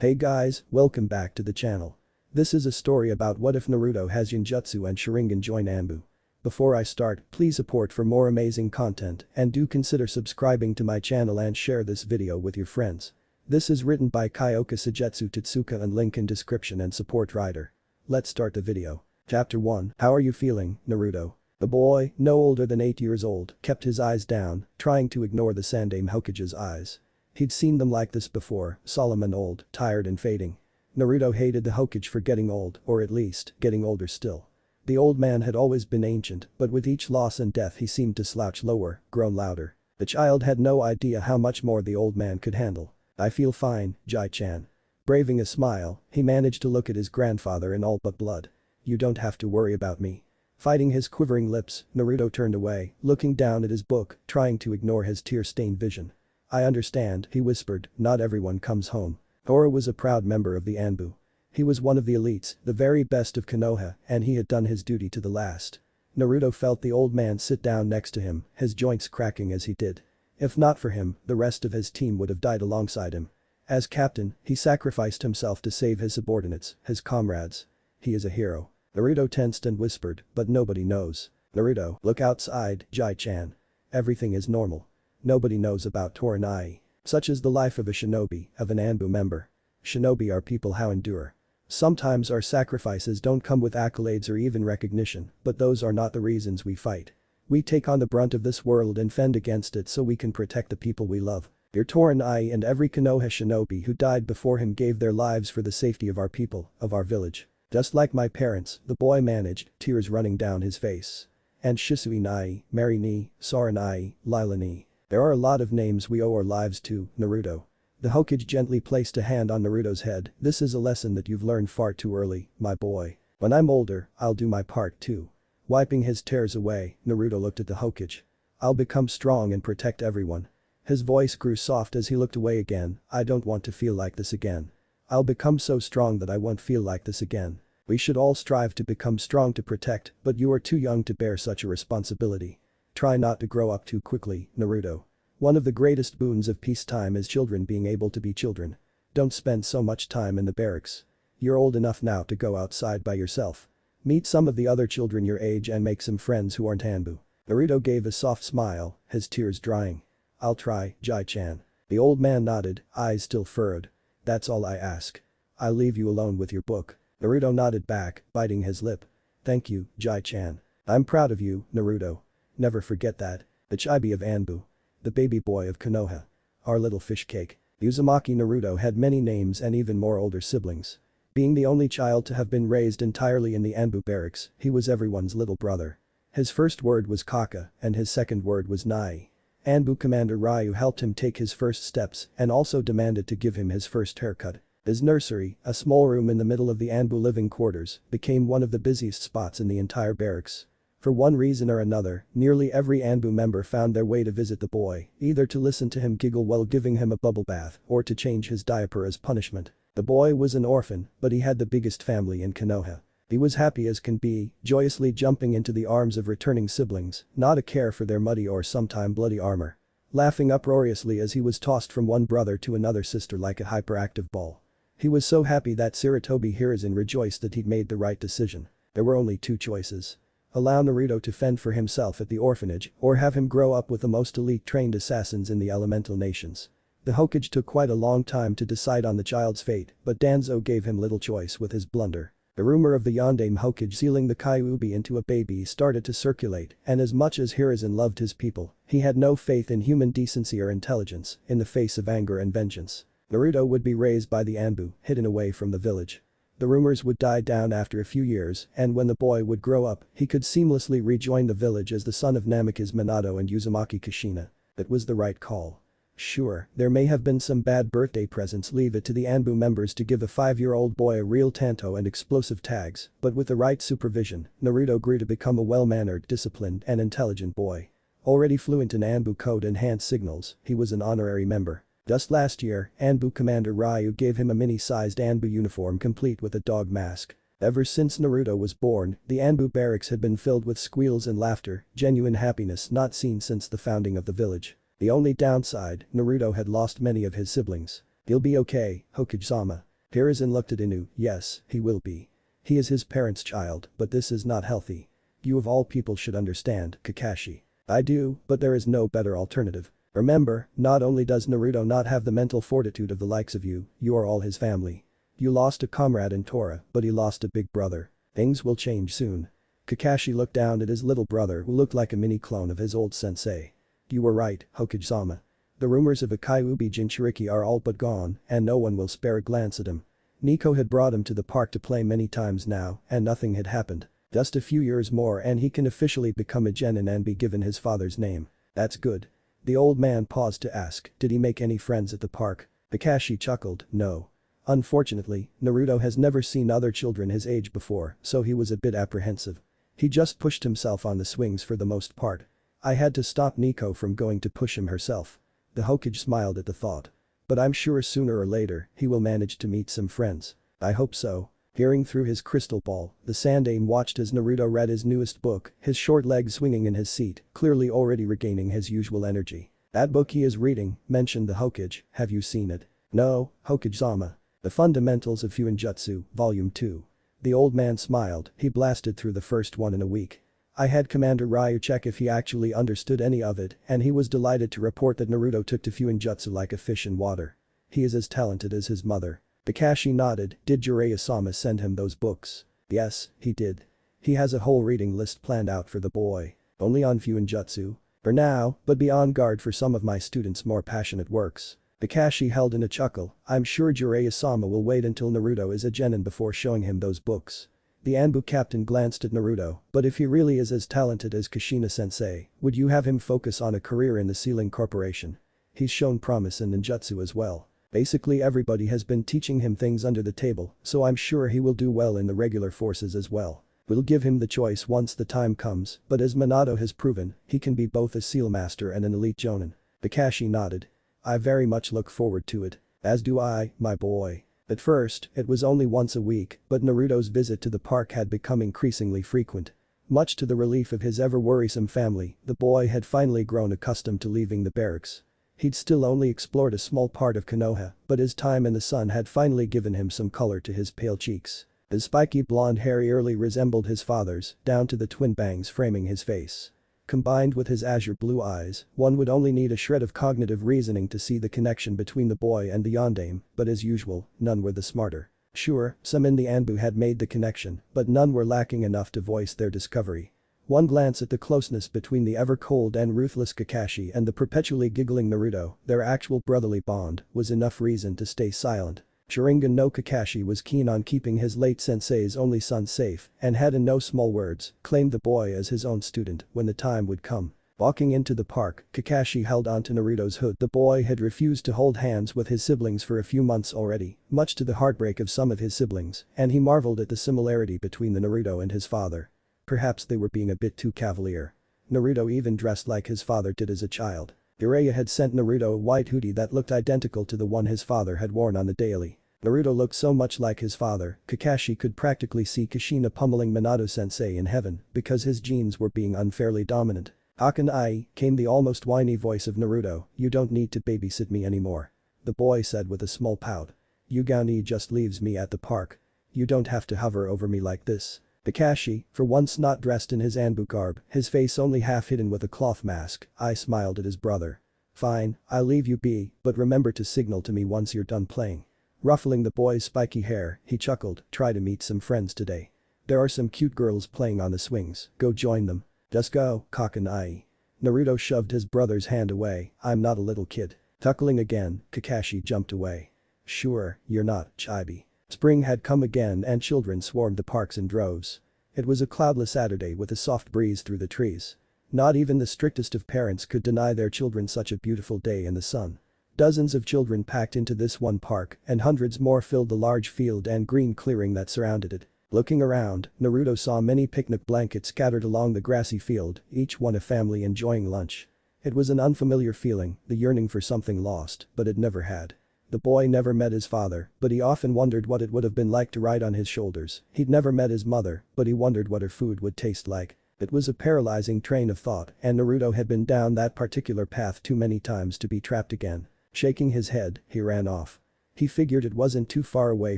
Hey guys, welcome back to the channel. This is a story about what if Naruto has genjutsu and sharingan join Anbu. Before I start, please support for more amazing content and do consider subscribing to my channel and share this video with your friends. This is written by Kyoka Suigetsu Totsuka and link in description and support writer. Let's start the video. Chapter 1. How are you feeling, Naruto? The boy, no older than 8 years old, kept his eyes down, trying to ignore the Sandaime Hokage's eyes. He'd seen them like this before, solemn and old, tired and fading. Naruto hated the Hokage for getting old, or at least, getting older still. The old man had always been ancient, but with each loss and death he seemed to slouch lower, groan louder. The child had no idea how much more the old man could handle. I feel fine, Jai-chan. Braving a smile, he managed to look at his grandfather in all but blood. You don't have to worry about me. Fighting his quivering lips, Naruto turned away, looking down at his book, trying to ignore his tear-stained vision. I understand, he whispered, not everyone comes home. Tora was a proud member of the Anbu. He was one of the elites, the very best of Konoha, and he had done his duty to the last. Naruto felt the old man sit down next to him, his joints cracking as he did. If not for him, the rest of his team would have died alongside him. As captain, he sacrificed himself to save his subordinates, his comrades. He is a hero. Naruto tensed and whispered, but nobody knows. Naruto, look outside, Jai-chan. Everything is normal. Nobody knows about Toranai. Such is the life of a shinobi, of an Anbu member. Shinobi are people how endure. Sometimes our sacrifices don't come with accolades or even recognition, but those are not the reasons we fight. We take on the brunt of this world and fend against it so we can protect the people we love. Your Toranai and every Konoha shinobi who died before him gave their lives for the safety of our people, of our village. Just like my parents, the boy managed, tears running down his face. And Shisui Nai, Mary Ni, Sora Nai, Lila Ni. There are a lot of names we owe our lives to, Naruto. The Hokage gently placed a hand on Naruto's head. This is a lesson that you've learned far too early, my boy. When I'm older, I'll do my part too. Wiping his tears away, Naruto looked at the Hokage. I'll become strong and protect everyone. His voice grew soft as he looked away again. I don't want to feel like this again. I'll become so strong that I won't feel like this again. We should all strive to become strong to protect, but you are too young to bear such a responsibility. Try not to grow up too quickly, Naruto. One of the greatest boons of peacetime is children being able to be children. Don't spend so much time in the barracks. You're old enough now to go outside by yourself. Meet some of the other children your age and make some friends who aren't Anbu. Naruto gave a soft smile, his tears drying. I'll try, Jai-chan. The old man nodded, eyes still furrowed. That's all I ask. I'll leave you alone with your book. Naruto nodded back, biting his lip. Thank you, Jai-chan. I'm proud of you, Naruto. Never forget that. The chibi of Anbu. The baby boy of Konoha. Our little fish cake. Uzumaki Naruto had many names and even more older siblings. Being the only child to have been raised entirely in the Anbu barracks, he was everyone's little brother. His first word was Kaka and his second word was Nai. Anbu Commander Ryu helped him take his first steps and also demanded to give him his first haircut. His nursery, a small room in the middle of the Anbu living quarters, became one of the busiest spots in the entire barracks. For one reason or another, nearly every Anbu member found their way to visit the boy, either to listen to him giggle while giving him a bubble bath or to change his diaper as punishment. The boy was an orphan, but he had the biggest family in Konoha. He was happy as can be, joyously jumping into the arms of returning siblings, not a care for their muddy or sometime bloody armor. Laughing uproariously as he was tossed from one brother to another sister like a hyperactive ball. He was so happy that Sarutobi Hiruzen rejoiced that he'd made the right decision. There were only two choices. Allow Naruto to fend for himself at the orphanage or have him grow up with the most elite trained assassins in the elemental nations. The Hokage took quite a long time to decide on the child's fate, but Danzo gave him little choice with his blunder. The rumor of the Yondaime Hokage sealing the Kyuubi into a baby started to circulate, and as much as Hiruzen loved his people, he had no faith in human decency or intelligence in the face of anger and vengeance. Naruto would be raised by the Anbu, hidden away from the village. The rumors would die down after a few years, and when the boy would grow up, he could seamlessly rejoin the village as the son of Namikaze Minato and Uzumaki Kushina. It was the right call. Sure, there may have been some bad birthday presents. Leave it to the Anbu members to give a 5-year-old boy a real tanto and explosive tags, but with the right supervision, Naruto grew to become a well-mannered, disciplined, and intelligent boy. Already fluent in Anbu code and hand signals, he was an honorary member. Just last year, Anbu Commander Ryu gave him a mini-sized Anbu uniform complete with a dog mask. Ever since Naruto was born, the Anbu barracks had been filled with squeals and laughter, genuine happiness not seen since the founding of the village. The only downside, Naruto had lost many of his siblings. He'll be okay, Hokage-sama. Hiruzen looked at Inu. Yes, he will be. He is his parents' child, but this is not healthy. You of all people should understand, Kakashi. I do, but there is no better alternative. Remember, not only does Naruto not have the mental fortitude of the likes of you, you are all his family. You lost a comrade in Tora, but he lost a big brother. Things will change soon. Kakashi looked down at his little brother who looked like a mini clone of his old sensei. You were right, Hokage-sama. The rumors of a Kyuubi Jinchuriki are all but gone, and no one will spare a glance at him. Nico had brought him to the park to play many times now, and nothing had happened. Just a few years more and he can officially become a genin and be given his father's name. That's good. The old man paused to ask, did he make any friends at the park? Kakashi chuckled, no. Unfortunately, Naruto has never seen other children his age before, so he was a bit apprehensive. He just pushed himself on the swings for the most part. I had to stop Nico from going to push him herself. The Hokage smiled at the thought. But I'm sure sooner or later, he will manage to meet some friends. I hope so. Peering through his crystal ball, the Sandaime watched as Naruto read his newest book, his short legs swinging in his seat, clearly already regaining his usual energy. That book he is reading, mentioned the Hokage, have you seen it? No, Hokage-sama. The Fundamentals of Fuinjutsu, Volume 2. The old man smiled, he blasted through the first one in a week. I had Commander Ryu check if he actually understood any of it, and he was delighted to report that Naruto took to Fuinjutsu like a fish in water. He is as talented as his mother. Kakashi nodded, did Jiraiya-sama send him those books? Yes, he did. He has a whole reading list planned out for the boy. Only on Fuinjutsu? For now, but be on guard for some of my students' more passionate works. Kakashi held in a chuckle, I'm sure Jiraiya-sama will wait until Naruto is a genin before showing him those books. The Anbu captain glanced at Naruto, but if he really is as talented as Kushina-sensei, would you have him focus on a career in the Sealing Corporation? He's shown promise in ninjutsu as well. Basically everybody has been teaching him things under the table, so I'm sure he will do well in the regular forces as well. We'll give him the choice once the time comes, but as Minato has proven, he can be both a seal master and an elite jonin. Kakashi nodded. I very much look forward to it. As do I, my boy. At first, it was only once a week, but Naruto's visit to the park had become increasingly frequent. Much to the relief of his ever-worrisome family, the boy had finally grown accustomed to leaving the barracks. He'd still only explored a small part of Konoha, but his time in the sun had finally given him some color to his pale cheeks. His spiky blonde hair eerily resembled his father's, down to the twin bangs framing his face. Combined with his azure blue eyes, one would only need a shred of cognitive reasoning to see the connection between the boy and the yondaime, but as usual, none were the smarter. Sure, some in the Anbu had made the connection, but none were lacking enough to voice their discovery. One glance at the closeness between the ever-cold and ruthless Kakashi and the perpetually giggling Naruto, their actual brotherly bond, was enough reason to stay silent. Sharingan no Kakashi was keen on keeping his late sensei's only son safe and had in no small words claimed the boy as his own student when the time would come. Walking into the park, Kakashi held onto Naruto's hood. The boy had refused to hold hands with his siblings for a few months already, much to the heartbreak of some of his siblings, and he marveled at the similarity between the Naruto and his father. Perhaps they were being a bit too cavalier. Naruto even dressed like his father did as a child. Jiraiya had sent Naruto a white hoodie that looked identical to the one his father had worn on the daily. Naruto looked so much like his father, Kakashi could practically see Kushina pummeling Minato-sensei in heaven because his genes were being unfairly dominant. Hakan-ai, came the almost whiny voice of Naruto, you don't need to babysit me anymore. The boy said with a small pout. Yugani just leaves me at the park. You don't have to hover over me like this. Kakashi, for once not dressed in his Anbu garb, his face only half hidden with a cloth mask, smiled at his brother. Fine, I'll leave you be, but remember to signal to me once you're done playing. Ruffling the boy's spiky hair, he chuckled, try to meet some friends today. There are some cute girls playing on the swings, go join them. Just go, Hakan-ai. Naruto shoved his brother's hand away, I'm not a little kid. Chuckling again, Kakashi jumped away. Sure, you're not, Chibi. Spring had come again and children swarmed the parks in droves. It was a cloudless Saturday with a soft breeze through the trees. Not even the strictest of parents could deny their children such a beautiful day in the sun. Dozens of children packed into this one park and hundreds more filled the large field and green clearing that surrounded it. Looking around, Naruto saw many picnic blankets scattered along the grassy field, each one a family enjoying lunch. It was an unfamiliar feeling, the yearning for something lost, but it never had. The boy never met his father, but he often wondered what it would have been like to ride on his shoulders. He'd never met his mother, but he wondered what her food would taste like. It was a paralyzing train of thought, and Naruto had been down that particular path too many times to be trapped again. Shaking his head, he ran off. He figured it wasn't too far away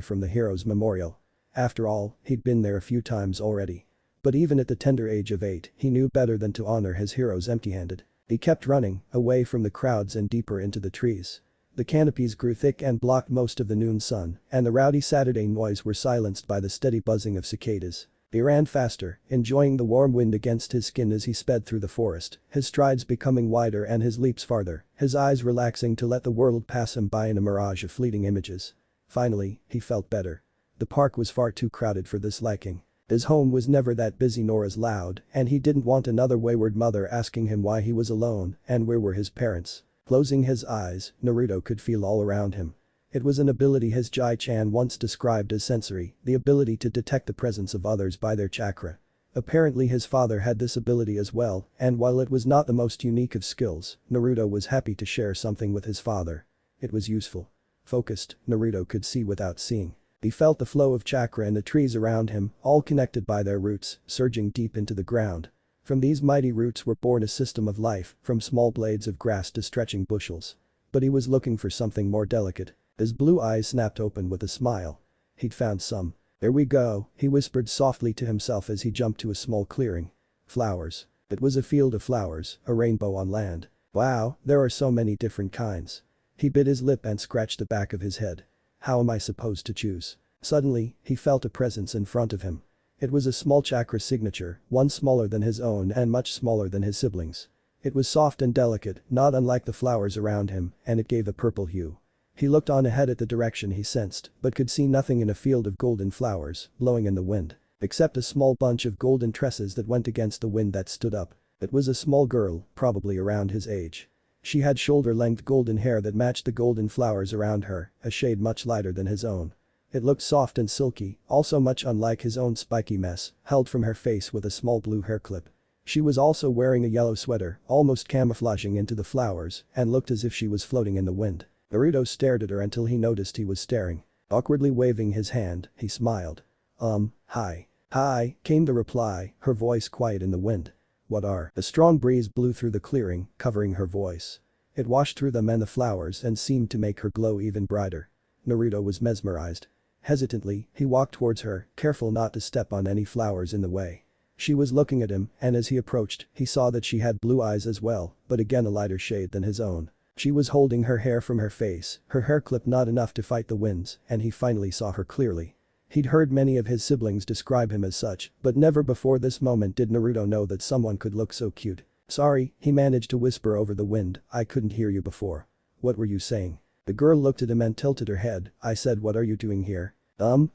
from the hero's memorial. After all, he'd been there a few times already. But even at the tender age of 8, he knew better than to honor his heroes empty-handed. He kept running, away from the crowds and deeper into the trees. The canopies grew thick and blocked most of the noon sun, and the rowdy Saturday noise were silenced by the steady buzzing of cicadas. He ran faster, enjoying the warm wind against his skin as he sped through the forest, his strides becoming wider and his leaps farther, his eyes relaxing to let the world pass him by in a mirage of fleeting images. Finally, he felt better. The park was far too crowded for this liking. His home was never that busy nor as loud, and he didn't want another wayward mother asking him why he was alone and where were his parents. Closing his eyes, Naruto could feel all around him. It was an ability his Jai-chan once described as sensory, the ability to detect the presence of others by their chakra. Apparently his father had this ability as well, and while it was not the most unique of skills, Naruto was happy to share something with his father. It was useful. Focused, Naruto could see without seeing. He felt the flow of chakra in the trees around him, all connected by their roots, surging deep into the ground. From these mighty roots were born a system of life, from small blades of grass to stretching bushels. But he was looking for something more delicate. His blue eyes snapped open with a smile. He'd found some. There we go, he whispered softly to himself as he jumped to a small clearing. Flowers. It was a field of flowers, a rainbow on land. Wow, there are so many different kinds. He bit his lip and scratched the back of his head. How am I supposed to choose? Suddenly, he felt a presence in front of him. It was a small chakra signature, one smaller than his own and much smaller than his siblings. It was soft and delicate, not unlike the flowers around him, and it gave a purple hue. He looked on ahead at the direction he sensed, but could see nothing in a field of golden flowers, blowing in the wind. Except a small bunch of golden tresses that went against the wind that stood up. It was a small girl, probably around his age. She had shoulder-length golden hair that matched the golden flowers around her, a shade much lighter than his own. It looked soft and silky, also much unlike his own spiky mess, held from her face with a small blue hair clip. She was also wearing a yellow sweater, almost camouflaging into the flowers, and looked as if she was floating in the wind. Naruto stared at her until he noticed he was staring. Awkwardly waving his hand, he smiled. Hi. Hi, came the reply, her voice quiet in the wind. What are? A strong breeze blew through the clearing, covering her voice. It washed through them and the flowers and seemed to make her glow even brighter. Naruto was mesmerized. Hesitantly, he walked towards her, careful not to step on any flowers in the way. She was looking at him, and as he approached, he saw that she had blue eyes as well, but again a lighter shade than his own. She was holding her hair from her face, her hair clipped not enough to fight the winds, and he finally saw her clearly. He'd heard many of his siblings describe him as such, but never before this moment did Naruto know that someone could look so cute. Sorry, he managed to whisper over the wind, I couldn't hear you before. What were you saying? The girl looked at him and tilted her head. I said, what are you doing here?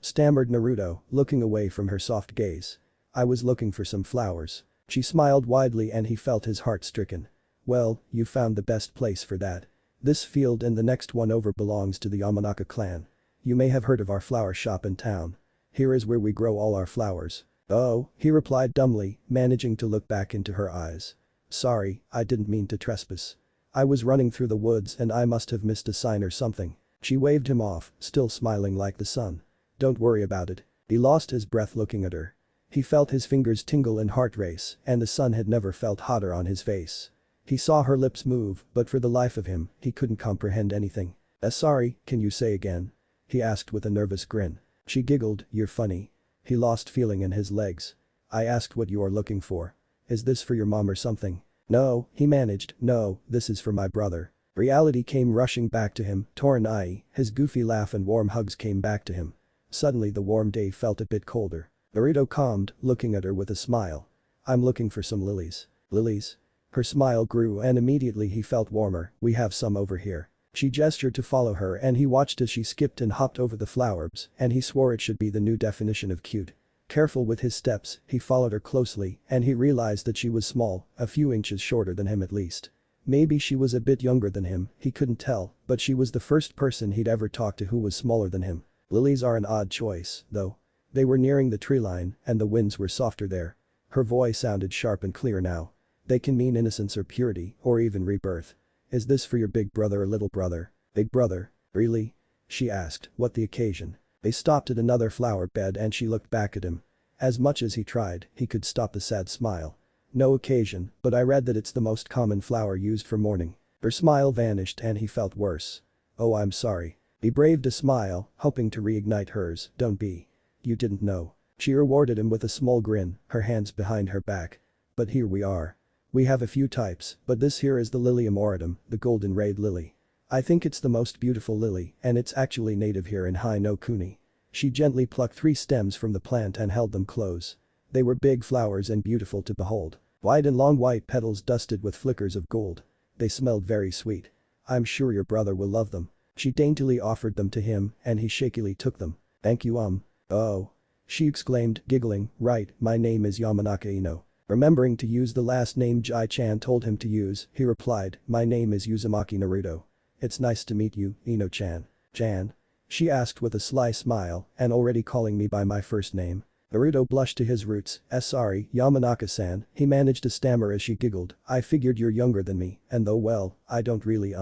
Stammered Naruto, looking away from her soft gaze. I was looking for some flowers. She smiled widely and he felt his heart stricken. Well, you found the best place for that. This field and the next one over belongs to the Yamanaka clan. You may have heard of our flower shop in town. Here is where we grow all our flowers. Oh, he replied dumbly, managing to look back into her eyes. Sorry, I didn't mean to trespass. I was running through the woods and I must have missed a sign or something. She waved him off, still smiling like the sun. Don't worry about it. He lost his breath looking at her. He felt his fingers tingle and heart race, and the sun had never felt hotter on his face. He saw her lips move, but for the life of him, he couldn't comprehend anything. Sorry, can you say again? He asked with a nervous grin. She giggled, you're funny. He lost feeling in his legs. I asked what you are looking for. Is this for your mom or something? No, he managed, no, this is for my brother. Reality came rushing back to him, torn eye, his goofy laugh and warm hugs came back to him. Suddenly the warm day felt a bit colder. Naruto calmed, looking at her with a smile. I'm looking for some lilies. Lilies? Her smile grew and immediately he felt warmer, we have some over here. She gestured to follow her and he watched as she skipped and hopped over the flowers and he swore it should be the new definition of cute. Careful with his steps, he followed her closely and he realized that she was small, a few inches shorter than him at least. Maybe she was a bit younger than him, he couldn't tell, but she was the first person he'd ever talked to who was smaller than him. Lilies are an odd choice, though. They were nearing the tree line and the winds were softer there. Her voice sounded sharp and clear now. They can mean innocence or purity, or even rebirth. Is this for your big brother or little brother? Big brother? Really? She asked, what the occasion? They stopped at another flower bed and she looked back at him. As much as he tried, he could stop the sad smile. No occasion, but I read that it's the most common flower used for mourning. Her smile vanished and he felt worse. Oh, I'm sorry. He braved a smile, hoping to reignite hers. Don't be. You didn't know. She rewarded him with a small grin, her hands behind her back. But here we are. We have a few types, but this here is the Lilium auratum, the golden rayed lily. I think it's the most beautiful lily, and it's actually native here in Hai no Kuni. She gently plucked 3 stems from the plant and held them close. They were big flowers and beautiful to behold. Wide and long white petals dusted with flickers of gold. They smelled very sweet. I'm sure your brother will love them. She daintily offered them to him and he shakily took them. Thank you Oh. She exclaimed, giggling, right, my name is Yamanaka Ino. Remembering to use the last name Jai-chan told him to use, he replied, my name is Uzumaki Naruto. It's nice to meet you, Ino-chan. Chan? She asked with a sly smile, and already calling me by my first name. Naruto blushed to his roots. Sorry, Yamanaka-san, he managed to stammer as she giggled. I figured you're younger than me, and though well, I don't really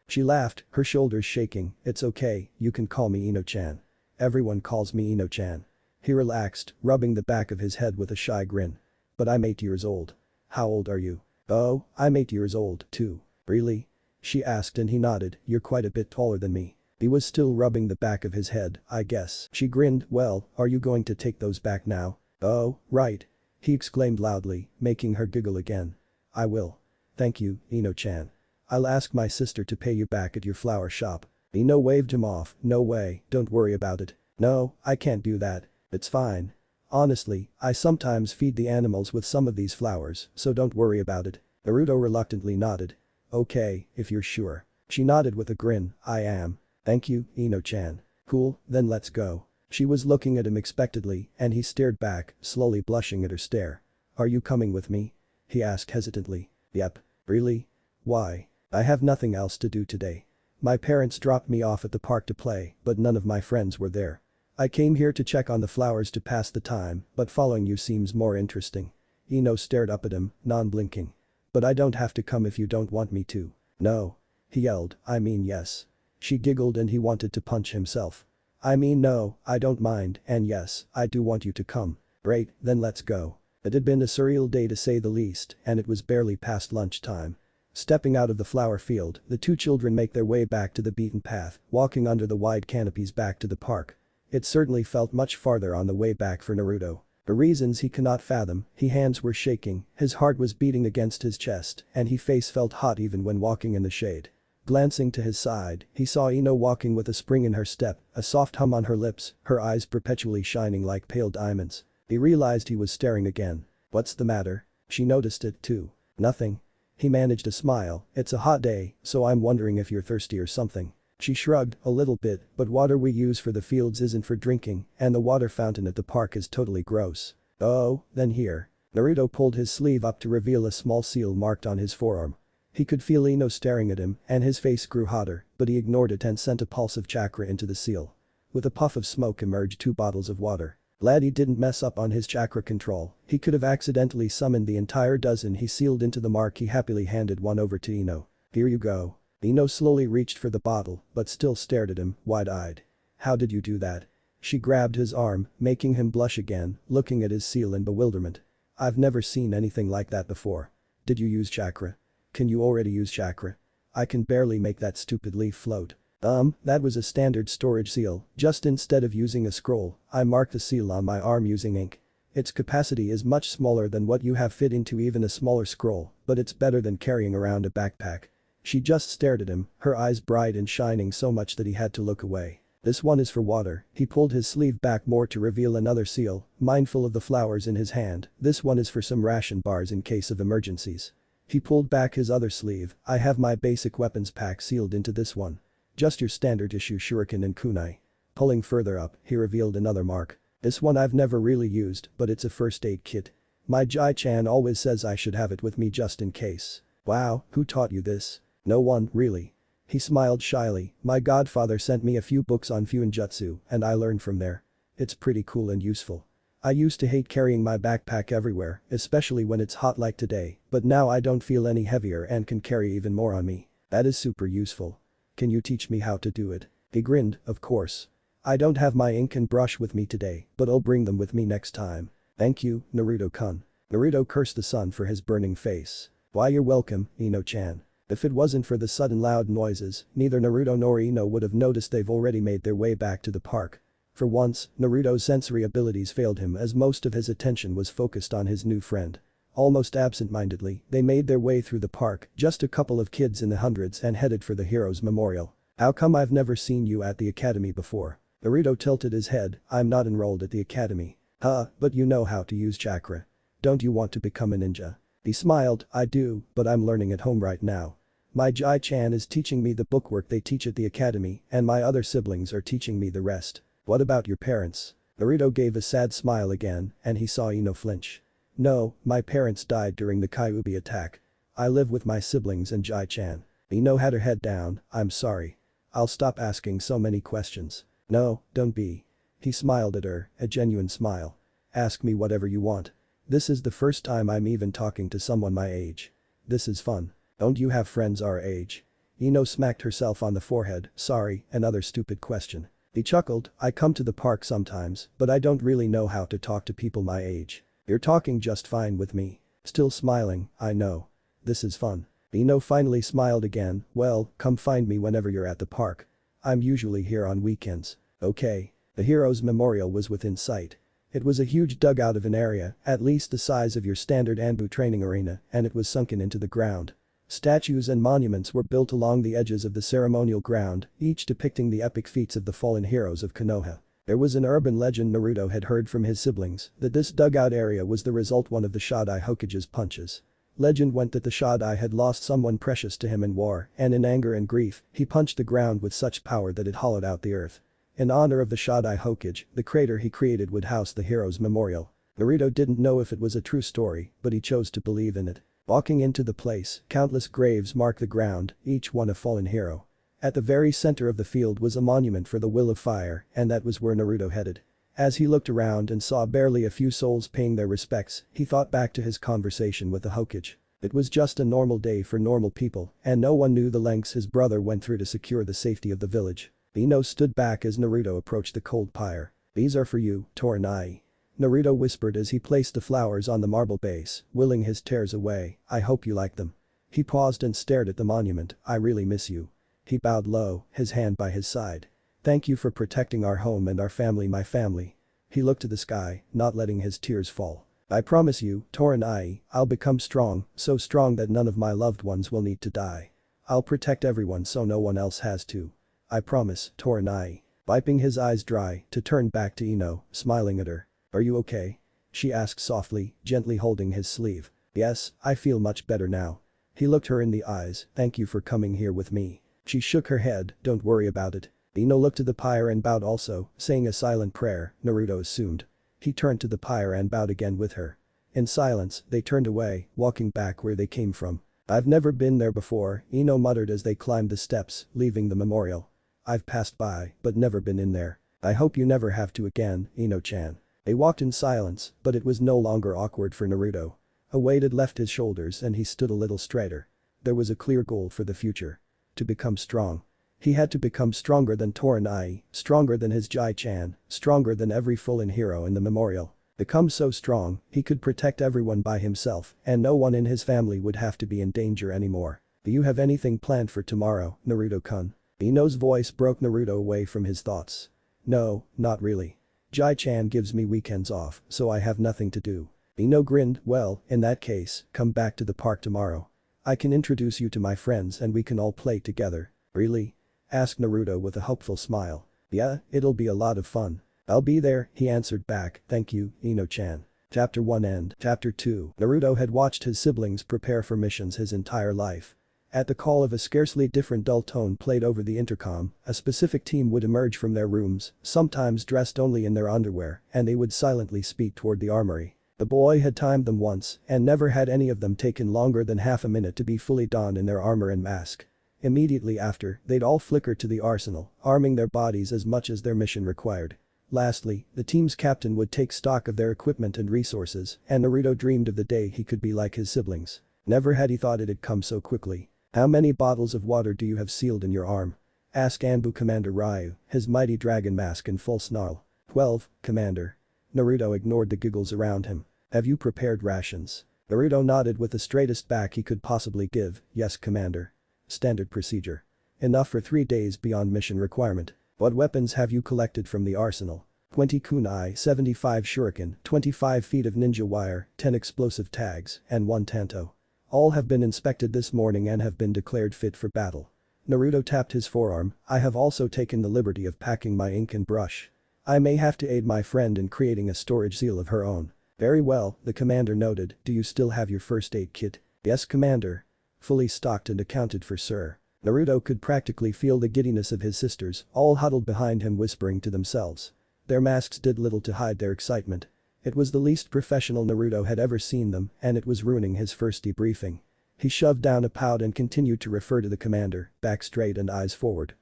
She laughed, her shoulders shaking. It's okay, you can call me Ino-chan. Everyone calls me Ino-chan. He relaxed, rubbing the back of his head with a shy grin. But I'm 8 years old. How old are you? Oh, I'm 8 years old, too. Really? She asked and he nodded, you're quite a bit taller than me. He was still rubbing the back of his head, I guess. She grinned, well, are you going to take those back now? Oh, right. He exclaimed loudly, making her giggle again. I will. Thank you, Ino-chan. I'll ask my sister to pay you back at your flower shop. Ino waved him off, no way, don't worry about it. No, I can't do that. It's fine. Honestly, I sometimes feed the animals with some of these flowers, so don't worry about it. Naruto reluctantly nodded. Okay, if you're sure. She nodded with a grin, I am. Thank you, Ino-chan. Cool, then let's go. She was looking at him expectantly and he stared back, slowly blushing at her stare. Are you coming with me? He asked hesitantly. Yep. Really? Why? I have nothing else to do today. My parents dropped me off at the park to play, but none of my friends were there. I came here to check on the flowers to pass the time, but following you seems more interesting. Ino stared up at him, non-blinking. But I don't have to come if you don't want me to. No. He yelled, I mean yes. She giggled and he wanted to punch himself. I mean no, I don't mind, and yes, I do want you to come. Great, then let's go. It had been a surreal day to say the least, and it was barely past lunchtime. Stepping out of the flower field, the 2 children make their way back to the beaten path, walking under the wide canopies back to the park. It certainly felt much farther on the way back for Naruto. For reasons he cannot fathom, his hands were shaking, his heart was beating against his chest, and his face felt hot even when walking in the shade. Glancing to his side, he saw Ino walking with a spring in her step, a soft hum on her lips, her eyes perpetually shining like pale diamonds. He realized he was staring again. What's the matter? She noticed it too. Nothing. He managed a smile, it's a hot day, so I'm wondering if you're thirsty or something. She shrugged, a little bit, but water we use for the fields isn't for drinking, and the water fountain at the park is totally gross. Oh, then here. Naruto pulled his sleeve up to reveal a small seal marked on his forearm. He could feel Ino staring at him and his face grew hotter, but he ignored it and sent a pulse of chakra into the seal. With a puff of smoke emerged 2 bottles of water. Glad he didn't mess up on his chakra control, he could have accidentally summoned the entire dozen he sealed into the mark. He happily handed one over to Ino. Here you go. Ino slowly reached for the bottle, but still stared at him, wide-eyed. How did you do that? She grabbed his arm, making him blush again, looking at his seal in bewilderment. I've never seen anything like that before. Did you use chakra? Can you already use chakra? I can barely make that stupid leaf float. That was a standard storage seal, just instead of using a scroll, I marked the seal on my arm using ink. Its capacity is much smaller than what you have fit into even a smaller scroll, but it's better than carrying around a backpack. She just stared at him, her eyes bright and shining so much that he had to look away. This one is for water. He pulled his sleeve back more to reveal another seal, mindful of the flowers in his hand. This one is for some ration bars in case of emergencies. He pulled back his other sleeve. I have my basic weapons pack sealed into this one. Just your standard issue shuriken and kunai. Pulling further up, he revealed another mark. This one I've never really used, but it's a first aid kit. My Jai-chan always says I should have it with me just in case. Wow, who taught you this? No one, really. He smiled shyly, my godfather sent me a few books on genjutsu and I learned from there. It's pretty cool and useful. I used to hate carrying my backpack everywhere, especially when it's hot like today, but now I don't feel any heavier and can carry even more on me. That is super useful. Can you teach me how to do it? He grinned, of course. I don't have my ink and brush with me today, but I'll bring them with me next time. Thank you, Naruto-kun. Naruto cursed the sun for his burning face. Why you're welcome, Ino-chan. If it wasn't for the sudden loud noises, neither Naruto nor Ino would have noticed they've already made their way back to the park. For once, Naruto's sensory abilities failed him as most of his attention was focused on his new friend. Almost absent-mindedly, they made their way through the park, just a couple of kids in the hundreds, and headed for the hero's memorial. "How come I've never seen you at the academy before?" Naruto tilted his head. "I'm not enrolled at the academy." "Huh, but you know how to use chakra. Don't you want to become a ninja?" He smiled. "I do, but I'm learning at home right now. My Jai-chan is teaching me the bookwork they teach at the academy, and my other siblings are teaching me the rest." "What about your parents?" Naruto gave a sad smile again, and he saw Ino flinch. "No, my parents died during the Kyuubi attack. I live with my siblings and Jai-chan." Ino had her head down. "I'm sorry. I'll stop asking so many questions." "No, don't be." He smiled at her, a genuine smile. "Ask me whatever you want. This is the first time I'm even talking to someone my age. This is fun. Don't you have friends our age?" Ino smacked herself on the forehead. "Sorry, another stupid question." He chuckled. "I come to the park sometimes, but I don't really know how to talk to people my age. You're talking just fine with me." Still smiling. "I know. This is fun." Ino finally smiled again. "Well, come find me whenever you're at the park. I'm usually here on weekends." "Okay." The hero's memorial was within sight. It was a huge dugout of an area, at least the size of your standard Anbu training arena, and it was sunken into the ground. Statues and monuments were built along the edges of the ceremonial ground, each depicting the epic feats of the fallen heroes of Konoha. There was an urban legend Naruto had heard from his siblings that this dugout area was the result one of the Shodai Hokage's punches. Legend went that the Shodai had lost someone precious to him in war, and in anger and grief, he punched the ground with such power that it hollowed out the earth. In honor of the Shodai Hokage, the crater he created would house the hero's memorial. Naruto didn't know if it was a true story, but he chose to believe in it. Walking into the place, countless graves marked the ground, each one a fallen hero. At the very center of the field was a monument for the Will of Fire, and that was where Naruto headed. As he looked around and saw barely a few souls paying their respects, he thought back to his conversation with the Hokage. It was just a normal day for normal people, and no one knew the lengths his brother went through to secure the safety of the village. Ino stood back as Naruto approached the cold pyre. "These are for you, Toranai." Naruto whispered as he placed the flowers on the marble base, willing his tears away. "I hope you like them." He paused and stared at the monument. "I really miss you." He bowed low, his hand by his side. "Thank you for protecting our home and our family, my family." He looked to the sky, not letting his tears fall. "I promise you, Toranai, I'll become strong, so strong that none of my loved ones will need to die. I'll protect everyone so no one else has to. I promise, Toranai." Wiping his eyes dry, to turn back to Ino, smiling at her. "Are you okay?" she asked softly, gently holding his sleeve. "Yes, I feel much better now." He looked her in the eyes. "Thank you for coming here with me." She shook her head. "Don't worry about it." Ino looked to the pyre and bowed also, saying a silent prayer, Naruto assumed. He turned to the pyre and bowed again with her. In silence, they turned away, walking back where they came from. "I've never been there before," Ino muttered as they climbed the steps, leaving the memorial. "I've passed by, but never been in there. I hope you never have to again, Ino-chan." They walked in silence, but it was no longer awkward for Naruto. A weight had left his shoulders and he stood a little straighter. There was a clear goal for the future. To become strong. He had to become stronger than Toranai, stronger than his Jai-chan, stronger than every fallen hero in the memorial. Become so strong, he could protect everyone by himself, and no one in his family would have to be in danger anymore. "Do you have anything planned for tomorrow, Naruto-kun?" Ino's voice broke Naruto away from his thoughts. "No, not really. Jai-chan gives me weekends off, so I have nothing to do." Ino grinned. "Well, in that case, come back to the park tomorrow. I can introduce you to my friends and we can all play together." "Really?" asked Naruto with a hopeful smile. "Yeah, it'll be a lot of fun." "I'll be there," he answered back. "Thank you, Ino-chan." Chapter 1 End. Chapter 2 Naruto had watched his siblings prepare for missions his entire life. At the call of a scarcely different dull tone played over the intercom, a specific team would emerge from their rooms, sometimes dressed only in their underwear, and they would silently speed toward the armory. The boy had timed them once, and never had any of them taken longer than half a minute to be fully donned in their armor and mask. Immediately after, they'd all flicker to the arsenal, arming their bodies as much as their mission required. Lastly, the team's captain would take stock of their equipment and resources, and Naruto dreamed of the day he could be like his siblings. Never had he thought it'd come so quickly. "How many bottles of water do you have sealed in your arm?" asked Anbu Commander Ryu, his mighty dragon mask in full snarl. 12, Commander." Naruto ignored the giggles around him. "Have you prepared rations?" Naruto nodded with the straightest back he could possibly give. "Yes, Commander." Standard procedure. Enough for 3 days beyond mission requirement. What weapons have you collected from the arsenal? 20 kunai, 75 shuriken, 25 feet of ninja wire, 10 explosive tags, and 1 tanto. All have been inspected this morning and have been declared fit for battle. Naruto tapped his forearm. I have also taken the liberty of packing my ink and brush. I may have to aid my friend in creating a storage seal of her own. Very well, the commander noted. Do you still have your first aid kit? Yes, commander. Fully stocked and accounted for, sir. Naruto could practically feel the giddiness of his sisters, all huddled behind him whispering to themselves. Their masks did little to hide their excitement. It was the least professional Naruto had ever seen them, and it was ruining his first debriefing. He shoved down a pout and continued to refer to the commander, back straight and eyes forward.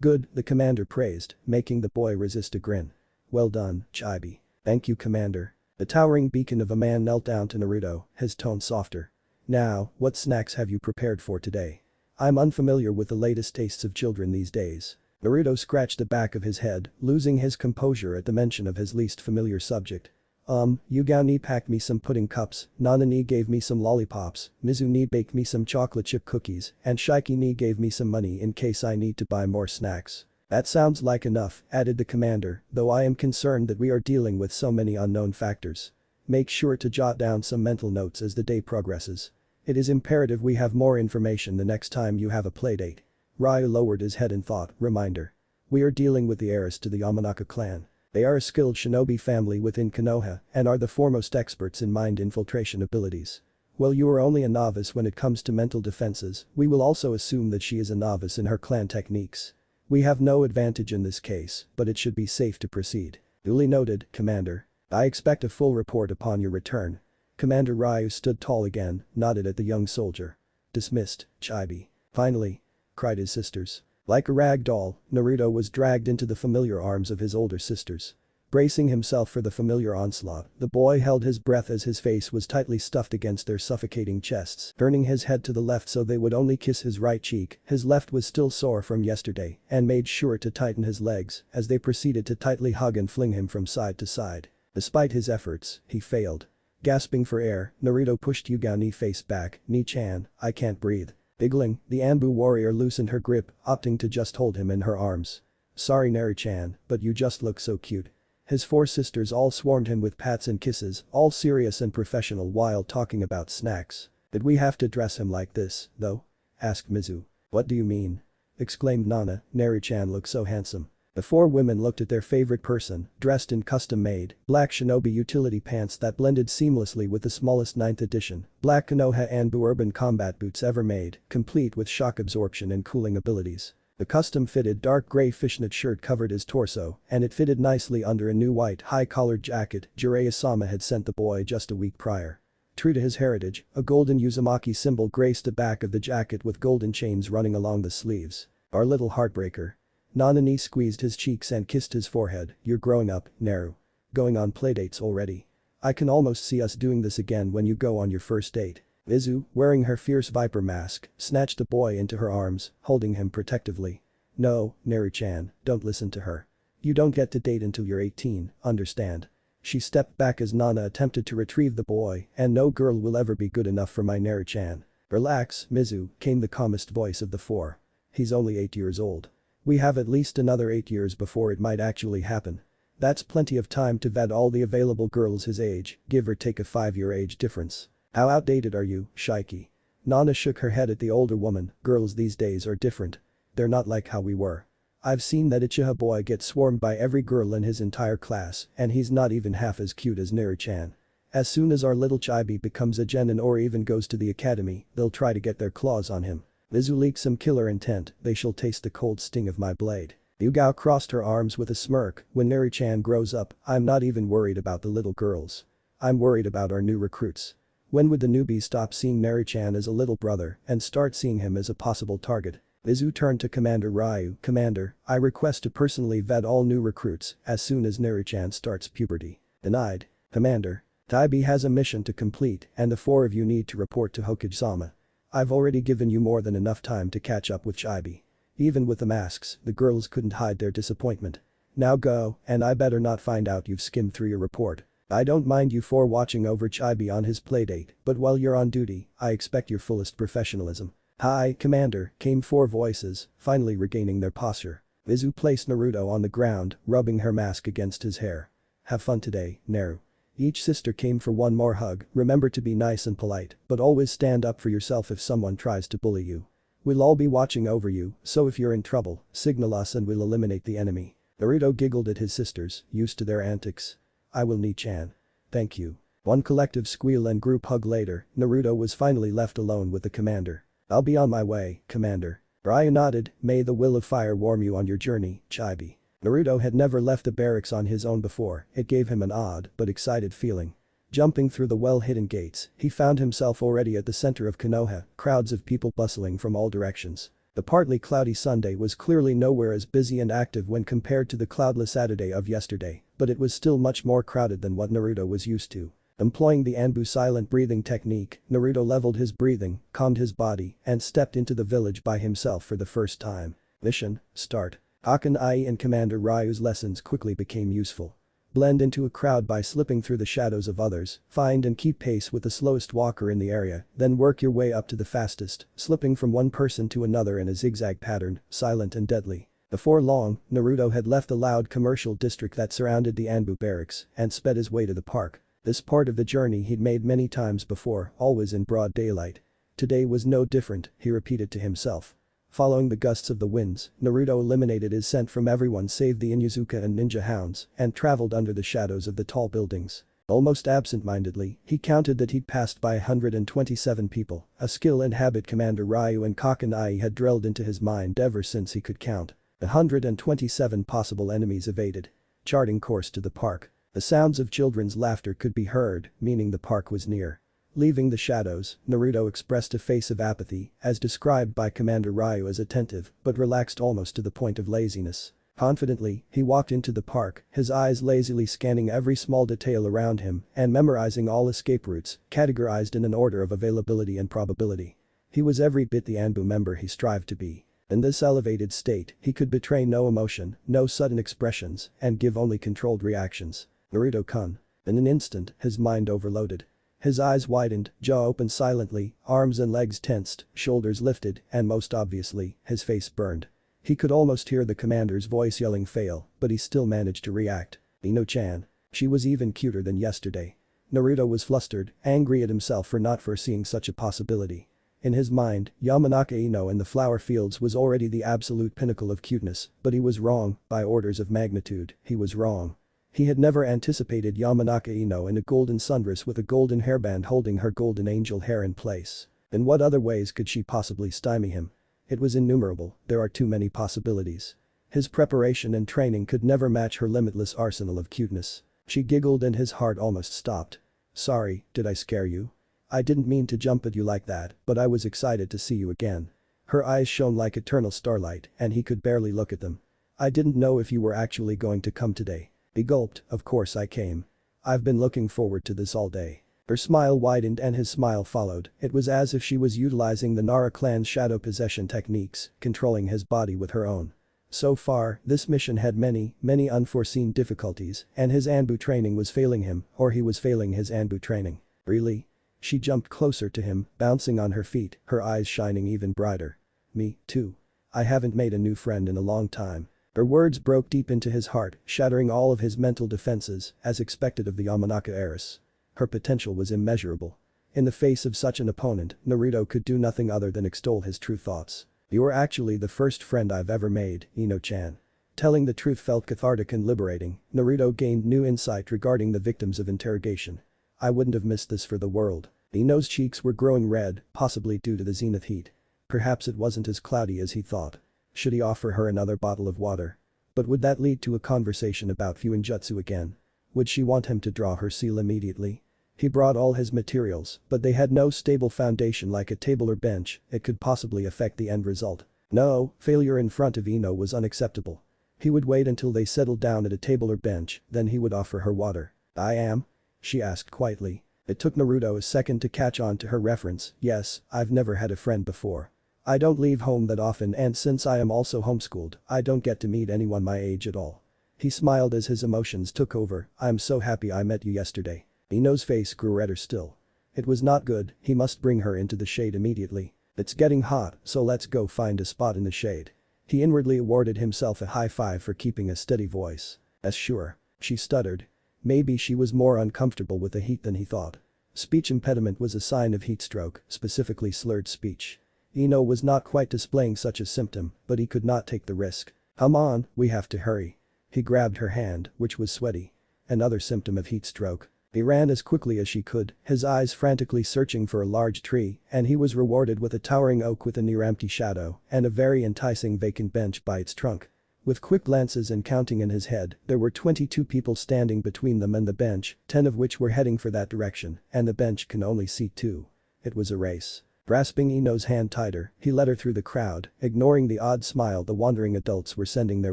Good, the commander praised, making the boy resist a grin. Well done, Chibi. Thank you, commander. The towering beacon of a man knelt down to Naruto, his tone softer. Now, what snacks have you prepared for today? I'm unfamiliar with the latest tastes of children these days. Naruto scratched the back of his head, losing his composure at the mention of his least familiar subject. Yugao ni packed me some pudding cups, Nana ni gave me some lollipops, Mizu ni baked me some chocolate chip cookies, and Shiki ni gave me some money in case I need to buy more snacks. That sounds like enough, added the commander, though I am concerned that we are dealing with so many unknown factors. Make sure to jot down some mental notes as the day progresses. It is imperative we have more information the next time you have a playdate. Ryu lowered his head in thought, reminder. We are dealing with the heiress to the Yamanaka clan. They are a skilled shinobi family within Konoha and are the foremost experts in mind infiltration abilities. While you are only a novice when it comes to mental defenses, we will also assume that she is a novice in her clan techniques. We have no advantage in this case, but it should be safe to proceed. Duly noted, Commander. I expect a full report upon your return. Commander Ryu stood tall again, nodded at the young soldier. Dismissed, Chibi. Finally, cried his sisters. Like a rag doll, Naruto was dragged into the familiar arms of his older sisters. Bracing himself for the familiar onslaught, the boy held his breath as his face was tightly stuffed against their suffocating chests, turning his head to the left so they would only kiss his right cheek. His left was still sore from yesterday and made sure to tighten his legs as they proceeded to tightly hug and fling him from side to side. Despite his efforts, he failed. Gasping for air, Naruto pushed Yugao Ni face back. Ni-chan, I can't breathe. Giggling, the Anbu warrior loosened her grip, opting to just hold him in her arms. Sorry Neri-chan, but you just look so cute. His 4 sisters all swarmed him with pats and kisses, all serious and professional while talking about snacks. Did we have to dress him like this, though? Asked Mizu. What do you mean? Exclaimed Nana, Neri-chan looks so handsome. The 4 women looked at their favorite person, dressed in custom-made, black shinobi utility pants that blended seamlessly with the smallest 9th edition, black Konoha Anbu urban combat boots ever made, complete with shock absorption and cooling abilities. The custom-fitted dark gray fishnet shirt covered his torso, and it fitted nicely under a new white high-collared jacket Jiraiya-sama had sent the boy just a week prior. True to his heritage, a golden Uzumaki symbol graced the back of the jacket with golden chains running along the sleeves. Our little heartbreaker. Nanani squeezed his cheeks and kissed his forehead. You're growing up, Naru. Going on playdates already. I can almost see us doing this again when you go on your first date. Mizu, wearing her fierce viper mask, snatched the boy into her arms, holding him protectively. No, Naru-chan, don't listen to her. You don't get to date until you're 18, understand? She stepped back as Nana attempted to retrieve the boy, and no girl will ever be good enough for my Naru-chan. Relax, Mizu, came the calmest voice of the 4. He's only 8 years old. We have at least another 8 years before it might actually happen. That's plenty of time to vet all the available girls his age, give or take a 5-year age difference. How outdated are you, Shiki? Nana shook her head at the older woman. Girls these days are different. They're not like how we were. I've seen that Uchiha boy get swarmed by every girl in his entire class, and he's not even half as cute as Naru-chan. As soon as our little Chibi becomes a genin or even goes to the academy, they'll try to get their claws on him. Mizu leaked some killer intent. They shall taste the cold sting of my blade. Yugao crossed her arms with a smirk. When Naru-chan grows up, I'm not even worried about the little girls. I'm worried about our new recruits. When would the newbies stop seeing Naru-chan as a little brother and start seeing him as a possible target? Mizu turned to Commander Ryu. Commander, I request to personally vet all new recruits as soon as Naru-chan starts puberty. Denied. Commander. Taibi has a mission to complete and the 4 of you need to report to Hokage-sama. I've already given you more than enough time to catch up with Chibi. Even with the masks, the girls couldn't hide their disappointment. Now go, and I better not find out you've skimmed through your report. I don't mind you 4 watching over Chibi on his playdate, but while you're on duty, I expect your fullest professionalism. "Hi, Commander," came four voices, finally regaining their posture. Izu placed Naruto on the ground, rubbing her mask against his hair. "Have fun today, Naru." Each sister came for one more hug. "Remember to be nice and polite, but always stand up for yourself if someone tries to bully you. We'll all be watching over you, so if you're in trouble, signal us and we'll eliminate the enemy." Naruto giggled at his sisters, used to their antics. "I will Ni-chan. Thank you." One collective squeal and group hug later, Naruto was finally left alone with the commander. "I'll be on my way, Commander." Ryu nodded. "May the will of fire warm you on your journey, Chibi." Naruto had never left the barracks on his own before, it gave him an odd but excited feeling. Jumping through the well-hidden gates, he found himself already at the center of Konoha, crowds of people bustling from all directions. The partly cloudy Sunday was clearly nowhere as busy and active when compared to the cloudless Saturday of yesterday, but it was still much more crowded than what Naruto was used to. Employing the Anbu silent breathing technique, Naruto leveled his breathing, calmed his body, and stepped into the village by himself for the first time. Mission, start. Hakanai and Commander Ryu's lessons quickly became useful. Blend into a crowd by slipping through the shadows of others, find and keep pace with the slowest walker in the area, then work your way up to the fastest, slipping from one person to another in a zigzag pattern, silent and deadly. Before long, Naruto had left the loud commercial district that surrounded the Anbu barracks and sped his way to the park. This part of the journey he'd made many times before, always in broad daylight. Today was no different, he repeated to himself. Following the gusts of the winds, Naruto eliminated his scent from everyone save the Inuzuka and ninja hounds and traveled under the shadows of the tall buildings. Almost absent-mindedly, he counted that he'd passed by 127 people, a skill and habit Commander Ryu and Kakanai had drilled into his mind ever since he could count. 127 possible enemies evaded. Charting course to the park. The sounds of children's laughter could be heard, meaning the park was near. Leaving the shadows, Naruto expressed a face of apathy, as described by Commander Ryu as attentive, but relaxed almost to the point of laziness. Confidently, he walked into the park, his eyes lazily scanning every small detail around him and memorizing all escape routes, categorized in an order of availability and probability. He was every bit the Anbu member he strived to be. In this elevated state, he could betray no emotion, no sudden expressions, and give only controlled reactions. Naruto-kun. In an instant, his mind overloaded. His eyes widened, jaw opened silently, arms and legs tensed, shoulders lifted, and most obviously, his face burned. He could almost hear the commander's voice yelling fail, but he still managed to react. Ino-chan. She was even cuter than yesterday. Naruto was flustered, angry at himself for not foreseeing such a possibility. In his mind, Yamanaka Ino in the flower fields was already the absolute pinnacle of cuteness, but he was wrong, by orders of magnitude, he was wrong. He had never anticipated Yamanaka Ino in a golden sundress with a golden hairband holding her golden angel hair in place. In what other ways could she possibly stymie him? It was innumerable, there are too many possibilities. His preparation and training could never match her limitless arsenal of cuteness. She giggled and his heart almost stopped. "Sorry, did I scare you? I didn't mean to jump at you like that, but I was excited to see you again." Her eyes shone like eternal starlight and he could barely look at them. "I didn't know if you were actually going to come today." He gulped. "Of course I came. I've been looking forward to this all day." Her smile widened and his smile followed, it was as if she was utilizing the Nara clan's shadow possession techniques, controlling his body with her own. So far, this mission had many unforeseen difficulties and his Anbu training was failing him, or he was failing his Anbu training. "Really?" She jumped closer to him, bouncing on her feet, her eyes shining even brighter. "Me, too. I haven't made a new friend in a long time." Her words broke deep into his heart, shattering all of his mental defenses, as expected of the Yamanaka heiress. Her potential was immeasurable. In the face of such an opponent, Naruto could do nothing other than extol his true thoughts. "You're actually the first friend I've ever made, Ino-chan." Telling the truth felt cathartic and liberating, Naruto gained new insight regarding the victims of interrogation. "I wouldn't have missed this for the world." Ino's cheeks were growing red, possibly due to the zenith heat. Perhaps it wasn't as cloudy as he thought. Should he offer her another bottle of water? But would that lead to a conversation about Fuinjutsu again? Would she want him to draw her seal immediately? He brought all his materials, but they had no stable foundation like a table or bench, it could possibly affect the end result. No, failure in front of Ino was unacceptable. He would wait until they settled down at a table or bench, then he would offer her water. "I am?" she asked quietly. It took Naruto a second to catch on to her reference. "Yes, I've never had a friend before. I don't leave home that often and since I am also homeschooled, I don't get to meet anyone my age at all." He smiled as his emotions took over. "I'm so happy I met you yesterday." Ino's face grew redder still. It was not good, he must bring her into the shade immediately. It's getting hot, so let's go find a spot in the shade. He inwardly awarded himself a high five for keeping a steady voice. Sure. She stuttered. Maybe she was more uncomfortable with the heat than he thought. Speech impediment was a sign of heat stroke, specifically slurred speech. Ino was not quite displaying such a symptom, but he could not take the risk. Come on, we have to hurry. He grabbed her hand, which was sweaty. Another symptom of heat stroke. He ran as quickly as she could, his eyes frantically searching for a large tree, and he was rewarded with a towering oak with a near-empty shadow and a very enticing vacant bench by its trunk. With quick glances and counting in his head, there were 22 people standing between them and the bench, 10 of which were heading for that direction, and the bench can only seat 2. It was a race. Grasping Ino's hand tighter, he led her through the crowd, ignoring the odd smile the wandering adults were sending their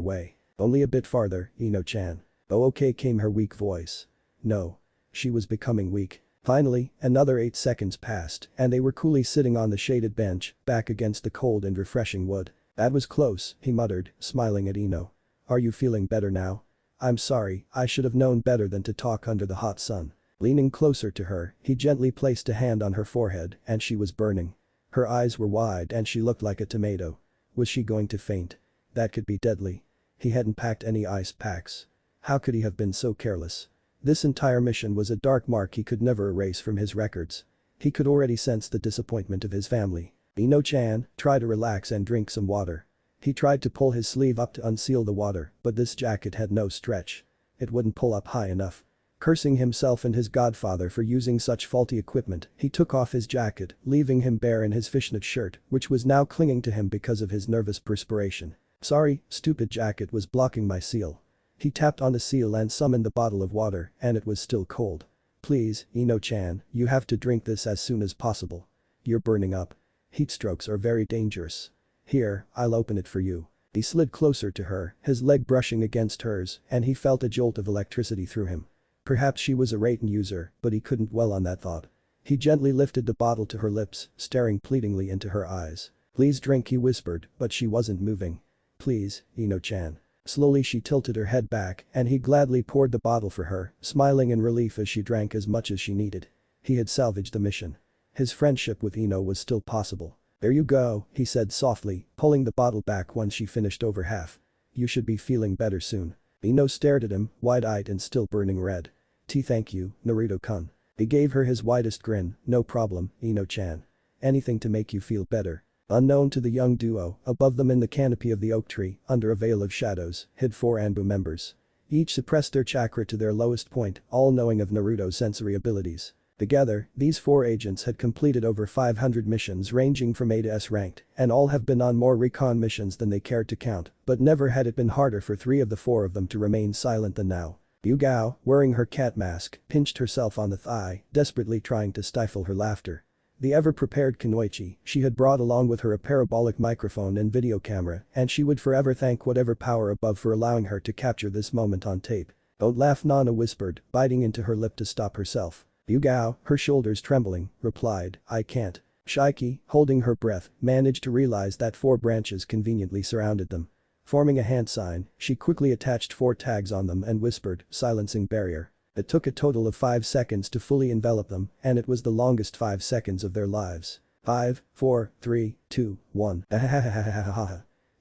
way. Only a bit farther, Ino-chan. Oh okay, came her weak voice. No. She was becoming weak. Finally, another 8 seconds passed, and they were coolly sitting on the shaded bench, back against the cold and refreshing wood. That was close, he muttered, smiling at Ino. Are you feeling better now? I'm sorry, I should have known better than to talk under the hot sun. Leaning closer to her, he gently placed a hand on her forehead, and she was burning. Her eyes were wide and she looked like a tomato. Was she going to faint? That could be deadly. He hadn't packed any ice packs. How could he have been so careless? This entire mission was a dark mark he could never erase from his records. He could already sense the disappointment of his family. Ino-chan, try to relax and drink some water. He tried to pull his sleeve up to unseal the water, but this jacket had no stretch. It wouldn't pull up high enough. Cursing himself and his godfather for using such faulty equipment, he took off his jacket, leaving him bare in his fishnet shirt, which was now clinging to him because of his nervous perspiration. Sorry, stupid jacket was blocking my seal. He tapped on the seal and summoned the bottle of water, and it was still cold. Please, Ino-chan, you have to drink this as soon as possible. You're burning up. Heat strokes are very dangerous. Here, I'll open it for you. He slid closer to her, his leg brushing against hers, and he felt a jolt of electricity through him. Perhaps she was a Raiden user, but he couldn't dwell on that thought. He gently lifted the bottle to her lips, staring pleadingly into her eyes. Please drink, he whispered, but she wasn't moving. Please, Ino-chan. Slowly she tilted her head back, and he gladly poured the bottle for her, smiling in relief as she drank as much as she needed. He had salvaged the mission. His friendship with Ino was still possible. There you go, he said softly, pulling the bottle back once she finished over half. You should be feeling better soon. Ino stared at him, wide-eyed and still burning red. Thank you, Naruto-kun. He gave her his widest grin. No problem, Ino-chan. Anything to make you feel better. Unknown to the young duo, above them in the canopy of the oak tree, under a veil of shadows, hid 4 Anbu members. Each suppressed their chakra to their lowest point, all knowing of Naruto's sensory abilities. Together, these 4 agents had completed over 500 missions ranging from A to S ranked, and all have been on more recon missions than they cared to count, but never had it been harder for 3 of the 4 of them to remain silent than now. Yugao, wearing her cat mask, pinched herself on the thigh, desperately trying to stifle her laughter. The ever-prepared Kunoichi, she had brought along with her a parabolic microphone and video camera, and she would forever thank whatever power above for allowing her to capture this moment on tape. Don't laugh, Nana whispered, biting into her lip to stop herself. Yugao, her shoulders trembling, replied, I can't. Shaiki, holding her breath, managed to realize that 4 branches conveniently surrounded them. Forming a hand sign, she quickly attached 4 tags on them and whispered, silencing barrier. It took a total of 5 seconds to fully envelop them, and it was the longest 5 seconds of their lives. 5, 4, 3, 2, 1.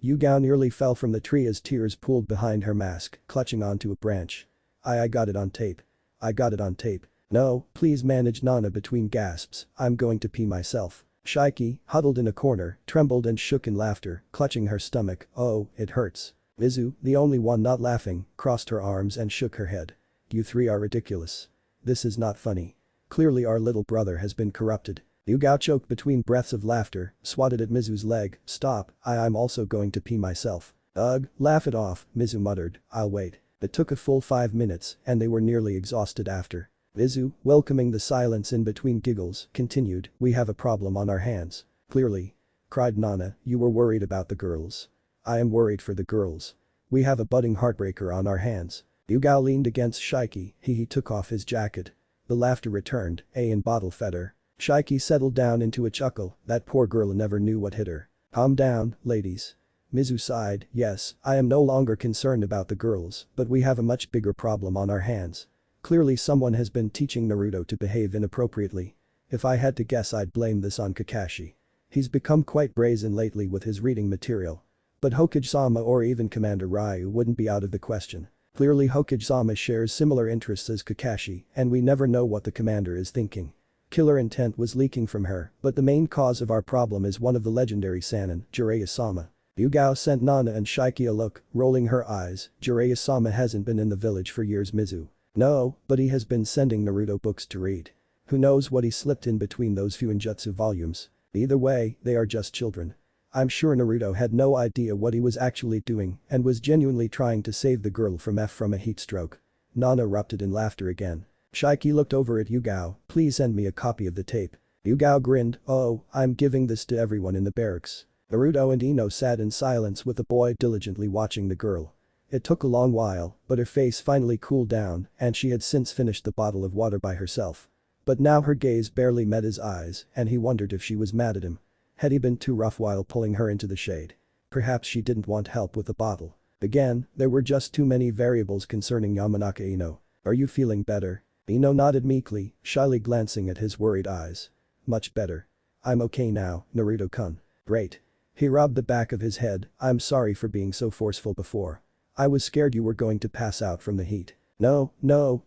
Yugao nearly fell from the tree as tears pooled behind her mask, clutching onto a branch. I got it on tape. I got it on tape. No, please, managed Nana between gasps, I'm going to pee myself. Shaiki, huddled in a corner, trembled and shook in laughter, clutching her stomach. Oh, it hurts. Mizu, the only one not laughing, crossed her arms and shook her head. You 3 are ridiculous. This is not funny. Clearly our little brother has been corrupted. Yugao choked between breaths of laughter, swatted at Mizu's leg. Stop, I'm also going to pee myself. Ugh, laugh it off, Mizu muttered, I'll wait. It took a full 5 minutes, and they were nearly exhausted after. Mizu, welcoming the silence in between giggles, continued, we have a problem on our hands. Clearly. Cried Nana, you were worried about the girls. I am worried for the girls. We have a budding heartbreaker on our hands. Yugao leaned against Shaiki, he took off his jacket. The laughter returned, and bottle fed her. Shaiki settled down into a chuckle, that poor girl never knew what hit her. Calm down, ladies. Mizu sighed, yes, I am no longer concerned about the girls, but we have a much bigger problem on our hands. Clearly someone has been teaching Naruto to behave inappropriately. If I had to guess, I'd blame this on Kakashi. He's become quite brazen lately with his reading material. But Hokage-sama or even Commander Ryu wouldn't be out of the question. Clearly Hokage-sama shares similar interests as Kakashi, and we never know what the commander is thinking. Killer intent was leaking from her, but the main cause of our problem is one of the legendary Sannin, Jiraiya-sama. Yugao sent Nana and Shiki a look, rolling her eyes. Jiraiya-sama hasn't been in the village for years, Mizu. No, but he has been sending Naruto books to read. Who knows what he slipped in between those few ninjutsu volumes. Either way, they are just children. I'm sure Naruto had no idea what he was actually doing and was genuinely trying to save the girl from a heat stroke. Nana erupted in laughter again. Shiki looked over at Yugao, please send me a copy of the tape. Yugao grinned, oh, I'm giving this to everyone in the barracks. Naruto and Ino sat in silence with the boy diligently watching the girl. It took a long while, but her face finally cooled down and she had since finished the bottle of water by herself. But now her gaze barely met his eyes and he wondered if she was mad at him. Had he been too rough while pulling her into the shade? Perhaps she didn't want help with the bottle. Again, there were just too many variables concerning Yamanaka Ino. Are you feeling better? Ino nodded meekly, shyly glancing at his worried eyes. Much better. I'm okay now, Naruto-kun. Great. He rubbed the back of his head, I'm sorry for being so forceful before. I was scared you were going to pass out from the heat. No,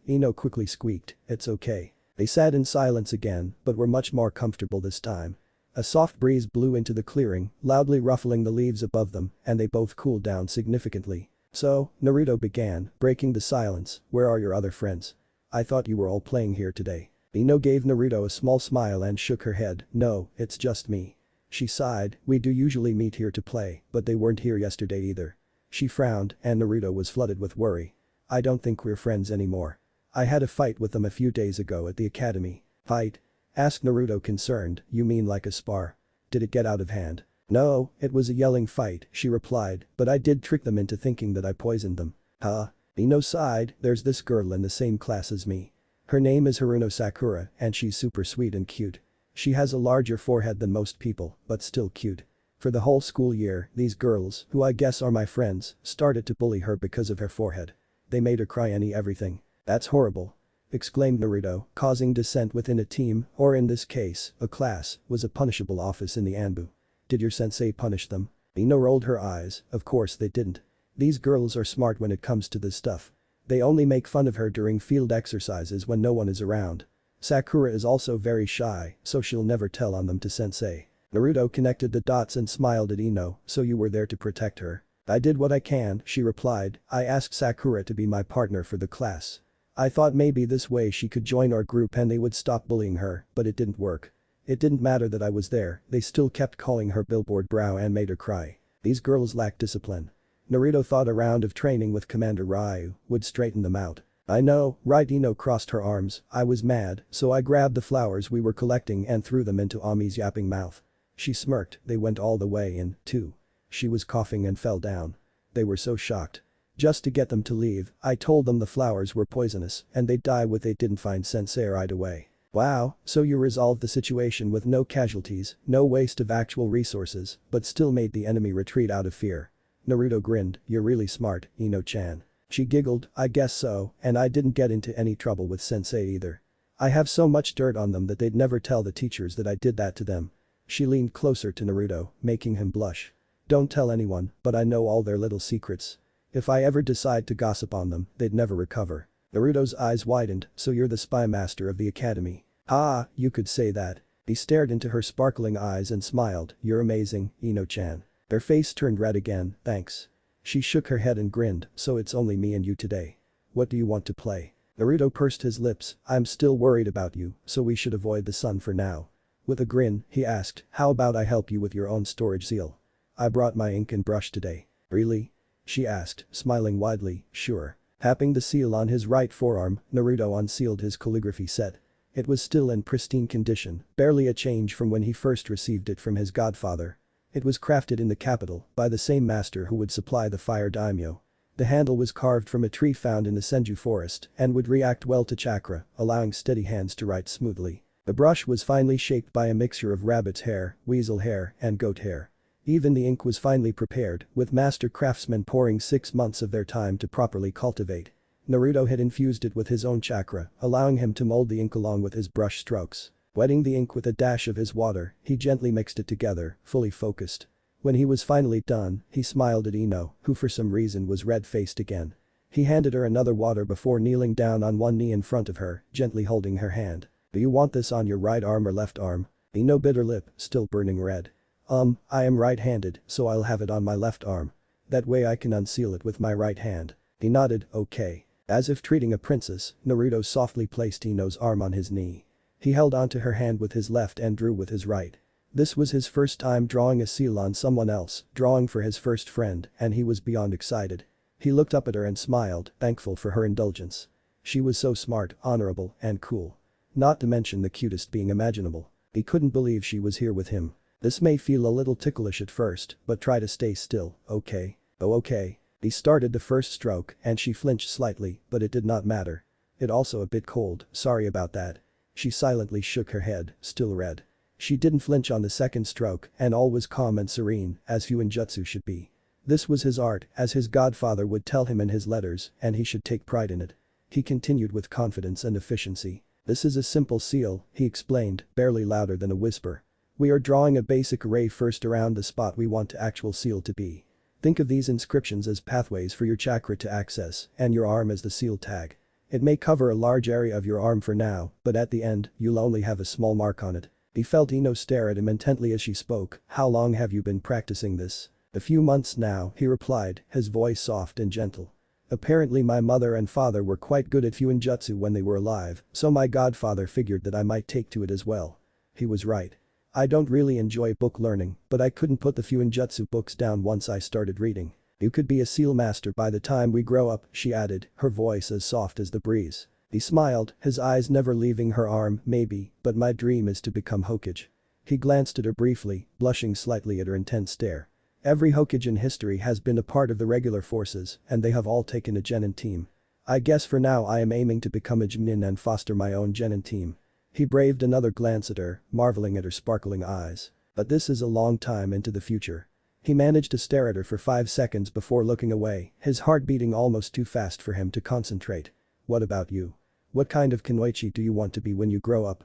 Ino quickly squeaked, it's okay. They sat in silence again, but were much more comfortable this time. A soft breeze blew into the clearing, loudly ruffling the leaves above them, and they both cooled down significantly. So, Naruto began, breaking the silence, where are your other friends? I thought you were all playing here today. Ino gave Naruto a small smile and shook her head, no, it's just me. She sighed, we do usually meet here to play, but they weren't here yesterday either. She frowned, and Naruto was flooded with worry. I don't think we're friends anymore. I had a fight with them a few days ago at the academy. Fight? Asked Naruto concerned, you mean like a spar? Did it get out of hand? No, it was a yelling fight, she replied, but I did trick them into thinking that I poisoned them. Huh? Ino sighed, there's this girl in the same class as me. Her name is Haruno Sakura and she's super sweet and cute. She has a larger forehead than most people, but still cute. For the whole school year, these girls, who I guess are my friends, started to bully her because of her forehead. They made her cry everything. That's horrible. Exclaimed Naruto, causing dissent within a team, or in this case, a class, was a punishable office in the Anbu. Did your sensei punish them? Ino rolled her eyes, of course they didn't. These girls are smart when it comes to this stuff. They only make fun of her during field exercises when no one is around. Sakura is also very shy, so she'll never tell on them to sensei. Naruto connected the dots and smiled at Ino, so you were there to protect her. I did what I can, she replied, I asked Sakura to be my partner for the class. I thought maybe this way she could join our group and they would stop bullying her, but it didn't work. It didn't matter that I was there, they still kept calling her billboard brow and made her cry. These girls lack discipline. Naruto thought a round of training with Commander Ryu would straighten them out. I know, right? Ino crossed her arms, I was mad, so I grabbed the flowers we were collecting and threw them into Ami's yapping mouth. She smirked, they went all the way in, too. She was coughing and fell down. They were so shocked. Just to get them to leave, I told them the flowers were poisonous and they'd die if they didn't find sensei right away. Wow, so you resolved the situation with no casualties, no waste of actual resources, but still made the enemy retreat out of fear. Naruto grinned, you're really smart, Ino-chan. She giggled, I guess so, and I didn't get into any trouble with sensei either. I have so much dirt on them that they'd never tell the teachers that I did that to them. She leaned closer to Naruto, making him blush. Don't tell anyone, but I know all their little secrets. If I ever decide to gossip on them, they'd never recover. Naruto's eyes widened, so you're the spy master of the academy. Ah, you could say that. He stared into her sparkling eyes and smiled, you're amazing, Ino-chan. Her face turned red again, thanks. She shook her head and grinned, so it's only me and you today. What do you want to play? Naruto pursed his lips, I'm still worried about you, so we should avoid the sun for now. With a grin, he asked, how about I help you with your own storage seal? I brought my ink and brush today. Really? She asked, smiling widely, sure. Tapping the seal on his right forearm, Naruto unsealed his calligraphy set. It was still in pristine condition, barely a change from when he first received it from his godfather. It was crafted in the capital by the same master who would supply the fire daimyo. The handle was carved from a tree found in the Senju forest and would react well to chakra, allowing steady hands to write smoothly. The brush was finely shaped by a mixture of rabbit's hair, weasel hair, and goat hair. Even the ink was finely prepared, with master craftsmen pouring 6 months of their time to properly cultivate. Naruto had infused it with his own chakra, allowing him to mold the ink along with his brush strokes. Wetting the ink with a dash of his water, he gently mixed it together, fully focused. When he was finally done, he smiled at Ino, who for some reason was red-faced again. He handed her another water before kneeling down on one knee in front of her, gently holding her hand. "Do you want this on your right arm or left arm?" Ino bit her lip, still burning red. I am right-handed, so I'll have it on my left arm. That way I can unseal it with my right hand." He nodded, "Okay." As if treating a princess, Naruto softly placed Ino's arm on his knee. He held onto her hand with his left and drew with his right. This was his first time drawing a seal on someone else, drawing for his first friend, and he was beyond excited. He looked up at her and smiled, thankful for her indulgence. She was so smart, honorable, and cool. Not to mention the cutest being imaginable. He couldn't believe she was here with him. This may feel a little ticklish at first, but try to stay still, okay? Oh okay. He started the first stroke and she flinched slightly, but it did not matter. "It also a bit cold, sorry about that." She silently shook her head, still red. She didn't flinch on the second stroke and all was calm and serene, as Fuinjutsu should be. This was his art, as his godfather would tell him in his letters, and he should take pride in it. He continued with confidence and efficiency. "This is a simple seal," he explained, barely louder than a whisper. "We are drawing a basic array first around the spot we want the actual seal to be. Think of these inscriptions as pathways for your chakra to access, and your arm as the seal tag. It may cover a large area of your arm for now, but at the end, you'll only have a small mark on it." He felt Ino stare at him intently as she spoke. "How long have you been practicing this?" "A few months now," he replied, his voice soft and gentle. "Apparently my mother and father were quite good at Fuinjutsu when they were alive, so my godfather figured that I might take to it as well." He was right. "I don't really enjoy book learning, but I couldn't put the Fuinjutsu books down once I started reading. You could be a seal master by the time we grow up," she added, her voice as soft as the breeze. He smiled, his eyes never leaving her arm. "Maybe, but my dream is to become Hokage." He glanced at her briefly, blushing slightly at her intense stare. "Every Hokage in history has been a part of the regular forces, and they have all taken a genin team. I guess for now I am aiming to become a genin and foster my own genin team." He braved another glance at her, marveling at her sparkling eyes. "But this is a long time into the future." He managed to stare at her for 5 seconds before looking away, his heart beating almost too fast for him to concentrate. "What about you? What kind of kunoichi do you want to be when you grow up?"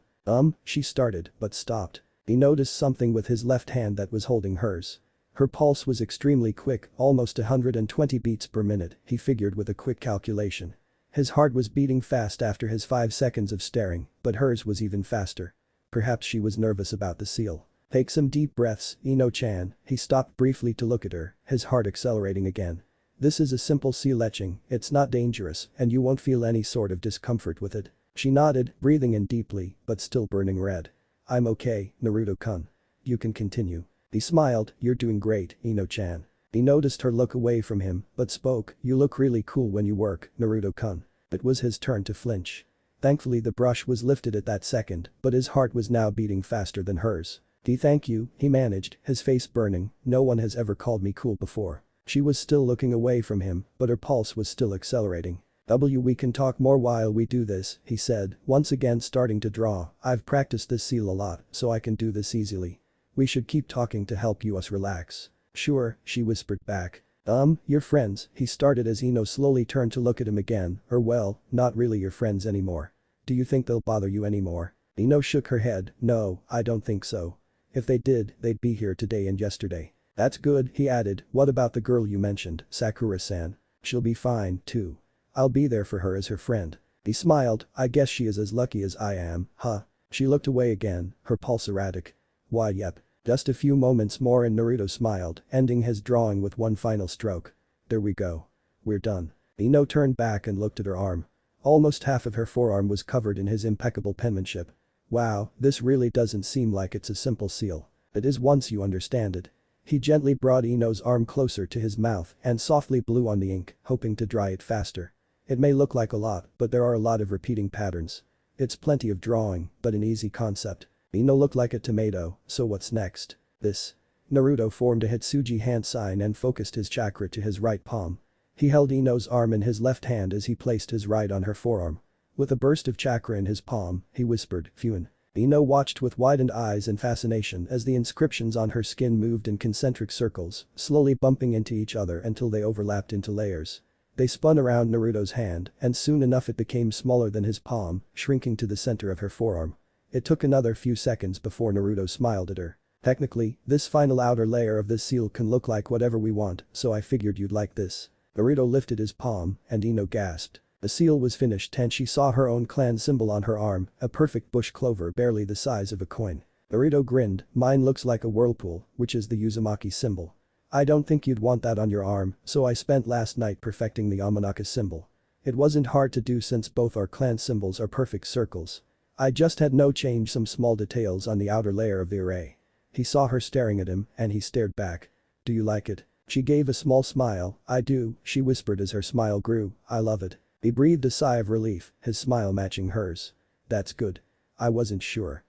She started, but stopped. He noticed something with his left hand that was holding hers. Her pulse was extremely quick, almost 120 beats per minute, he figured with a quick calculation. His heart was beating fast after his 5 seconds of staring, but hers was even faster. Perhaps she was nervous about the seal. "Take some deep breaths, Ino-chan." He stopped briefly to look at her, his heart accelerating again. "This is a simple seal etching, it's not dangerous, and you won't feel any sort of discomfort with it." She nodded, breathing in deeply, but still burning red. "I'm okay, Naruto-kun. You can continue." He smiled, "You're doing great, Ino-chan." He noticed her look away from him, but spoke, "You look really cool when you work, Naruto-kun." It was his turn to flinch. Thankfully the brush was lifted at that second, but his heart was now beating faster than hers. Thank you," he managed, his face burning. "No one has ever called me cool before." She was still looking away from him, but her pulse was still accelerating. "We can talk more while we do this," he said, once again starting to draw. "I've practiced this seal a lot, so I can do this easily. We should keep talking to help us relax." "Sure," she whispered back. You're friends," he started as Ino slowly turned to look at him again, "or well, not really your friends anymore. Do you think they'll bother you anymore?" Ino shook her head. "No, I don't think so. If they did, they'd be here today and yesterday." "That's good," he added. "What about the girl you mentioned, Sakura-san? She'll be fine, too. I'll be there for her as her friend." He smiled. "I guess she is as lucky as I am, huh?" She looked away again, her pulse erratic. "Why yep. Just a few moments more," and Naruto smiled, ending his drawing with one final stroke. "There we go. We're done." Ino turned back and looked at her arm. Almost half of her forearm was covered in his impeccable penmanship. "Wow, this really doesn't seem like it's a simple seal. It is once you understand it." He gently brought Ino's arm closer to his mouth and softly blew on the ink, hoping to dry it faster. "It may look like a lot, but there are a lot of repeating patterns. It's plenty of drawing, but an easy concept." Ino looked like a tomato, "So what's next?" "This." Naruto formed a Hitsuji hand sign and focused his chakra to his right palm. He held Ino's arm in his left hand as he placed his right on her forearm. With a burst of chakra in his palm, he whispered, "Fuin." Ino watched with widened eyes in fascination as the inscriptions on her skin moved in concentric circles, slowly bumping into each other until they overlapped into layers. They spun around Naruto's hand, and soon enough it became smaller than his palm, shrinking to the center of her forearm. It took another few seconds before Naruto smiled at her. Technically, this final outer layer of this seal can look like whatever we want, so I figured you'd like this. Naruto lifted his palm, and Ino gasped. The seal was finished and she saw her own clan symbol on her arm, a perfect bush clover barely the size of a coin. Naruto grinned, mine looks like a whirlpool, which is the Uzumaki symbol. I don't think you'd want that on your arm, so I spent last night perfecting the Amanaka symbol. It wasn't hard to do since both our clan symbols are perfect circles. I just had no change some small details on the outer layer of the array. He saw her staring at him and he stared back. Do you like it? She gave a small smile. I do, she whispered as her smile grew, I love it. He breathed a sigh of relief, his smile matching hers. That's good. I wasn't sure.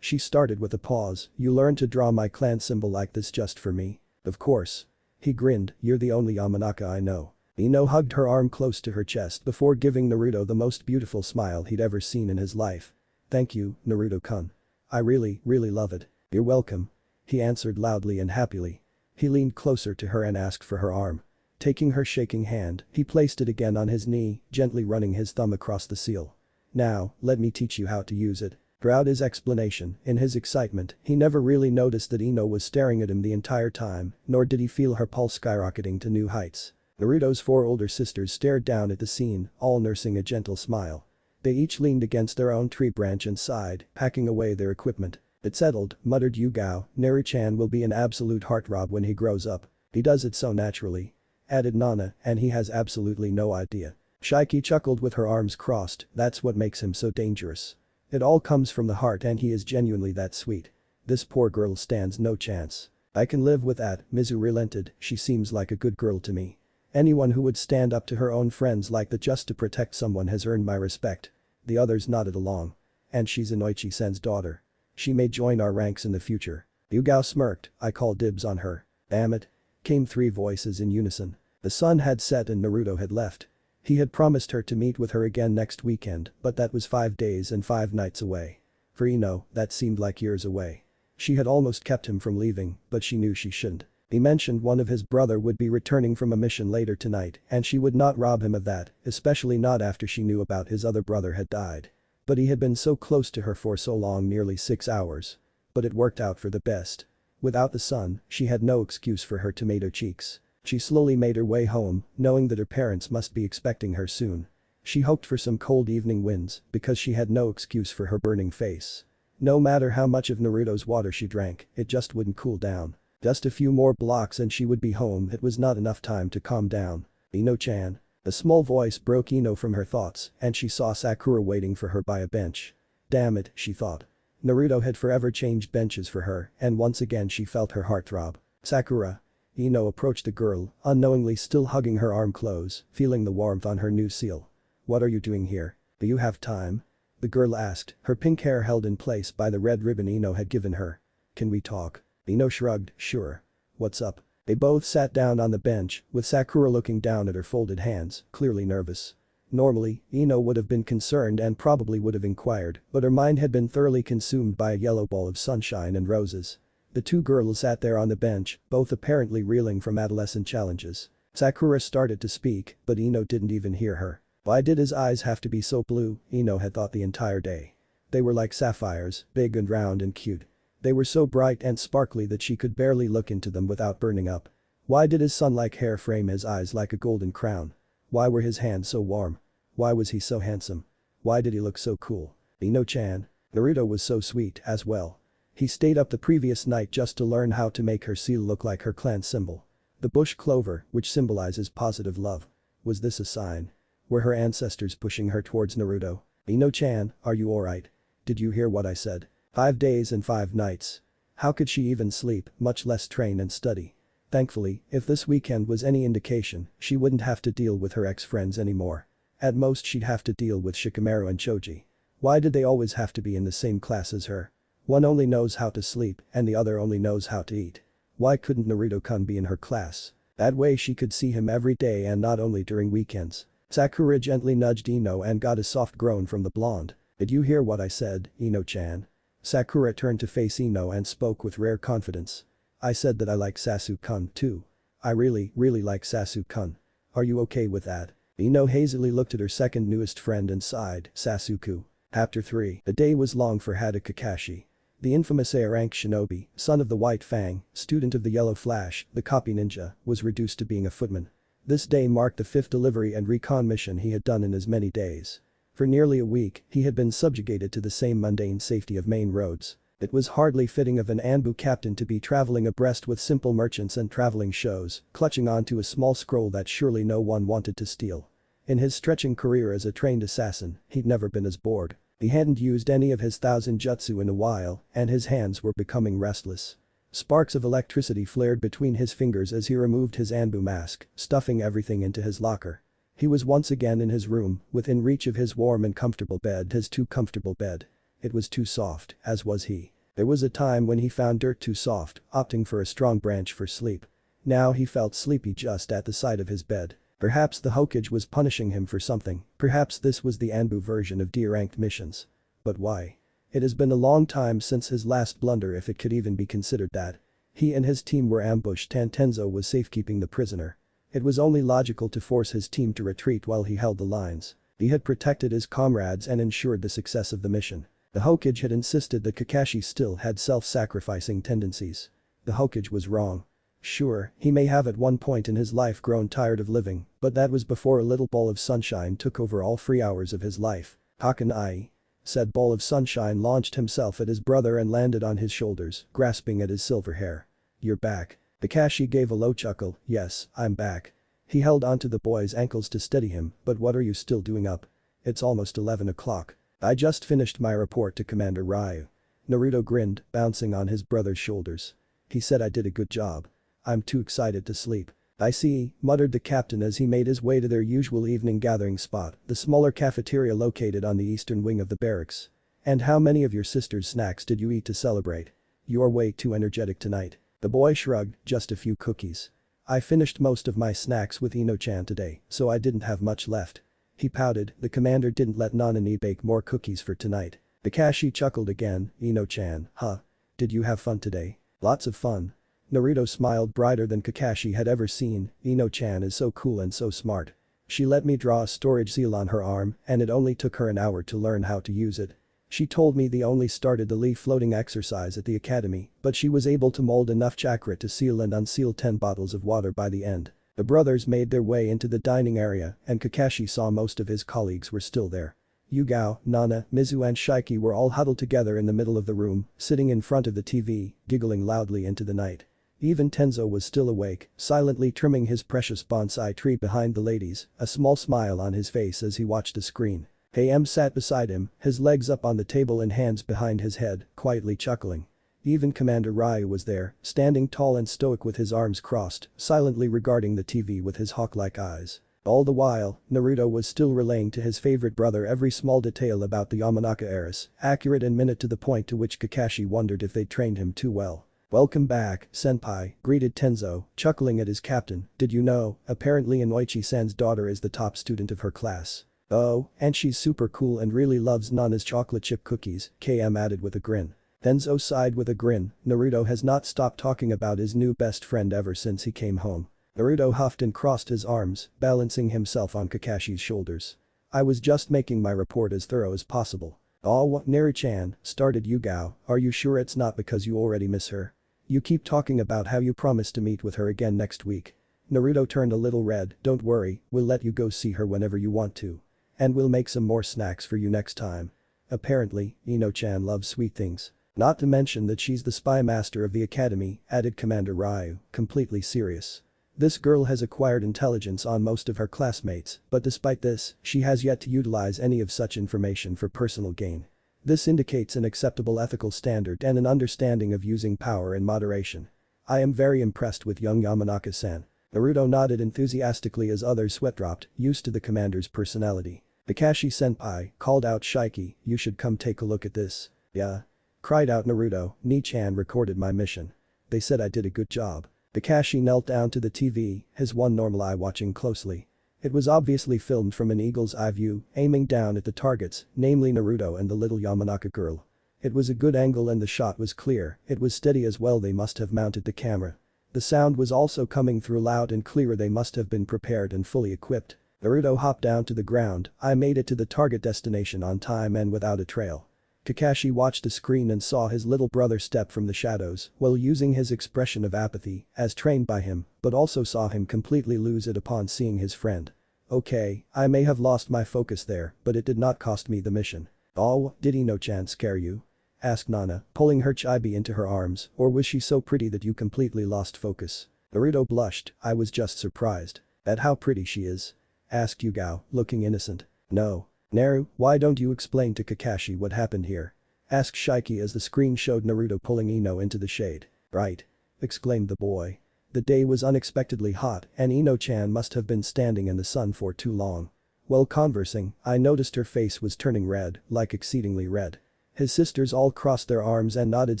She started with a pause, you learned to draw my clan symbol like this just for me? Of course. He grinned, you're the only Yamanaka I know. Ino hugged her arm close to her chest before giving Naruto the most beautiful smile he'd ever seen in his life. Thank you, Naruto-kun. I really love it. You're welcome. He answered loudly and happily. He leaned closer to her and asked for her arm. Taking her shaking hand, he placed it again on his knee, gently running his thumb across the seal. Now, let me teach you how to use it. Throughout his explanation, in his excitement, he never really noticed that Ino was staring at him the entire time, nor did he feel her pulse skyrocketing to new heights. Naruto's 4 older sisters stared down at the scene, all nursing a gentle smile. They each leaned against their own tree branch and sighed, packing away their equipment. It's settled, muttered Yugao, Naru-chan will be an absolute heartthrob when he grows up. He does it so naturally. Added Nana, and he has absolutely no idea. Shaiki chuckled with her arms crossed, that's what makes him so dangerous. It all comes from the heart and he is genuinely that sweet. This poor girl stands no chance. I can live with that, Mizu relented, she seems like a good girl to me. Anyone who would stand up to her own friends like that just to protect someone has earned my respect. The others nodded along. And she's Inoichi-sen's daughter. She may join our ranks in the future. Yugao smirked, I call dibs on her. Damn it. Came 3 voices in unison. The sun had set and Naruto had left. He had promised her to meet with her again next weekend, but that was 5 days and 5 nights away. For Ino, that seemed like years away. She had almost kept him from leaving, but she knew she shouldn't. He mentioned one of his brother would be returning from a mission later tonight and she would not rob him of that, especially not after she knew about his other brother had died. But he had been so close to her for so long, nearly 6 hours. But it worked out for the best. Without the sun, she had no excuse for her tomato cheeks. She slowly made her way home, knowing that her parents must be expecting her soon. She hoped for some cold evening winds because she had no excuse for her burning face. No matter how much of Naruto's water she drank, it just wouldn't cool down. Just a few more blocks and she would be home. It was not enough time to calm down. Ino-chan. A small voice broke Ino from her thoughts and she saw Sakura waiting for her by a bench. Damn it, she thought. Naruto had forever changed benches for her and once again she felt her heart throb. Sakura. Ino approached the girl, unknowingly still hugging her arm close, feeling the warmth on her new seal. What are you doing here? Do you have time? The girl asked, her pink hair held in place by the red ribbon Ino had given her. Can we talk? Ino shrugged, sure. What's up? They both sat down on the bench, with Sakura looking down at her folded hands, clearly nervous. Normally, Ino would have been concerned and probably would have inquired, but her mind had been thoroughly consumed by a yellow ball of sunshine and roses. The 2 girls sat there on the bench, both apparently reeling from adolescent challenges. Sakura started to speak, but Ino didn't even hear her. Why did his eyes have to be so blue, Ino had thought the entire day. They were like sapphires, big and round and cute. They were so bright and sparkly that she could barely look into them without burning up. Why did his sun-like hair frame his eyes like a golden crown? Why were his hands so warm? Why was he so handsome? Why did he look so cool? Ino-chan. Naruto was so sweet as well. He stayed up the previous night just to learn how to make her seal look like her clan symbol. The bush clover, which symbolizes positive love. Was this a sign? Were her ancestors pushing her towards Naruto? Ino-chan, are you alright? Did you hear what I said? 5 days and 5 nights. How could she even sleep, much less train and study? Thankfully, if this weekend was any indication, she wouldn't have to deal with her ex-friends anymore. At most she'd have to deal with Shikamaru and Choji. Why did they always have to be in the same class as her? One only knows how to sleep and the other only knows how to eat. Why couldn't Naruto-kun be in her class? That way she could see him every day and not only during weekends. Sakura gently nudged Ino and got a soft groan from the blonde. Did you hear what I said, Ino-chan? Sakura turned to face Ino and spoke with rare confidence. I said that I like Sasu-kun too. I really like Sasu-kun. Are you okay with that? Ino hazily looked at her second newest friend and sighed, Sasuku. Chapter 3. The day was long for Hada Kakashi. The infamous A-rank shinobi, son of the White Fang, student of the Yellow Flash, the copy ninja, was reduced to being a footman. This day marked the 5th delivery and recon mission he had done in as many days. For nearly a week, he had been subjugated to the same mundane safety of main roads. It was hardly fitting of an Anbu captain to be traveling abreast with simple merchants and traveling shows, clutching onto a small scroll that surely no one wanted to steal. In his stretching career as a trained assassin, he'd never been as bored. He hadn't used any of his 1000 jutsu in a while, and his hands were becoming restless. Sparks of electricity flared between his fingers as he removed his Anbu mask, stuffing everything into his locker. He was once again in his room, within reach of his warm and comfortable bed, his too comfortable bed. It was too soft, as was he. There was a time when he found dirt too soft, opting for a strong branch for sleep. Now he felt sleepy just at the sight of his bed. Perhaps the Hokage was punishing him for something, perhaps this was the Anbu version of D-ranked missions. But why? It has been a long time since his last blunder, if it could even be considered that. He and his team were ambushed and Tenzo was safekeeping the prisoner. It was only logical to force his team to retreat while he held the lines. He had protected his comrades and ensured the success of the mission. The Hokage had insisted that Kakashi still had self-sacrificing tendencies. The Hokage was wrong. Sure, he may have at one point in his life grown tired of living, but that was before a little ball of sunshine took over all free hours of his life. Hakan said ball of sunshine launched himself at his brother and landed on his shoulders, grasping at his silver hair. You're back. Kakashi gave a low chuckle. Yes, I'm back. He held onto the boy's ankles to steady him, but what are you still doing up? It's almost 11 o'clock. I just finished my report to Commander Ryu. Naruto grinned, bouncing on his brother's shoulders. He said I did a good job. I'm too excited to sleep. I see, muttered the captain as he made his way to their usual evening gathering spot, the smaller cafeteria located on the eastern wing of the barracks. And how many of your sister's snacks did you eat to celebrate? You're way too energetic tonight. The boy shrugged, just a few cookies. I finished most of my snacks with Ino-chan today, so I didn't have much left. He pouted, the commander didn't let Nanani bake more cookies for tonight. Kakashi chuckled again, Ino-chan, huh? Did you have fun today? Lots of fun. Naruto smiled brighter than Kakashi had ever seen. Ino-chan is so cool and so smart. She let me draw a storage seal on her arm and it only took her an hour to learn how to use it. She told me they only started the leaf floating exercise at the academy, but she was able to mold enough chakra to seal and unseal 10 bottles of water by the end. The brothers made their way into the dining area and Kakashi saw most of his colleagues were still there. Yugao, Nana, Mizu and Shiki were all huddled together in the middle of the room, sitting in front of the TV, giggling loudly into the night. Even Tenzo was still awake, silently trimming his precious bonsai tree behind the ladies, a small smile on his face as he watched the screen. AM sat beside him, his legs up on the table and hands behind his head, quietly chuckling. Even Commander Ryu was there, standing tall and stoic with his arms crossed, silently regarding the TV with his hawk-like eyes. All the while, Naruto was still relaying to his favorite brother every small detail about the Yamanaka heiress, accurate and minute to the point to which Kakashi wondered if they'd trained him too well. Welcome back, senpai, greeted Tenzo, chuckling at his captain. Did you know, apparently Inoichi-san's daughter is the top student of her class. Oh, and she's super cool and really loves Nana's chocolate chip cookies, KM added with a grin. Tenzo sighed with a grin. Naruto has not stopped talking about his new best friend ever since he came home. Naruto huffed and crossed his arms, balancing himself on Kakashi's shoulders. I was just making my report as thorough as possible. Oh, Neri-chan, started Yugao, are you sure it's not because you already miss her? You keep talking about how you promised to meet with her again next week. Naruto turned a little red. Don't worry, we'll let you go see her whenever you want to. And we'll make some more snacks for you next time. Apparently, Ino-chan loves sweet things. Not to mention that she's the spy master of the academy, added Commander Ryu, completely serious. This girl has acquired intelligence on most of her classmates, but despite this, she has yet to utilize any of such information for personal gain. This indicates an acceptable ethical standard and an understanding of using power in moderation. I am very impressed with young Yamanaka-san. Naruto nodded enthusiastically as others sweat dropped, used to the commander's personality. Kakashi-senpai, called out Shiki, you should come take a look at this. Yeah. Cried out Naruto, Ni-chan recorded my mission. They said I did a good job. Kakashi knelt down to the TV, his one normal eye watching closely. It was obviously filmed from an eagle's eye view, aiming down at the targets, namely Naruto and the little Yamanaka girl. It was a good angle and the shot was clear, it was steady as well. They must have mounted the camera. The sound was also coming through loud and clear. They must have been prepared and fully equipped. Naruto hopped down to the ground. I made it to the target destination on time and without a trail. Kakashi watched the screen and saw his little brother step from the shadows while using his expression of apathy as trained by him, but also saw him completely lose it upon seeing his friend. Okay, I may have lost my focus there, but it did not cost me the mission. Oh, did Ino-chan scare you? Asked Nana, pulling her chibi into her arms, or was she so pretty that you completely lost focus? Naruto blushed. I was just surprised. At how pretty she is? Asked Yugao, looking innocent. No. Naru, why don't you explain to Kakashi what happened here? Asked Shiki as the screen showed Naruto pulling Ino into the shade. Right. Exclaimed the boy. The day was unexpectedly hot and Ino-chan must have been standing in the sun for too long. While conversing, I noticed her face was turning red, like exceedingly red. His sisters all crossed their arms and nodded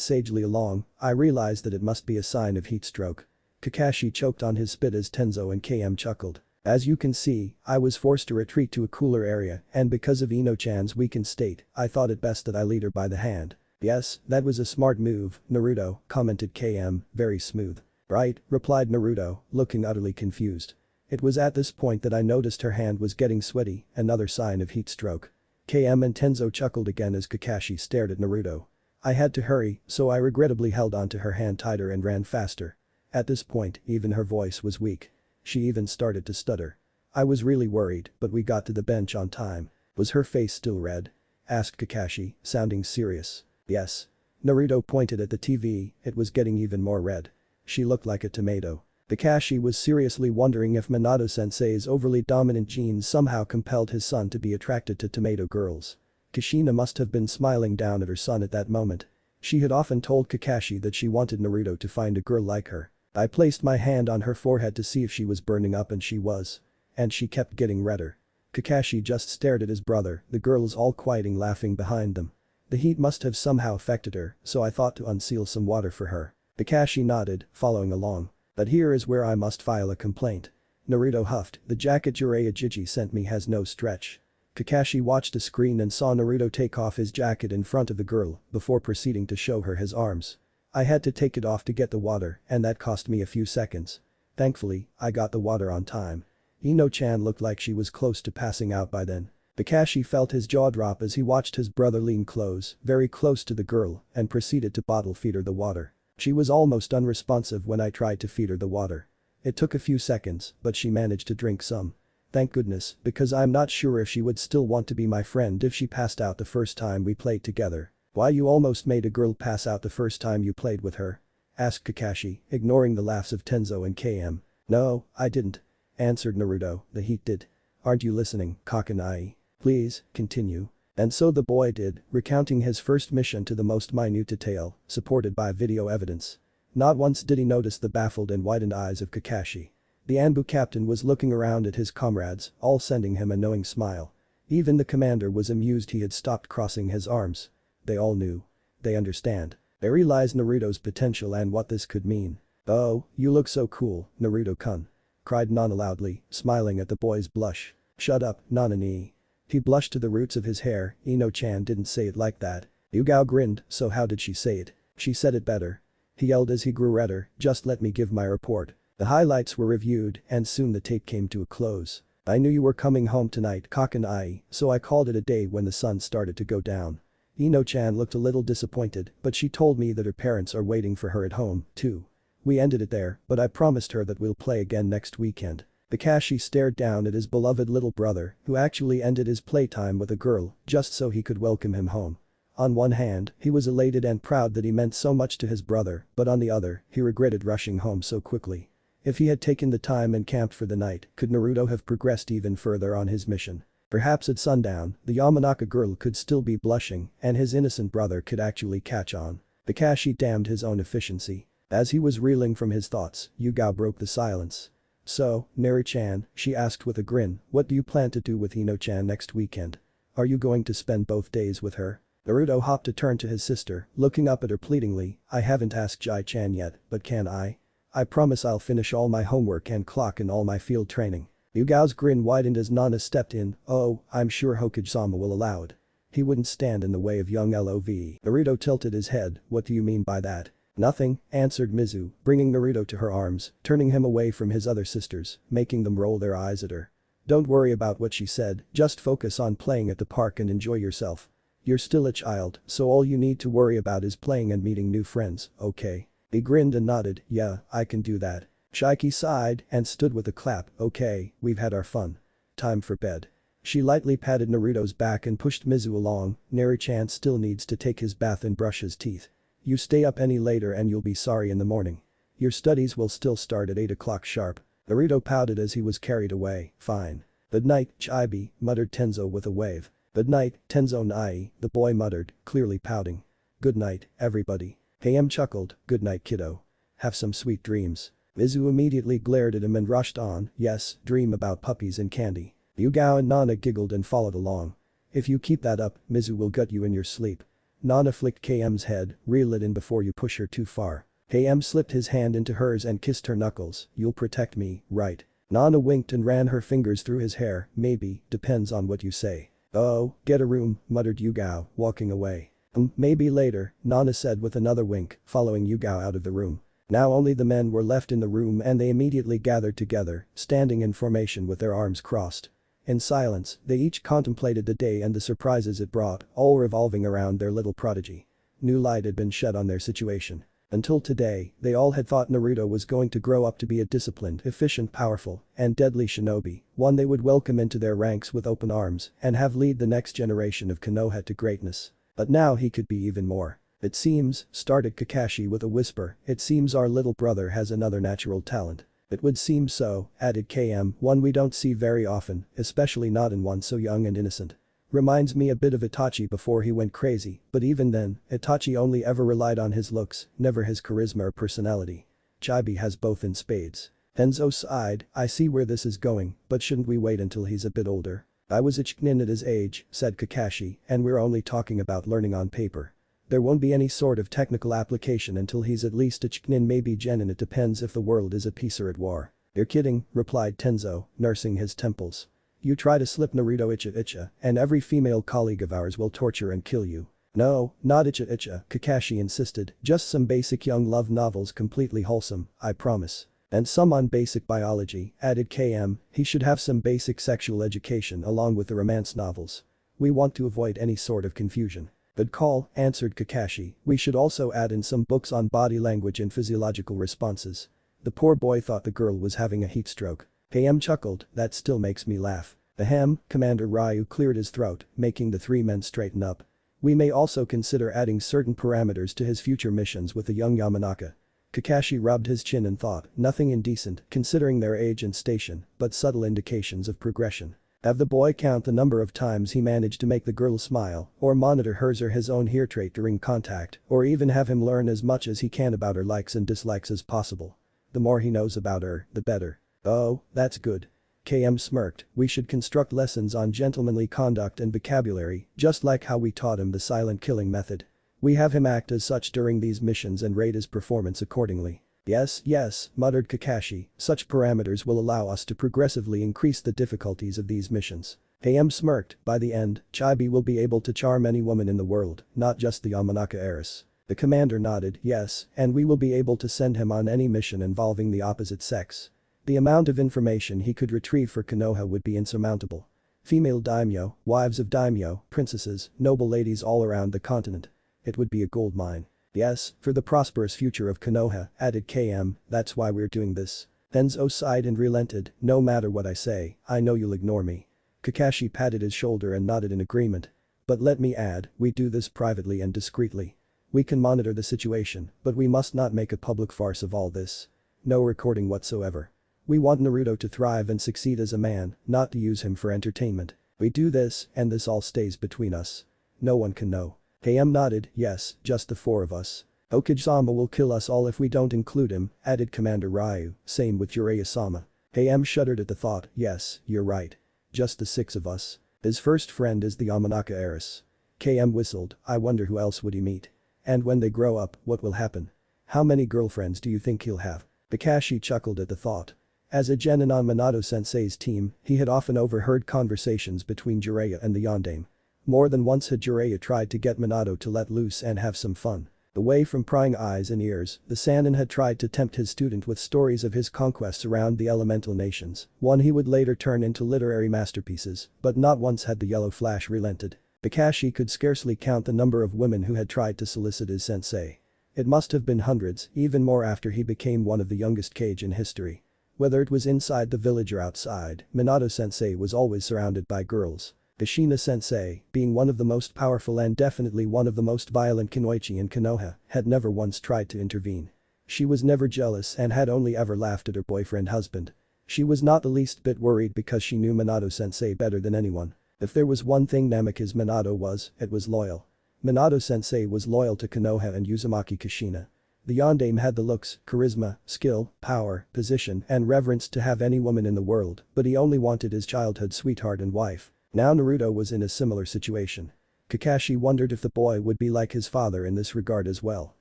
sagely along. I realized that it must be a sign of heat stroke. Kakashi choked on his spit as Tenzo and KM chuckled. As you can see, I was forced to retreat to a cooler area and because of Ino-chan's weakened state, I thought it best that I lead her by the hand. Yes, that was a smart move, Naruto, commented KM, very smooth. Right, replied Naruto, looking utterly confused. It was at this point that I noticed her hand was getting sweaty, another sign of heat stroke. KM and Tenzo chuckled again as Kakashi stared at Naruto. I had to hurry, so I regrettably held onto her hand tighter and ran faster. At this point, even her voice was weak. She even started to stutter. I was really worried, but we got to the bench on time. Was her face still red? Asked Kakashi, sounding serious. Yes. Naruto pointed at the TV, it was getting even more red. She looked like a tomato. Kakashi was seriously wondering if Minato-sensei's overly dominant genes somehow compelled his son to be attracted to tomato girls. Kushina must have been smiling down at her son at that moment. She had often told Kakashi that she wanted Naruto to find a girl like her. I placed my hand on her forehead to see if she was burning up and she was. And she kept getting redder. Kakashi just stared at his brother, the girls all quieting laughing behind them. The heat must have somehow affected her, so I thought to unseal some water for her. Kakashi nodded, following along. But here is where I must file a complaint. Naruto huffed, the jacket Jiraiya sent me has no stretch. Kakashi watched the screen and saw Naruto take off his jacket in front of the girl before proceeding to show her his arms. I had to take it off to get the water and that cost me a few seconds. Thankfully, I got the water on time. Ino-chan looked like she was close to passing out by then. Kakashi felt his jaw drop as he watched his brother lean close, very close to the girl and proceeded to bottle feed her the water. She was almost unresponsive when I tried to feed her the water. It took a few seconds, but she managed to drink some. Thank goodness, because I'm not sure if she would still want to be my friend if she passed out the first time we played together. Why you almost made a girl pass out the first time you played with her? Asked Kakashi, ignoring the laughs of Tenzo and KM. No, I didn't. Answered Naruto, the heat did. Aren't you listening, Kakanai? Please, continue. And so the boy did, recounting his first mission to the most minute detail, supported by video evidence. Not once did he notice the baffled and widened eyes of Kakashi. The Anbu captain was looking around at his comrades, all sending him a knowing smile. Even the commander was amused he had stopped crossing his arms. They all knew. They understand. They realized Naruto's potential and what this could mean. Oh, you look so cool, Naruto-kun. Cried Nana loudly, smiling at the boy's blush. Shut up, Nana-ni. He blushed to the roots of his hair, Ino-chan didn't say it like that. Yugao grinned, so how did she say it? She said it better. He yelled as he grew redder, just let me give my report. The highlights were reviewed and soon the tape came to a close. I knew you were coming home tonight, Kakanai, so I called it a day when the sun started to go down. Ino-chan looked a little disappointed, but she told me that her parents are waiting for her at home, too. We ended it there, but I promised her that we'll play again next weekend. Kakashi stared down at his beloved little brother, who actually ended his playtime with a girl just so he could welcome him home. On one hand, he was elated and proud that he meant so much to his brother, but on the other, he regretted rushing home so quickly. If he had taken the time and camped for the night, could Naruto have progressed even further on his mission? Perhaps at sundown, the Yamanaka girl could still be blushing and his innocent brother could actually catch on. Kakashi damned his own efficiency. As he was reeling from his thoughts, Yugao broke the silence. So, Naru-chan, she asked with a grin, what do you plan to do with Ino-chan next weekend? Are you going to spend both days with her? Naruto hopped to turn to his sister, looking up at her pleadingly, I haven't asked Jai-chan yet, but can I? I promise I'll finish all my homework and clock in all my field training. Yugao's grin widened as Nana stepped in, oh, I'm sure Hokage-sama will allow it. He wouldn't stand in the way of young Love. Naruto tilted his head, what do you mean by that? Nothing, answered Mizu, bringing Naruto to her arms, turning him away from his other sisters, making them roll their eyes at her. Don't worry about what she said, just focus on playing at the park and enjoy yourself. You're still a child, so all you need to worry about is playing and meeting new friends, okay? He grinned and nodded, yeah, I can do that. Shiki sighed and stood with a clap, okay, we've had our fun. Time for bed. She lightly patted Naruto's back and pushed Mizu along. Neri-chan still needs to take his bath and brush his teeth. You stay up any later and you'll be sorry in the morning. Your studies will still start at 8 o'clock sharp. Naruto pouted as he was carried away, fine. Good night, Chibi, muttered Tenzo with a wave. Good night, Tenzo Nai, the boy muttered, clearly pouting. Good night, everybody. KM chuckled, good night kiddo. Have some sweet dreams. Mizu immediately glared at him and rushed on, yes, dream about puppies and candy. Yugao and Nana giggled and followed along. If you keep that up, Mizu will gut you in your sleep. Nana flicked KM's head, reel it in before you push her too far. KM slipped his hand into hers and kissed her knuckles, you'll protect me, right? Nana winked and ran her fingers through his hair, maybe, depends on what you say. Oh, get a room, muttered Yugao, walking away. Maybe later, Nana said with another wink, following Yugao out of the room. Now only the men were left in the room and they immediately gathered together, standing in formation with their arms crossed. In silence, they each contemplated the day and the surprises it brought, all revolving around their little prodigy. New light had been shed on their situation. Until today, they all had thought Naruto was going to grow up to be a disciplined, efficient, powerful, and deadly shinobi, one they would welcome into their ranks with open arms and have lead the next generation of Konoha to greatness. But now he could be even more. It seems, started Kakashi with a whisper, it seems our little brother has another natural talent. It would seem so, added KM, one we don't see very often, especially not in one so young and innocent. Reminds me a bit of Itachi before he went crazy, but even then, Itachi only ever relied on his looks, never his charisma or personality. Chibi has both in spades. Tenzo sighed, I see where this is going, but shouldn't we wait until he's a bit older? I was a chunin at his age, said Kakashi, and we're only talking about learning on paper. There won't be any sort of technical application until he's at least a chunin, maybe genin, it depends if the world is at peace or at war. You're kidding, replied Tenzo, nursing his temples. You try to slip Naruto icha, and every female colleague of ours will torture and kill you. No, not icha, Kakashi insisted, just some basic young love novels completely wholesome, I promise. And some on basic biology, added KM, he should have some basic sexual education along with the romance novels. We want to avoid any sort of confusion. Good call, answered Kakashi, we should also add in some books on body language and physiological responses. The poor boy thought the girl was having a heat stroke. KM chuckled, that still makes me laugh. Ahem, Commander Ryu cleared his throat, making the three men straighten up. We may also consider adding certain parameters to his future missions with the young Yamanaka. Kakashi rubbed his chin and thought, nothing indecent considering their age and station, but subtle indications of progression. Have the boy count the number of times he managed to make the girl smile, or monitor hers or his own hair trait during contact, or even have him learn as much as he can about her likes and dislikes as possible. The more he knows about her, the better. Oh, that's good. KM smirked, we should construct lessons on gentlemanly conduct and vocabulary, just like how we taught him the silent killing method. We have him act as such during these missions and rate his performance accordingly. Yes, muttered Kakashi, such parameters will allow us to progressively increase the difficulties of these missions. KM smirked, by the end, Chibi will be able to charm any woman in the world, not just the Yamanaka heiress. The commander nodded, yes, and we will be able to send him on any mission involving the opposite sex. The amount of information he could retrieve for Konoha would be insurmountable. Female daimyo, wives of daimyo, princesses, noble ladies all around the continent. It would be a gold mine. Yes, for the prosperous future of Konoha, added KM, that's why we're doing this. Tenzo sighed and relented, no matter what I say, I know you'll ignore me. Kakashi patted his shoulder and nodded in agreement. But let me add, we do this privately and discreetly. We can monitor the situation, but we must not make a public farce of all this. No recording whatsoever. We want Naruto to thrive and succeed as a man, not to use him for entertainment. We do this, and this all stays between us. No one can know. KM nodded, yes, just the four of us. Okage-sama will kill us all if we don't include him, added Commander Ryu, same with Jiraiya-sama. KM shuddered at the thought, yes, you're right. Just the six of us. His first friend is the Yamanaka heiress. KM whistled, I wonder who else would he meet. And when they grow up, what will happen? How many girlfriends do you think he'll have? Kakashi chuckled at the thought. As a genin on Minato-sensei's team, he had often overheard conversations between Jiraiya and the yondaime. More than once had Jiraiya tried to get Minato to let loose and have some fun. Away from prying eyes and ears, the Sannin had tried to tempt his student with stories of his conquests around the elemental nations, one he would later turn into literary masterpieces, but not once had the yellow flash relented. Kakashi could scarcely count the number of women who had tried to solicit his sensei. It must have been hundreds, even more after he became one of the youngest Kage in history. Whether it was inside the village or outside, Minato-sensei was always surrounded by girls. Kushina-sensei, being one of the most powerful and definitely one of the most violent kunoichi in Konoha, had never once tried to intervene. She was never jealous and had only ever laughed at her boyfriend-husband. She was not the least bit worried because she knew Minato-sensei better than anyone. If there was one thing Namikaze Minato was, it was loyal. Minato-sensei was loyal to Konoha and Uzumaki Kushina. The yondaime had the looks, charisma, skill, power, position, and reverence to have any woman in the world, but he only wanted his childhood sweetheart and wife. Now Naruto was in a similar situation. Kakashi wondered if the boy would be like his father in this regard as well.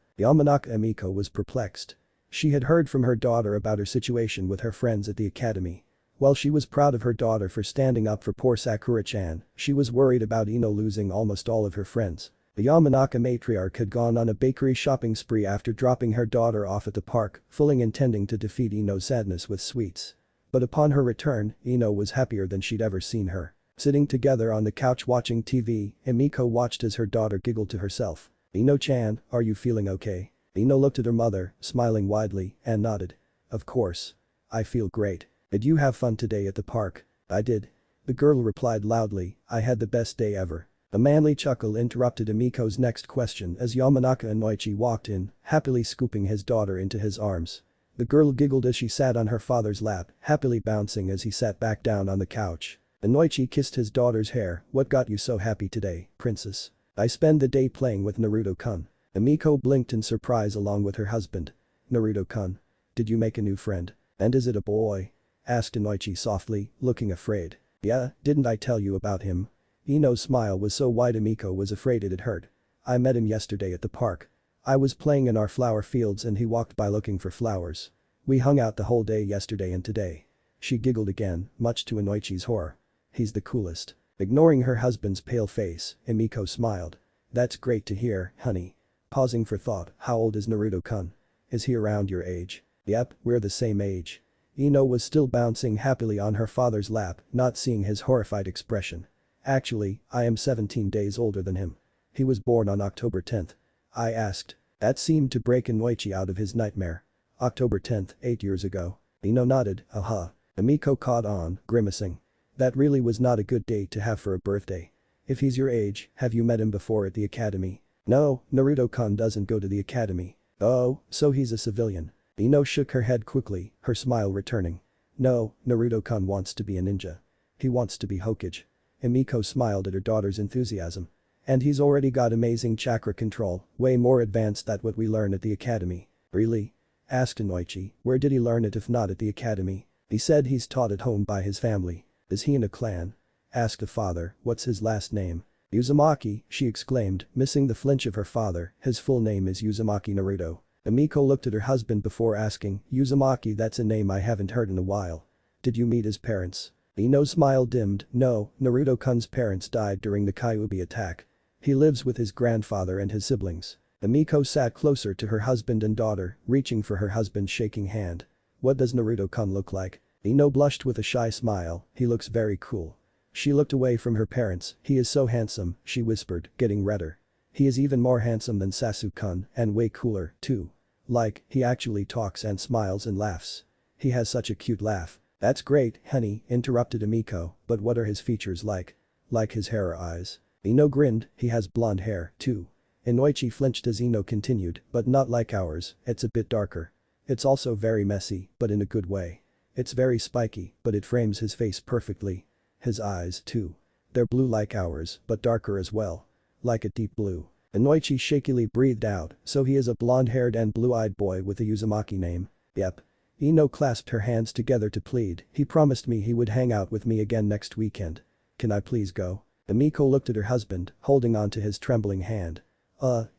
Yamanaka Emiko was perplexed. She had heard from her daughter about her situation with her friends at the academy. While she was proud of her daughter for standing up for poor Sakura-chan, she was worried about Ino losing almost all of her friends. The Yamanaka matriarch had gone on a bakery shopping spree after dropping her daughter off at the park, fully intending to defeat Ino's sadness with sweets. But upon her return, Ino was happier than she'd ever seen her. Sitting together on the couch watching TV, Emiko watched as her daughter giggled to herself. "Ino-chan, are you feeling okay?" Ino looked at her mother, smiling widely, and nodded. "Of course. I feel great. Did you have fun today at the park?" "I did." The girl replied loudly, "I had the best day ever." A manly chuckle interrupted Emiko's next question as Yamanaka Inoichi walked in, happily scooping his daughter into his arms. The girl giggled as she sat on her father's lap, happily bouncing as he sat back down on the couch. Inoichi kissed his daughter's hair. "What got you so happy today, princess?" "I spend the day playing with Naruto-kun." Emiko blinked in surprise along with her husband. "Naruto-kun? Did you make a new friend? And is it a boy?" asked Inoichi softly, looking afraid. "Yeah, didn't I tell you about him?" Ino's smile was so wide Emiko was afraid it'd hurt. "I met him yesterday at the park. I was playing in our flower fields and he walked by looking for flowers. We hung out the whole day yesterday and today." She giggled again, much to Inoichi's horror. "He's the coolest." Ignoring her husband's pale face, Emiko smiled. "That's great to hear, honey." Pausing for thought, "How old is Naruto-kun? Is he around your age?" "Yep, we're the same age." Ino was still bouncing happily on her father's lap, not seeing his horrified expression. "Actually, I am 17 days older than him. He was born on October 10th. I asked. That seemed to break Inoichi out of his nightmare. "October 10th, 8 years ago." Ino nodded, "Uh-huh." Emiko caught on, grimacing. "That really was not a good date to have for a birthday. If he's your age, have you met him before at the academy?" "No, Naruto-kun doesn't go to the academy." "Oh, so he's a civilian." Ino shook her head quickly, her smile returning. "No, Naruto-kun wants to be a ninja. He wants to be Hokage." Emiko smiled at her daughter's enthusiasm. "And he's already got amazing chakra control, way more advanced than what we learn at the academy." "Really?" asked Inoichi. "Where did he learn it if not at the academy?" "He said he's taught at home by his family." "Is he in a clan?" asked the father. "What's his last name?" "Uzumaki," she exclaimed, missing the flinch of her father. "His full name is Uzumaki Naruto." Emiko looked at her husband before asking, "Uzumaki, that's a name I haven't heard in a while. Did you meet his parents?" Ino's smile dimmed. "No, Naruto-kun's parents died during the Kyuubi attack. He lives with his grandfather and his siblings." Emiko sat closer to her husband and daughter, reaching for her husband's shaking hand. "What does Naruto-kun look like?" Ino blushed with a shy smile. "He looks very cool." She looked away from her parents. "He is so handsome," she whispered, getting redder. "He is even more handsome than Sasuke-kun and way cooler, too. Like, he actually talks and smiles and laughs. He has such a cute laugh." "That's great, honey," interrupted Emiko, "but what are his features like?" "Like his hair or eyes?" Ino grinned. "He has blonde hair, too." Inoichi flinched as Ino continued, "But not like ours, it's a bit darker. It's also very messy, but in a good way. It's very spiky, but it frames his face perfectly. His eyes, too. They're blue like ours, but darker as well. Like a deep blue." Inoichi shakily breathed out, "So he is a blonde-haired and blue-eyed boy with a Uzumaki name?" "Yep." Ino clasped her hands together to plead. "He promised me he would hang out with me again next weekend. Can I please go?" Emiko looked at her husband, holding on to his trembling hand.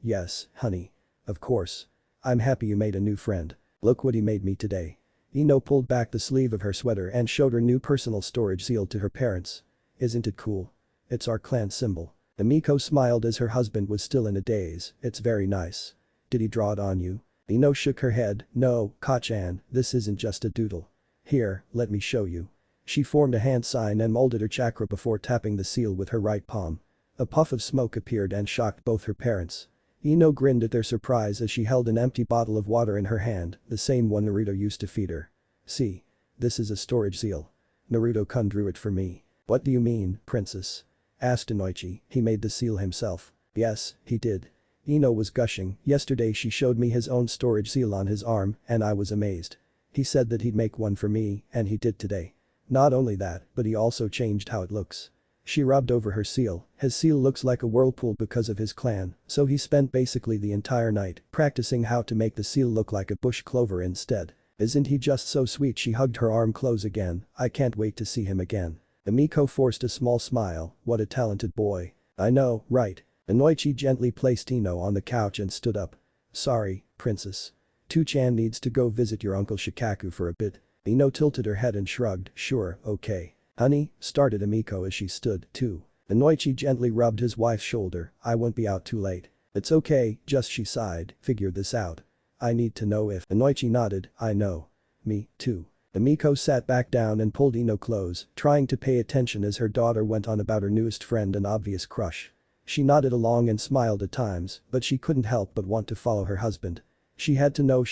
Yes, honey. Of course. I'm happy you made a new friend. Look what he made me today." Ino pulled back the sleeve of her sweater and showed her new personal storage seal to her parents. "Isn't it cool? It's our clan symbol." Emiko smiled as her husband was still in a daze. "It's very nice. Did he draw it on you? Ino shook her head. No, Ka-chan, this isn't just a doodle. Here, let me show you. She formed a hand sign and molded her chakra before tapping the seal with her right palm. A puff of smoke appeared and shocked both her parents. Ino grinned at their surprise as she held an empty bottle of water in her hand, the same one Naruto used to feed her. See. This is a storage seal. Naruto-kun drew it for me. What do you mean, princess? Asked Inoichi. He made the seal himself. Yes, he did. Ino was gushing. Yesterday she showed me his own storage seal on his arm, and I was amazed. He said that he'd make one for me, and he did today. Not only that, but he also changed how it looks. She rubbed over her seal. His seal looks like a whirlpool because of his clan, so he spent basically the entire night practicing how to make the seal look like a bush clover instead. Isn't he just so sweet? She hugged her arm close again. I can't wait to see him again. Emiko forced a small smile. What a talented boy. I know, right? Inoichi gently placed Ino on the couch and stood up. Sorry, princess. Tu-chan needs to go visit your uncle Shikaku for a bit. Ino tilted her head and shrugged. Sure, okay. Honey, started Emiko as she stood, too. Inoichi gently rubbed his wife's shoulder. I won't be out too late. It's okay, just she sighed. Figure this out. I need to know if. Inoichi nodded. I know. Me, too. Emiko sat back down and pulled Ino close, trying to pay attention as her daughter went on about her newest friend and obvious crush. She nodded along and smiled at times, but she couldn't help but want to follow her husband. She had to know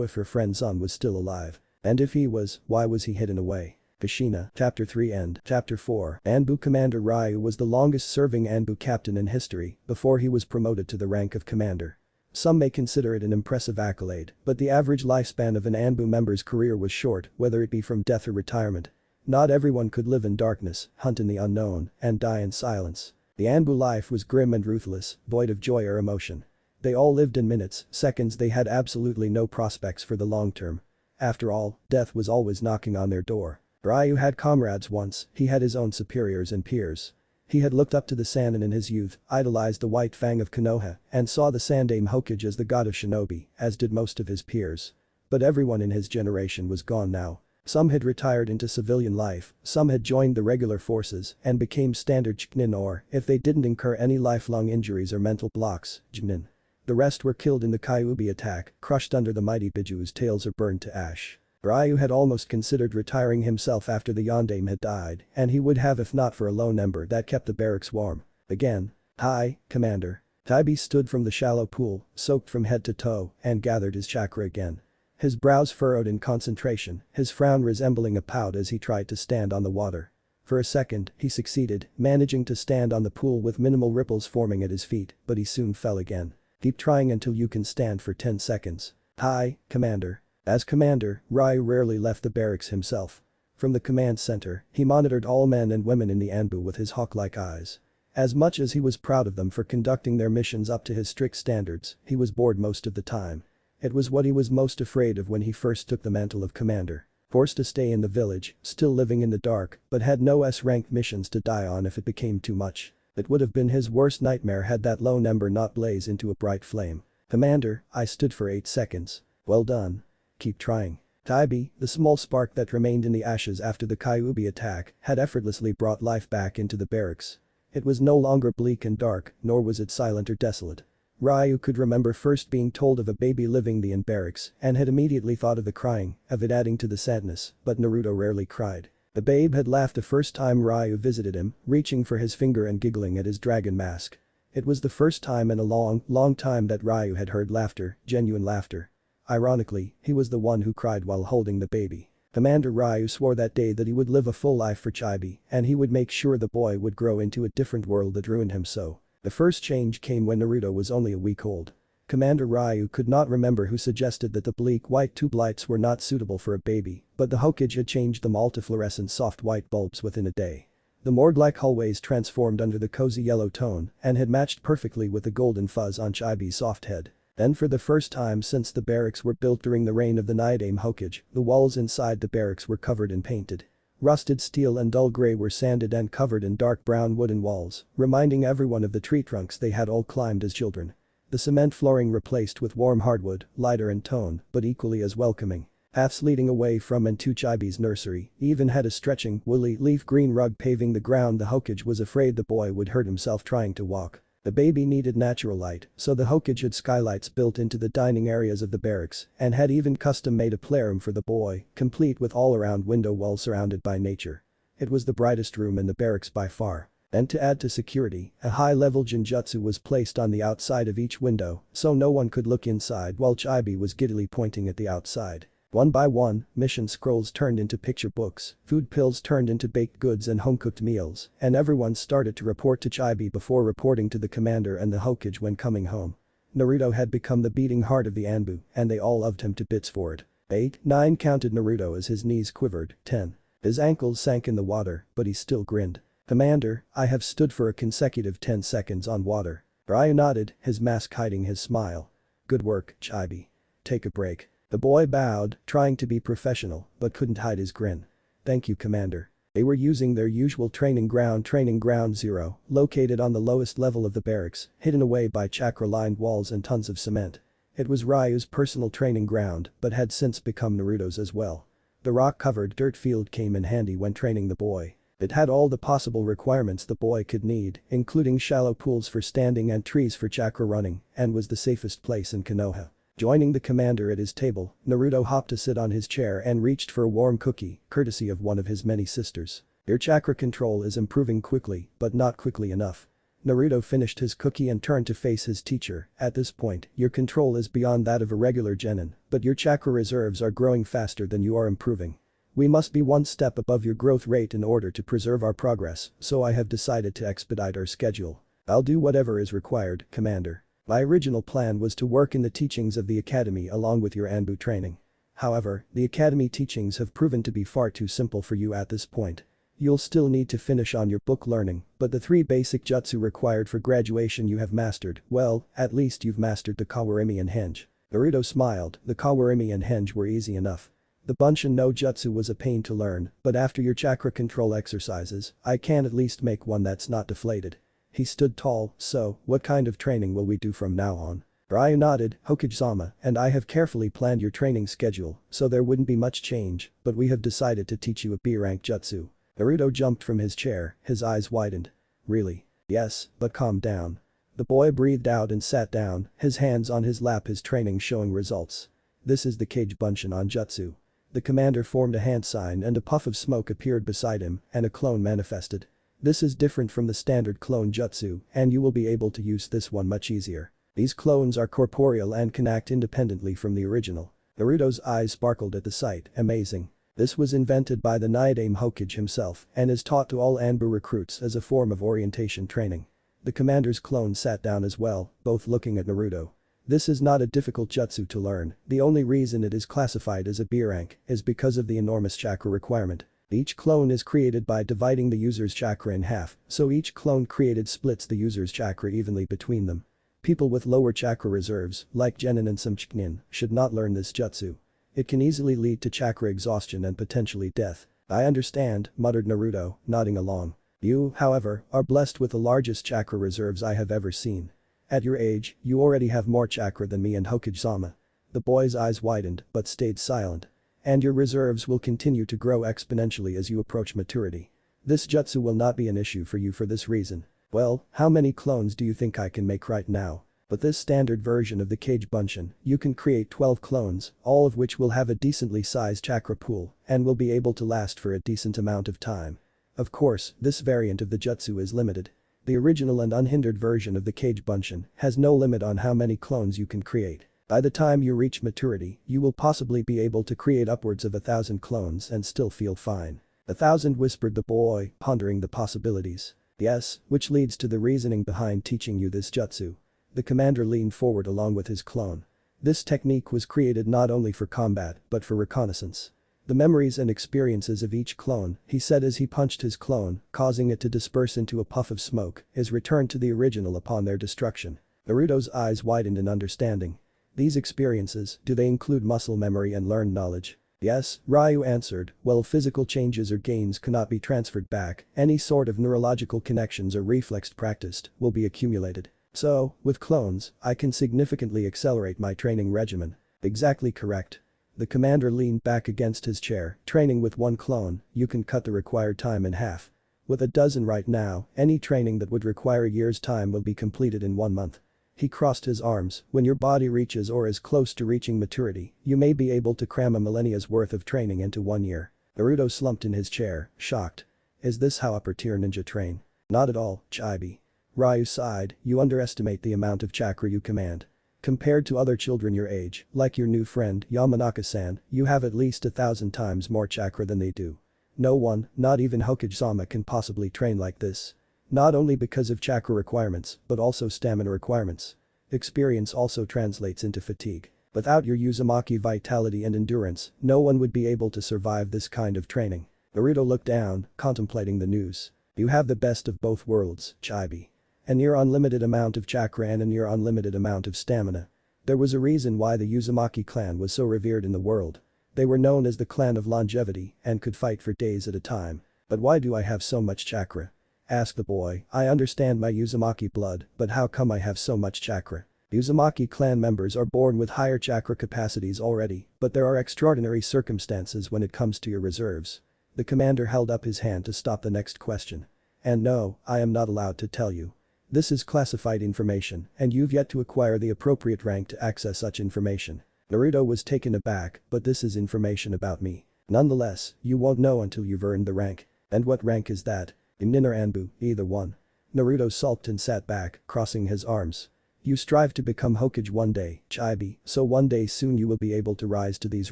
if her friend's son was still alive. And if he was, why was he hidden away? Kushina, Chapter 3 End. Chapter 4 Anbu Commander Ryu was the longest-serving Anbu captain in history before he was promoted to the rank of commander. Some may consider it an impressive accolade, but the average lifespan of an Anbu member's career was short, whether it be from death or retirement. Not everyone could live in darkness, hunt in the unknown, and die in silence. The Anbu life was grim and ruthless, void of joy or emotion. They all lived in minutes, seconds. They had absolutely no prospects for the long term. After all, death was always knocking on their door. Ryu had comrades once. He had his own superiors and peers. He had looked up to the Sannin in his youth, idolized the White Fang of Konoha, and saw the Sandaime Hokage as the god of shinobi, as did most of his peers. But everyone in his generation was gone now. Some had retired into civilian life, some had joined the regular forces and became standard Chunin, or, if they didn't incur any lifelong injuries or mental blocks, Junin. The rest were killed in the Kyuubi attack, crushed under the mighty Biju's tails or burned to ash. Ryu had almost considered retiring himself after the Yondaime had died, and he would have if not for a lone ember that kept the barracks warm. Again. Hi, Commander. Taibi stood from the shallow pool, soaked from head to toe, and gathered his chakra again. His brows furrowed in concentration, his frown resembling a pout as he tried to stand on the water. For a second, he succeeded, managing to stand on the pool with minimal ripples forming at his feet, but he soon fell again. Keep trying until you can stand for 10 seconds. Hi, Commander. As commander, Ryu rarely left the barracks himself. From the command center, he monitored all men and women in the Anbu with his hawk-like eyes. As much as he was proud of them for conducting their missions up to his strict standards, he was bored most of the time. It was what he was most afraid of when he first took the mantle of commander. Forced to stay in the village, still living in the dark, but had no S-rank missions to die on if it became too much. It would have been his worst nightmare had that lone ember not blaze into a bright flame. Commander, I stood for 8 seconds. Well done. Keep trying. Taibi, the small spark that remained in the ashes after the Kyuubi attack, had effortlessly brought life back into the barracks. It was no longer bleak and dark, nor was it silent or desolate. Ryu could remember first being told of a baby living in barracks and had immediately thought of the crying, of it adding to the sadness, but Naruto rarely cried. The babe had laughed the first time Ryu visited him, reaching for his finger and giggling at his dragon mask. It was the first time in a long time that Ryu had heard laughter, genuine laughter. Ironically, he was the one who cried while holding the baby. Commander Ryu swore that day that he would live a full life for Chibi, and he would make sure the boy would grow into a different world that ruined him so. The first change came when Naruto was only a week old. Commander Ryu could not remember who suggested that the bleak white tube lights were not suitable for a baby, but the Hokage had changed them all to fluorescent soft white bulbs within a day. The morgue-like hallways transformed under the cozy yellow tone and had matched perfectly with the golden fuzz on Chibi's soft head. Then for the first time since the barracks were built during the reign of the Nidaime Hokage, the walls inside the barracks were covered and painted. Rusted steel and dull gray were sanded and covered in dark brown wooden walls, reminding everyone of the tree trunks they had all climbed as children. The cement flooring replaced with warm hardwood, lighter in tone, but equally as welcoming. Paths leading away from and to Chibi's nursery even had a stretching, woolly, leaf green rug paving the ground. The Hokage was afraid the boy would hurt himself trying to walk. The baby needed natural light, so the Hokage had skylights built into the dining areas of the barracks and had even custom-made a playroom for the boy, complete with all-around window walls surrounded by nature. It was the brightest room in the barracks by far. And to add to security, a high-level genjutsu was placed on the outside of each window so no one could look inside while Chibi was giddily pointing at the outside. One by one, mission scrolls turned into picture books, food pills turned into baked goods and home-cooked meals, and everyone started to report to Chibi before reporting to the commander and the Hokage when coming home. Naruto had become the beating heart of the Anbu, and they all loved him to bits for it. 8, 9 counted Naruto as his knees quivered, 10. His ankles sank in the water, but he still grinned. "Commander, I have stood for a consecutive 10 seconds on water." Ryu nodded, his mask hiding his smile. "Good work, Chibi. Take a break." The boy bowed, trying to be professional, but couldn't hide his grin. "Thank you, Commander." They were using their usual training ground 0, located on the lowest level of the barracks, hidden away by chakra-lined walls and tons of cement. It was Ryu's personal training ground, but had since become Naruto's as well. The rock-covered dirt field came in handy when training the boy. It had all the possible requirements the boy could need, including shallow pools for standing and trees for chakra running, and was the safest place in Konoha. Joining the commander at his table, Naruto hopped to sit on his chair and reached for a warm cookie, courtesy of one of his many sisters. "Your chakra control is improving quickly, but not quickly enough." Naruto finished his cookie and turned to face his teacher. "At this point, your control is beyond that of a regular genin, but your chakra reserves are growing faster than you are improving. We must be one step above your growth rate in order to preserve our progress, so I have decided to expedite our schedule. I'll do whatever is required, Commander. My original plan was to work in the teachings of the academy along with your Anbu training. However, the academy teachings have proven to be far too simple for you at this point. You'll still need to finish on your book learning, but the 3 basic jutsu required for graduation you have mastered, well, at least you've mastered the Kawarimi and Henge." Naruto smiled, the Kawarimi and Henge were easy enough. The Bunshin no Jutsu was a pain to learn, but after your chakra control exercises, I can at least make one that's not deflated. He stood tall. "So, what kind of training will we do from now on?" Ryu nodded. "Hokage-sama and I have carefully planned your training schedule, so there wouldn't be much change, but we have decided to teach you a B-rank jutsu." Naruto jumped from his chair, his eyes widened. "Really?" "Yes, but calm down." The boy breathed out and sat down, his hands on his lap, his training showing results. "This is the Kage Bunshin on jutsu." The commander formed a hand sign and a puff of smoke appeared beside him, and a clone manifested. "This is different from the standard clone jutsu, and you will be able to use this one much easier. These clones are corporeal and can act independently from the original." Naruto's eyes sparkled at the sight. "Amazing. This was invented by the Niodame Hokage himself and is taught to all Anbu recruits as a form of orientation training." The commander's clone sat down as well, both looking at Naruto. "This is not a difficult jutsu to learn, the only reason it is classified as a B rank is because of the enormous chakra requirement. Each clone is created by dividing the user's chakra in half, so each clone created splits the user's chakra evenly between them. People with lower chakra reserves, like Genin and Samchknin, should not learn this jutsu. It can easily lead to chakra exhaustion and potentially death." "I understand," muttered Naruto, nodding along. "You, however, are blessed with the largest chakra reserves I have ever seen. At your age, you already have more chakra than me and Hokage-sama." The boy's eyes widened but stayed silent. "And your reserves will continue to grow exponentially as you approach maturity. This jutsu will not be an issue for you for this reason." "Well, how many clones do you think I can make right now?" "But this standard version of the Kage Bunshin, you can create 12 clones, all of which will have a decently sized chakra pool and will be able to last for a decent amount of time. Of course, this variant of the jutsu is limited. The original and unhindered version of the Kage Bunshin has no limit on how many clones you can create. By the time you reach maturity, you will possibly be able to create upwards of 1,000 clones and still feel fine." 1,000, whispered the boy, pondering the possibilities. "Yes, which leads to the reasoning behind teaching you this jutsu." The commander leaned forward along with his clone. "This technique was created not only for combat, but for reconnaissance. The memories and experiences of each clone," he said as he punched his clone, causing it to disperse into a puff of smoke, "is returned to the original upon their destruction." Naruto's eyes widened in understanding. "These experiences, do they include muscle memory and learned knowledge?" "Yes," Ryu answered, "while physical changes or gains cannot be transferred back, any sort of neurological connections or reflex practiced will be accumulated. So, with clones, I can significantly accelerate my training regimen." "Exactly correct." The commander leaned back against his chair. "Training with one clone, you can cut the required time in half." With a dozen right now, any training that would require a year's time will be completed in 1 month. He crossed his arms. When your body reaches or is close to reaching maturity, you may be able to cram a millennia's worth of training into 1 year. Naruto slumped in his chair, shocked. Is this how upper-tier ninja train? Not at all, Chibi. Ryu sighed, you underestimate the amount of chakra you command. Compared to other children your age, like your new friend Yamanaka-san, you have at least 1,000 times more chakra than they do. No one, not even Hokage-sama, can possibly train like this. Not only because of chakra requirements, but also stamina requirements. Experience also translates into fatigue. Without your Uzumaki vitality and endurance, no one would be able to survive this kind of training. Naruto looked down, contemplating the news. You have the best of both worlds, Chibi. A near unlimited amount of chakra and a near unlimited amount of stamina. There was a reason why the Uzumaki clan was so revered in the world. They were known as the clan of longevity and could fight for days at a time. But why do I have so much chakra? Asked the boy. I understand my Uzumaki blood, but how come I have so much chakra? Uzumaki clan members are born with higher chakra capacities already, but there are extraordinary circumstances when it comes to your reserves. The commander held up his hand to stop the next question. And no, I am not allowed to tell you. This is classified information, and you've yet to acquire the appropriate rank to access such information. Naruto was taken aback, but this is information about me. Nonetheless, you won't know until you've earned the rank. And what rank is that? Nin or Anbu, either one. Naruto sulked and sat back, crossing his arms. You strive to become Hokage one day, Chibi, so one day soon you will be able to rise to these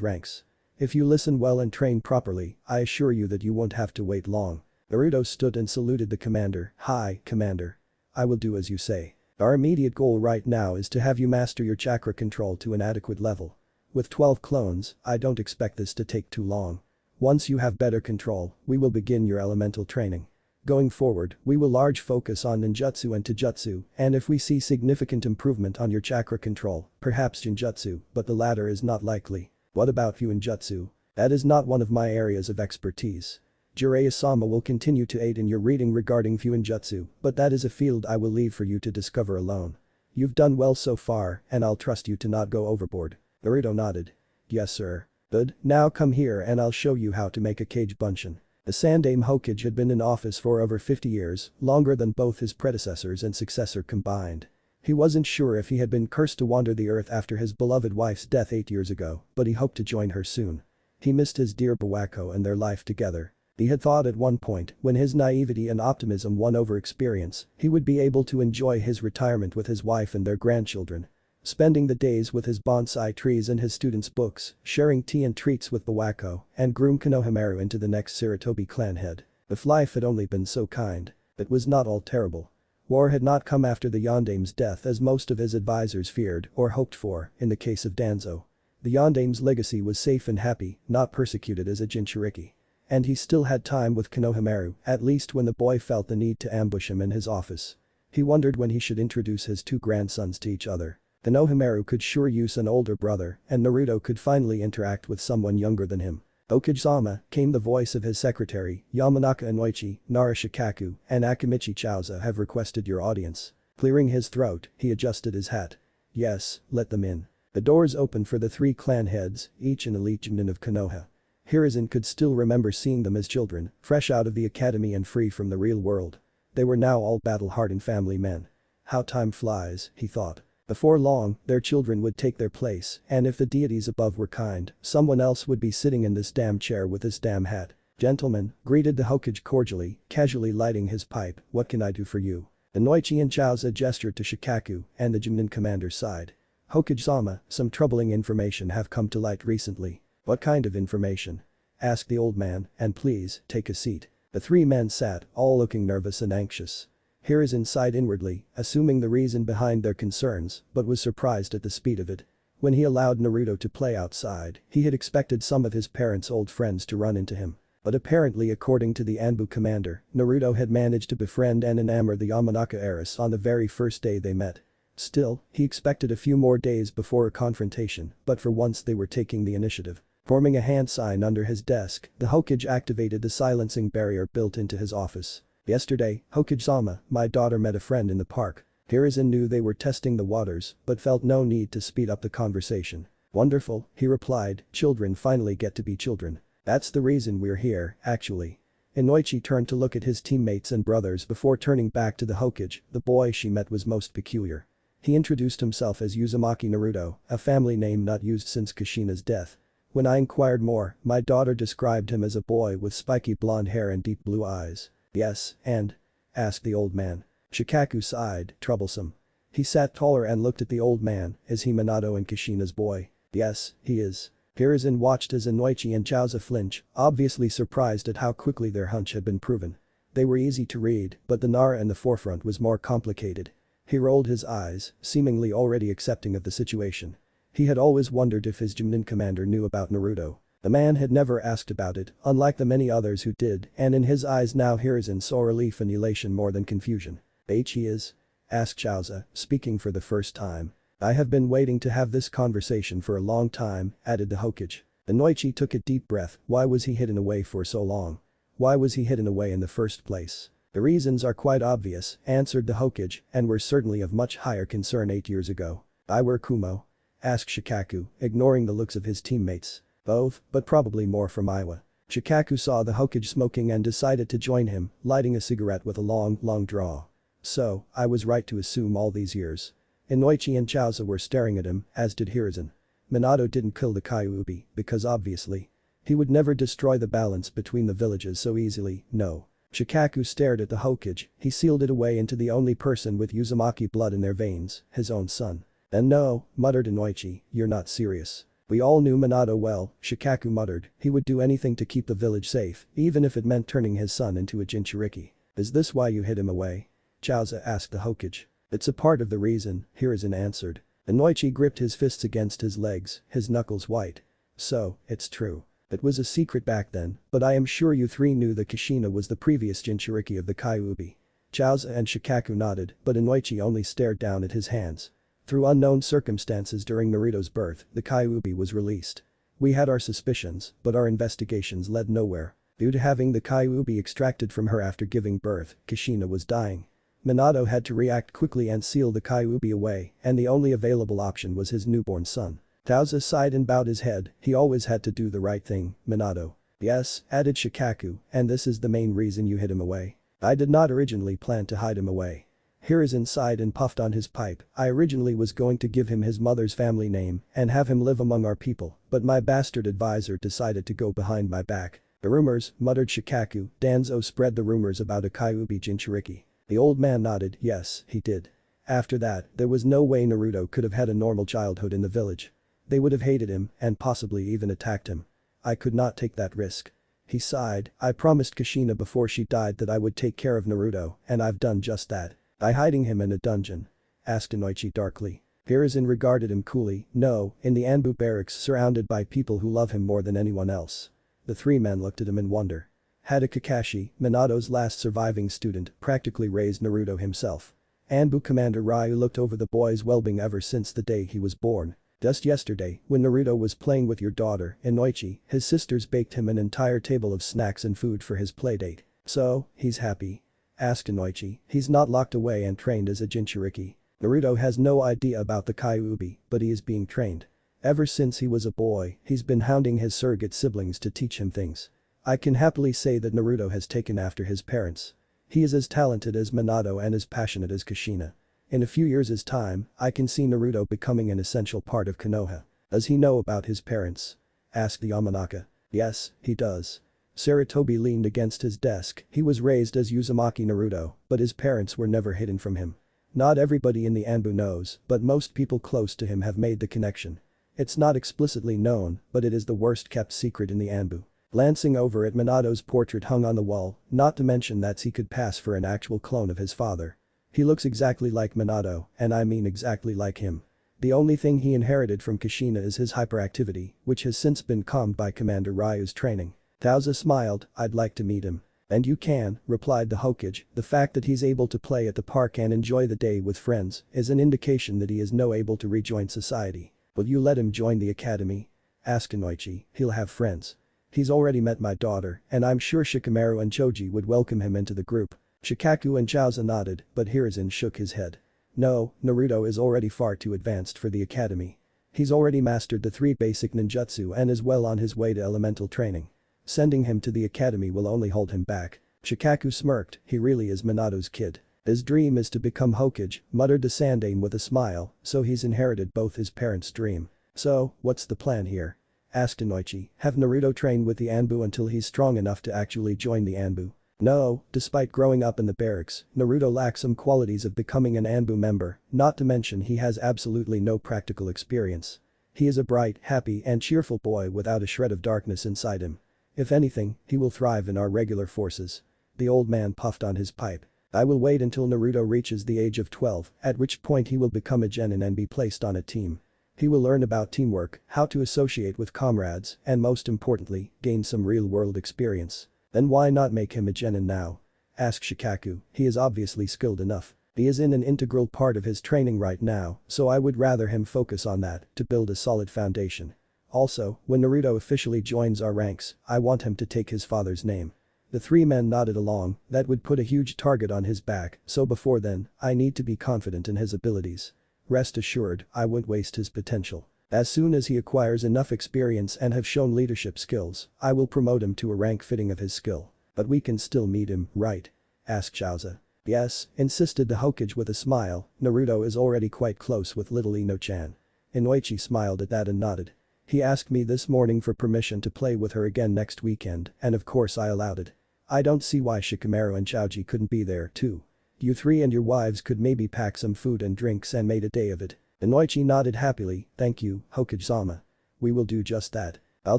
ranks. If you listen well and train properly, I assure you that you won't have to wait long. Naruto stood and saluted the commander. Hi, commander. I will do as you say. Our immediate goal right now is to have you master your chakra control to an adequate level. With 12 clones, I don't expect this to take too long. Once you have better control, we will begin your elemental training. Going forward, we will large focus on ninjutsu and taijutsu, and if we see significant improvement on your chakra control, perhaps genjutsu, but the latter is not likely. What about fuinjutsu? That is not one of my areas of expertise. Jiraiya-sama will continue to aid in your reading regarding fuinjutsu, but that is a field I will leave for you to discover alone. You've done well so far, and I'll trust you to not go overboard. Naruto nodded. Yes sir. Good, now come here and I'll show you how to make a kage bunshin. The Sandaime Hokage had been in office for over 50 years, longer than both his predecessors and successor combined. He wasn't sure if he had been cursed to wander the earth after his beloved wife's death 8 years ago, but he hoped to join her soon. He missed his dear Bawako and their life together. He had thought at one point, when his naivety and optimism won over experience, he would be able to enjoy his retirement with his wife and their grandchildren. Spending the days with his bonsai trees and his students' books, sharing tea and treats with Bawako, and groom Konohamaru into the next Sarutobi clan head. If life had only been so kind. It was not all terrible. War had not come after the Yondaime's death as most of his advisors feared or hoped for, in the case of Danzo. The Yondaime's legacy was safe and happy, not persecuted as a Jinchuriki. And he still had time with Konohamaru, at least when the boy felt the need to ambush him in his office. He wondered when he should introduce his two grandsons to each other. Konohamaru could sure use an older brother, and Naruto could finally interact with someone younger than him. Okage-sama, came the voice of his secretary, Yamanaka Inoichi, Nara Shikaku, and Akimichi Chauza have requested your audience. Clearing his throat, he adjusted his hat. Yes, let them in. The doors opened for the 3 clan heads, each an elite Junin of Konoha. Hiruzen could still remember seeing them as children, fresh out of the academy and free from the real world. They were now all battle-hardened family men. How time flies, he thought. Before long, their children would take their place, and if the deities above were kind, someone else would be sitting in this damn chair with this damn hat. Gentlemen, greeted the Hokage cordially, casually lighting his pipe, what can I do for you? Inoichi and Chauza gestured to Shikaku, and the Junin commander sighed. Hokage-sama, some troubling information have come to light recently. What kind of information? Asked the old man, and please, take a seat. The 3 men sat, all looking nervous and anxious. Hiruzen sighed inwardly, assuming the reason behind their concerns, but was surprised at the speed of it. When he allowed Naruto to play outside, he had expected some of his parents' old friends to run into him. But apparently according to the Anbu commander, Naruto had managed to befriend and enamor the Yamanaka heiress on the very first day they met. Still, he expected a few more days before a confrontation, but for once they were taking the initiative. Forming a hand sign under his desk, the Hokage activated the silencing barrier built into his office. Yesterday, Hokage-sama, my daughter met a friend in the park. Hiruzen knew they were testing the waters, but felt no need to speed up the conversation. Wonderful, he replied, children finally get to be children. That's the reason we're here, actually. Inoichi turned to look at his teammates and brothers before turning back to the Hokage. The boy she met was most peculiar. He introduced himself as Uzumaki Naruto, a family name not used since Kushina's death. When I inquired more, my daughter described him as a boy with spiky blonde hair and deep blue eyes. Yes, and? Asked the old man. Shikaku sighed, troublesome. He sat taller and looked at the old man. Is he Minato and Kushina's boy? Yes, he is. Hiruzen watched as Inoichi and Chaozu flinch, obviously surprised at how quickly their hunch had been proven. They were easy to read, but the Nara in the forefront was more complicated. He rolled his eyes, seemingly already accepting of the situation. He had always wondered if his Junin commander knew about Naruto. The man had never asked about it, unlike the many others who did, and in his eyes now Hiruzen saw relief and elation more than confusion. He is? Asked Chaozu, speaking for the first time. I have been waiting to have this conversation for a long time, added the Hokage. Inoichi took a deep breath. Why was he hidden away for so long? Why was he hidden away in the first place? The reasons are quite obvious, answered the Hokage, and were certainly of much higher concern 8 years ago. I were Kumo? Asked Shikaku, ignoring the looks of his teammates. Both, but probably more from Iwa. Shikaku saw the Hokage smoking and decided to join him, lighting a cigarette with a long draw. So, I was right to assume all these years. Inoichi and Chaozu were staring at him, as did Hiruzen. Minato didn't kill the Kyuubi, because obviously. He would never destroy the balance between the villages so easily, no. Shikaku stared at the Hokage. He sealed it away into the only person with Uzumaki blood in their veins, his own son. And no, muttered Inoichi, you're not serious. We all knew Minato well, Shikaku muttered, he would do anything to keep the village safe, even if it meant turning his son into a Jinchuriki. Is this why you hid him away? Chaozu asked the Hokage. It's a part of the reason, Hiruzen answered. Inoichi gripped his fists against his legs, his knuckles white. So, it's true. It was a secret back then, but I am sure you three knew that Kushina was the previous Jinchuriki of the Kyuubi. Chaozu and Shikaku nodded, but Inoichi only stared down at his hands. Through unknown circumstances during Naruto's birth, the Kyuubi was released. We had our suspicions, but our investigations led nowhere. Due to having the Kyuubi extracted from her after giving birth, Kushina was dying. Minato had to react quickly and seal the Kyuubi away, and the only available option was his newborn son. Chaozu sighed and bowed his head. He always had to do the right thing, Minato. Yes, added Shikaku, and this is the main reason you hid him away. I did not originally plan to hide him away. Hiruzen sighed and puffed on his pipe. I originally was going to give him his mother's family name and have him live among our people, but my bastard advisor decided to go behind my back. The rumors, muttered Shikaku. Danzo spread the rumors about a Kyuubi Jinchuriki. The old man nodded. Yes, he did. After that, there was no way Naruto could have had a normal childhood in the village. They would have hated him and possibly even attacked him. I could not take that risk. He sighed. I promised Kushina before she died that I would take care of Naruto, and I've done just that. By hiding him in a dungeon? Asked Inoichi darkly. Hiruzen regarded him coolly. No, in the Anbu barracks surrounded by people who love him more than anyone else. The three men looked at him in wonder. Hada Kakashi, Minato's last surviving student, practically raised Naruto himself. Anbu Commander Ryu looked over the boy's well-being ever since the day he was born. Just yesterday, when Naruto was playing with your daughter, Inoichi, his sisters baked him an entire table of snacks and food for his playdate. So, he's happy? Asked Inoichi. He's not locked away and trained as a Jinchuriki. Naruto has no idea about the Kyuubi, but he is being trained. Ever since he was a boy, he's been hounding his surrogate siblings to teach him things. I can happily say that Naruto has taken after his parents. He is as talented as Minato and as passionate as Kushina. In a few years' time, I can see Naruto becoming an essential part of Konoha. Does he know about his parents? Asked the Yamanaka. Yes, he does. Sarutobi leaned against his desk. He was raised as Uzumaki Naruto, but his parents were never hidden from him. Not everybody in the Anbu knows, but most people close to him have made the connection. It's not explicitly known, but it is the worst kept secret in the Anbu. Glancing over at Minato's portrait hung on the wall, not to mention that he could pass for an actual clone of his father. He looks exactly like Minato, and I mean exactly like him. The only thing he inherited from Kushina is his hyperactivity, which has since been calmed by Commander Ryu's training. Chaozu smiled. I'd like to meet him. And you can, replied the Hokage. The fact that he's able to play at the park and enjoy the day with friends is an indication that he is no able to rejoin society. Will you let him join the academy? Asked Inoichi. He'll have friends. He's already met my daughter, and I'm sure Shikamaru and Choji would welcome him into the group. Shikaku and Chaozu nodded, but Hiruzen shook his head. No, Naruto is already far too advanced for the academy. He's already mastered the 3 basic ninjutsu and is well on his way to elemental training. Sending him to the academy will only hold him back. Shikaku smirked, he really is Minato's kid. His dream is to become Hokage, muttered the Sandaime with a smile, so he's inherited both his parents' dream. So, what's the plan here? Asked Inoichi. Have Naruto train with the Anbu until he's strong enough to actually join the Anbu. No, despite growing up in the barracks, Naruto lacks some qualities of becoming an Anbu member, not to mention he has absolutely no practical experience. He is a bright, happy and cheerful boy without a shred of darkness inside him. If anything, he will thrive in our regular forces. The old man puffed on his pipe. I will wait until Naruto reaches the age of 12, at which point he will become a genin and be placed on a team. He will learn about teamwork, how to associate with comrades, and most importantly, gain some real-world experience. Then why not make him a genin now? Asked Shikaku, he is obviously skilled enough. He is in an integral part of his training right now, so I would rather him focus on that to build a solid foundation. Also, when Naruto officially joins our ranks, I want him to take his father's name. The three men nodded along, that would put a huge target on his back, so before then, I need to be confident in his abilities. Rest assured, I won't waste his potential. As soon as he acquires enough experience and have shown leadership skills, I will promote him to a rank fitting of his skill. But we can still meet him, right? Asked Chaoza. Yes, insisted the Hokage with a smile, Naruto is already quite close with little Ino-chan. Inoichi smiled at that and nodded. He asked me this morning for permission to play with her again next weekend, and of course I allowed it. I don't see why Shikamaru and Chaoji couldn't be there too. You three and your wives could maybe pack some food and drinks and made a day of it. Inoichi nodded happily, thank you, Hokage-sama. We will do just that. I'll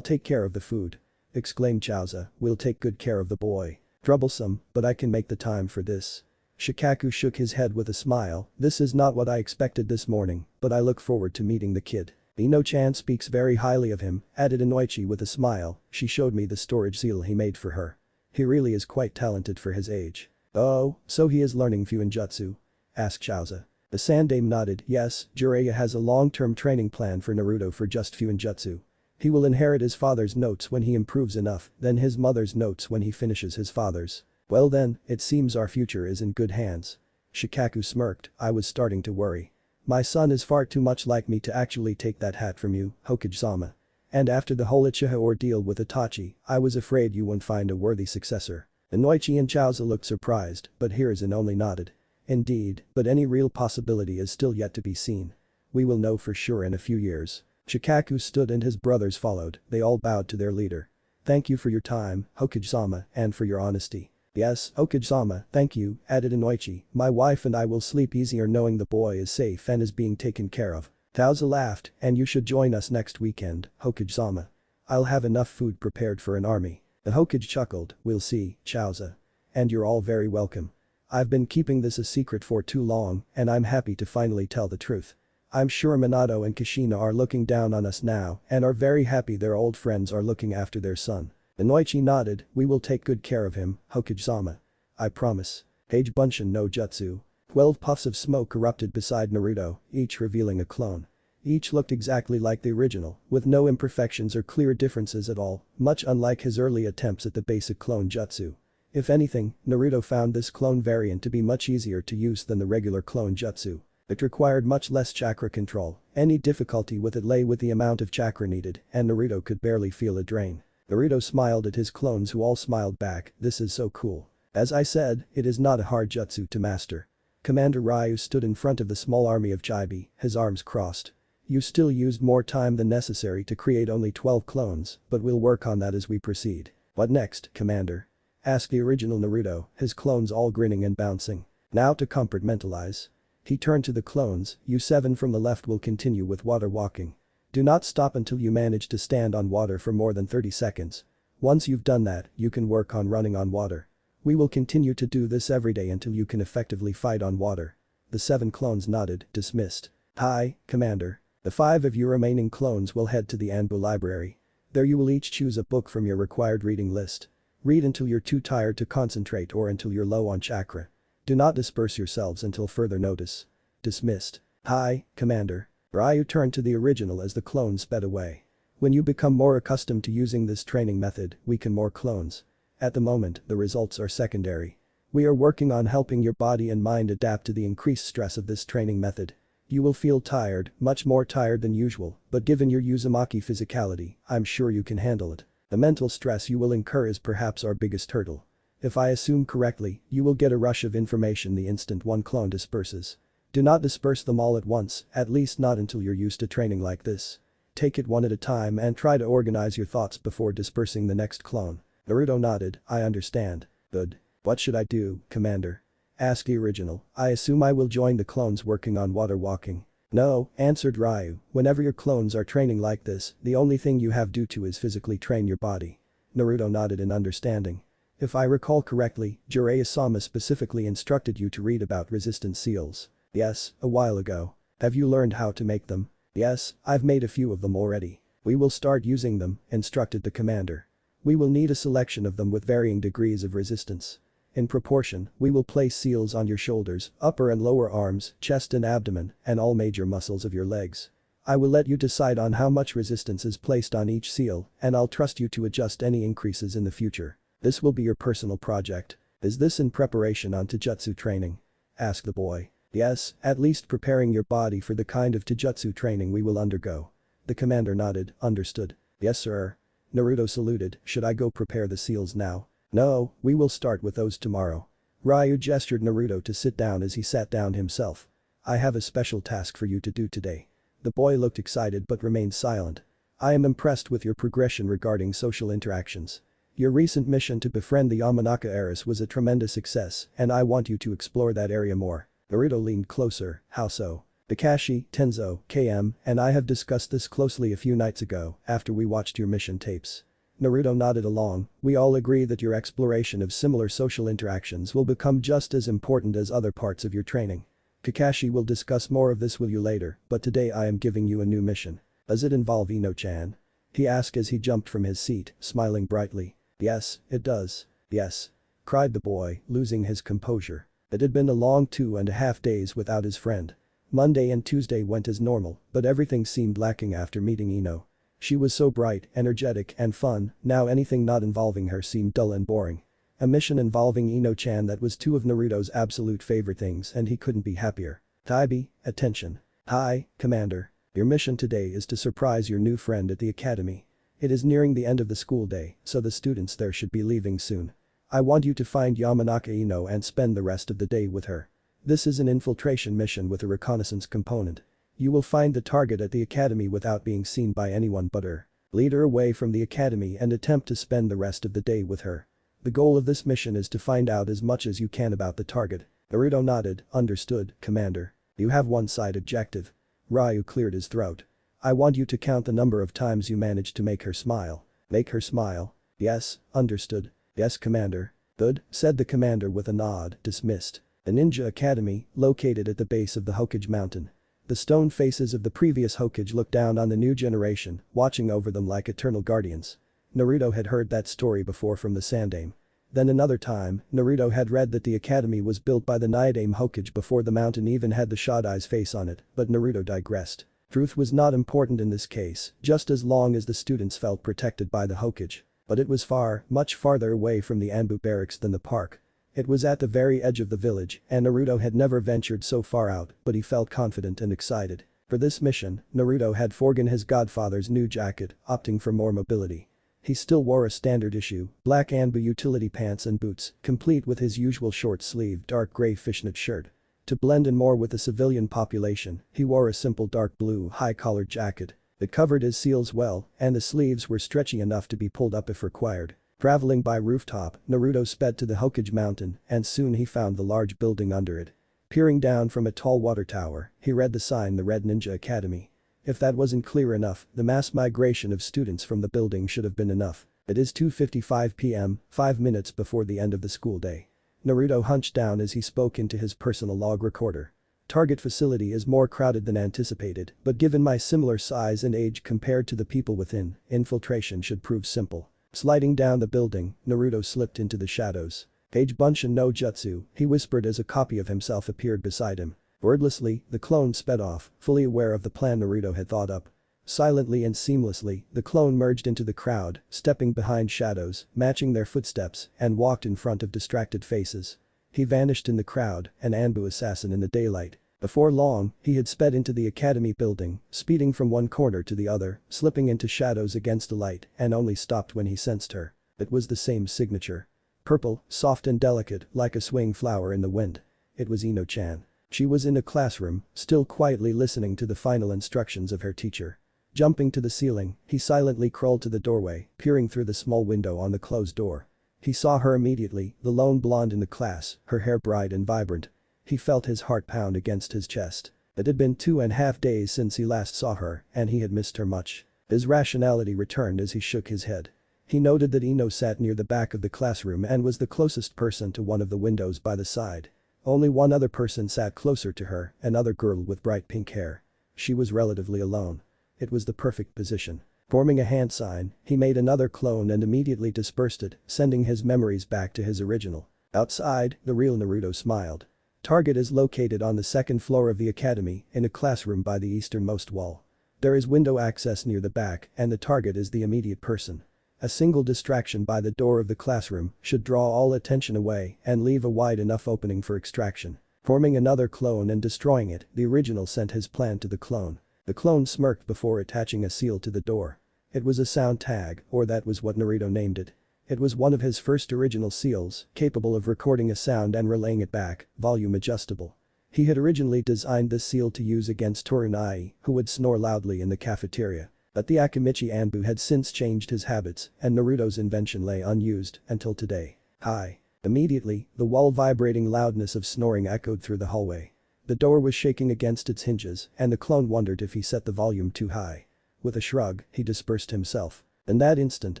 take care of the food. Exclaimed Chaoza, we'll take good care of the boy. Troublesome, but I can make the time for this. Shikaku shook his head with a smile, this is not what I expected this morning, but I look forward to meeting the kid. Ino-chan speaks very highly of him, added Inoichi with a smile, she showed me the storage seal he made for her. He really is quite talented for his age. Oh, so he is learning Fuinjutsu? Asked Chaoza. The Sandaime nodded, yes, Jiraiya has a long-term training plan for Naruto for just Fuinjutsu. He will inherit his father's notes when he improves enough, then his mother's notes when he finishes his father's. Well then, it seems our future is in good hands. Shikaku smirked, I was starting to worry. My son is far too much like me to actually take that hat from you, Hokage-sama. And after the whole Uchiha ordeal with Itachi, I was afraid you wouldn't find a worthy successor. Inoichi and Chaoza looked surprised, but Hiruzen only nodded. Indeed, but any real possibility is still yet to be seen. We will know for sure in a few years. Shikaku stood and his brothers followed, they all bowed to their leader. Thank you for your time, Hokage-sama, and for your honesty. Yes, Hokage-sama, thank you, added Inoichi, my wife and I will sleep easier knowing the boy is safe and is being taken care of. Chaoza laughed, and you should join us next weekend, Hokage-sama. I'll have enough food prepared for an army. The Hokage chuckled, we'll see, Chaoza. And you're all very welcome. I've been keeping this a secret for too long, and I'm happy to finally tell the truth. I'm sure Minato and Kushina are looking down on us now and are very happy their old friends are looking after their son. Inoichi nodded, we will take good care of him, Hokage-sama. I promise. Page Bunshin no Jutsu. 12 puffs of smoke erupted beside Naruto, each revealing a clone. Each looked exactly like the original, with no imperfections or clear differences at all, much unlike his early attempts at the basic clone jutsu. If anything, Naruto found this clone variant to be much easier to use than the regular clone jutsu. It required much less chakra control, any difficulty with it lay with the amount of chakra needed, and Naruto could barely feel a drain. Naruto smiled at his clones who all smiled back, this is so cool. As I said, it is not a hard jutsu to master. Commander Ryu stood in front of the small army of Chibi, his arms crossed. You still used more time than necessary to create only 12 clones, but we'll work on that as we proceed. What next, Commander? Asked the original Naruto, his clones all grinning and bouncing. Now to compartmentalize. He turned to the clones, you 7 from the left will continue with water walking. Do not stop until you manage to stand on water for more than 30 seconds. Once you've done that, you can work on running on water. We will continue to do this every day until you can effectively fight on water. The 7 clones nodded, dismissed. Hi, Commander. The 5 of you remaining clones will head to the Anbu library. There you will each choose a book from your required reading list. Read until you're too tired to concentrate or until you're low on chakra. Do not disperse yourselves until further notice. Dismissed. Hi, Commander. Ryu turned to the original as the clones sped away. When you become more accustomed to using this training method, weaken more clones. At the moment, the results are secondary. We are working on helping your body and mind adapt to the increased stress of this training method. You will feel tired, much more tired than usual, but given your Uzumaki physicality, I'm sure you can handle it. The mental stress you will incur is perhaps our biggest hurdle. If I assume correctly, you will get a rush of information the instant one clone disperses. Do not disperse them all at once, at least not until you're used to training like this. Take it one at a time and try to organize your thoughts before dispersing the next clone. Naruto nodded, I understand. Good. What should I do, Commander? Asked the original. I assume I will join the clones working on water walking. No, answered Ryu, whenever your clones are training like this, the only thing you have to is physically train your body. Naruto nodded in understanding. If I recall correctly, Jiraiya-sama specifically instructed you to read about resistance seals. Yes, a while ago. Have you learned how to make them? Yes, I've made a few of them already. We will start using them, instructed the commander. We will need a selection of them with varying degrees of resistance. In proportion, we will place seals on your shoulders, upper and lower arms, chest and abdomen, and all major muscles of your legs. I will let you decide on how much resistance is placed on each seal, and I'll trust you to adjust any increases in the future. This will be your personal project. Is this in preparation on Taijutsu training? Asked the boy. Yes, at least preparing your body for the kind of Taijutsu training we will undergo. The commander nodded, understood. Yes sir. Naruto saluted, should I go prepare the seals now? No, we will start with those tomorrow. Ryu gestured Naruto to sit down as he sat down himself. I have a special task for you to do today. The boy looked excited but remained silent. I am impressed with your progression regarding social interactions. Your recent mission to befriend the Yamanaka heiress was a tremendous success and I want you to explore that area more. Naruto leaned closer, how so? Kakashi, Tenzo, KM, and I have discussed this closely a few nights ago after we watched your mission tapes. Naruto nodded along, we all agree that your exploration of similar social interactions will become just as important as other parts of your training. Kakashi will discuss more of this with you later, but today I am giving you a new mission. Does it involve Ino-chan? He asked as he jumped from his seat, smiling brightly. Yes, it does. Yes. Cried the boy, losing his composure. It had been a long 2.5 days without his friend. Monday and Tuesday went as normal, but everything seemed lacking after meeting Ino. She was so bright, energetic and fun, now anything not involving her seemed dull and boring. A mission involving Ino-chan that was two of Naruto's absolute favorite things and he couldn't be happier. Taibi, attention. Hi, Commander. Your mission today is to surprise your new friend at the academy. It is nearing the end of the school day, so the students there should be leaving soon. I want you to find Yamanaka Ino and spend the rest of the day with her. This is an infiltration mission with a reconnaissance component. You will find the target at the academy without being seen by anyone but her. Lead her away from the academy and attempt to spend the rest of the day with her. The goal of this mission is to find out as much as you can about the target. Naruto nodded, understood, Commander. You have one side objective. Ryu cleared his throat. I want you to count the number of times you managed to make her smile. Make her smile? Yes, understood. Yes, Commander. Good, said the commander with a nod, dismissed. The ninja academy, located at the base of the Hokage mountain. The stone faces of the previous Hokage looked down on the new generation, watching over them like eternal guardians. Naruto had heard that story before from the Sandaime. Then another time, Naruto had read that the academy was built by the Nidaime Hokage before the mountain even had the Shodai's face on it, but Naruto digressed. Truth was not important in this case, just as long as the students felt protected by the Hokage. But it was far, much farther away from the Anbu barracks than the park. It was at the very edge of the village and Naruto had never ventured so far out, but he felt confident and excited. For this mission, Naruto had forgone his godfather's new jacket, opting for more mobility. He still wore a standard issue, black Anbu utility pants and boots, complete with his usual short-sleeved dark gray fishnet shirt. To blend in more with the civilian population, he wore a simple dark blue high-collared jacket. It covered his seals well, and the sleeves were stretchy enough to be pulled up if required. Traveling by rooftop, Naruto sped to the Hokage mountain and soon he found the large building under it. Peering down from a tall water tower, he read the sign The Red Ninja Academy. If that wasn't clear enough, the mass migration of students from the building should have been enough. It is 2:55 p.m., 5 minutes before the end of the school day. Naruto hunched down as he spoke into his personal log recorder. Target facility is more crowded than anticipated, but given my similar size and age compared to the people within, infiltration should prove simple. Sliding down the building, Naruto slipped into the shadows. Page Bunshin no Jutsu, he whispered as a copy of himself appeared beside him. Wordlessly, the clone sped off, fully aware of the plan Naruto had thought up. Silently and seamlessly, the clone merged into the crowd, stepping behind shadows, matching their footsteps, and walked in front of distracted faces. He vanished in the crowd, an Anbu assassin in the daylight. Before long, he had sped into the academy building, speeding from one corner to the other, slipping into shadows against the light, and only stopped when he sensed her. It was the same signature. Purple, soft and delicate, like a swaying flower in the wind. It was Ino-chan. She was in a classroom, still quietly listening to the final instructions of her teacher. Jumping to the ceiling, he silently crawled to the doorway, peering through the small window on the closed door. He saw her immediately, the lone blonde in the class, her hair bright and vibrant. He felt his heart pound against his chest. It had been 2.5 days since he last saw her, and he had missed her much. His rationality returned as he shook his head. He noted that Ino sat near the back of the classroom and was the closest person to one of the windows by the side. Only one other person sat closer to her, another girl with bright pink hair. She was relatively alone. It was the perfect position. Forming a hand sign, he made another clone and immediately dispersed it, sending his memories back to his original. Outside, the real Naruto smiled. Target is located on the second floor of the academy, in a classroom by the easternmost wall. There is window access near the back, and the target is the immediate person. A single distraction by the door of the classroom should draw all attention away and leave a wide enough opening for extraction. Forming another clone and destroying it, the original sent his plan to the clone. The clone smirked before attaching a seal to the door. It was a sound tag, or that was what Naruto named it. It was one of his first original seals, capable of recording a sound and relaying it back, volume adjustable. He had originally designed this seal to use against Torunai, who would snore loudly in the cafeteria. But the Akimichi Anbu had since changed his habits, and Naruto's invention lay unused until today. Hi. Immediately, the wall vibrating loudness of snoring echoed through the hallway. The door was shaking against its hinges, and the clone wondered if he set the volume too high. With a shrug, he dispersed himself. In that instant,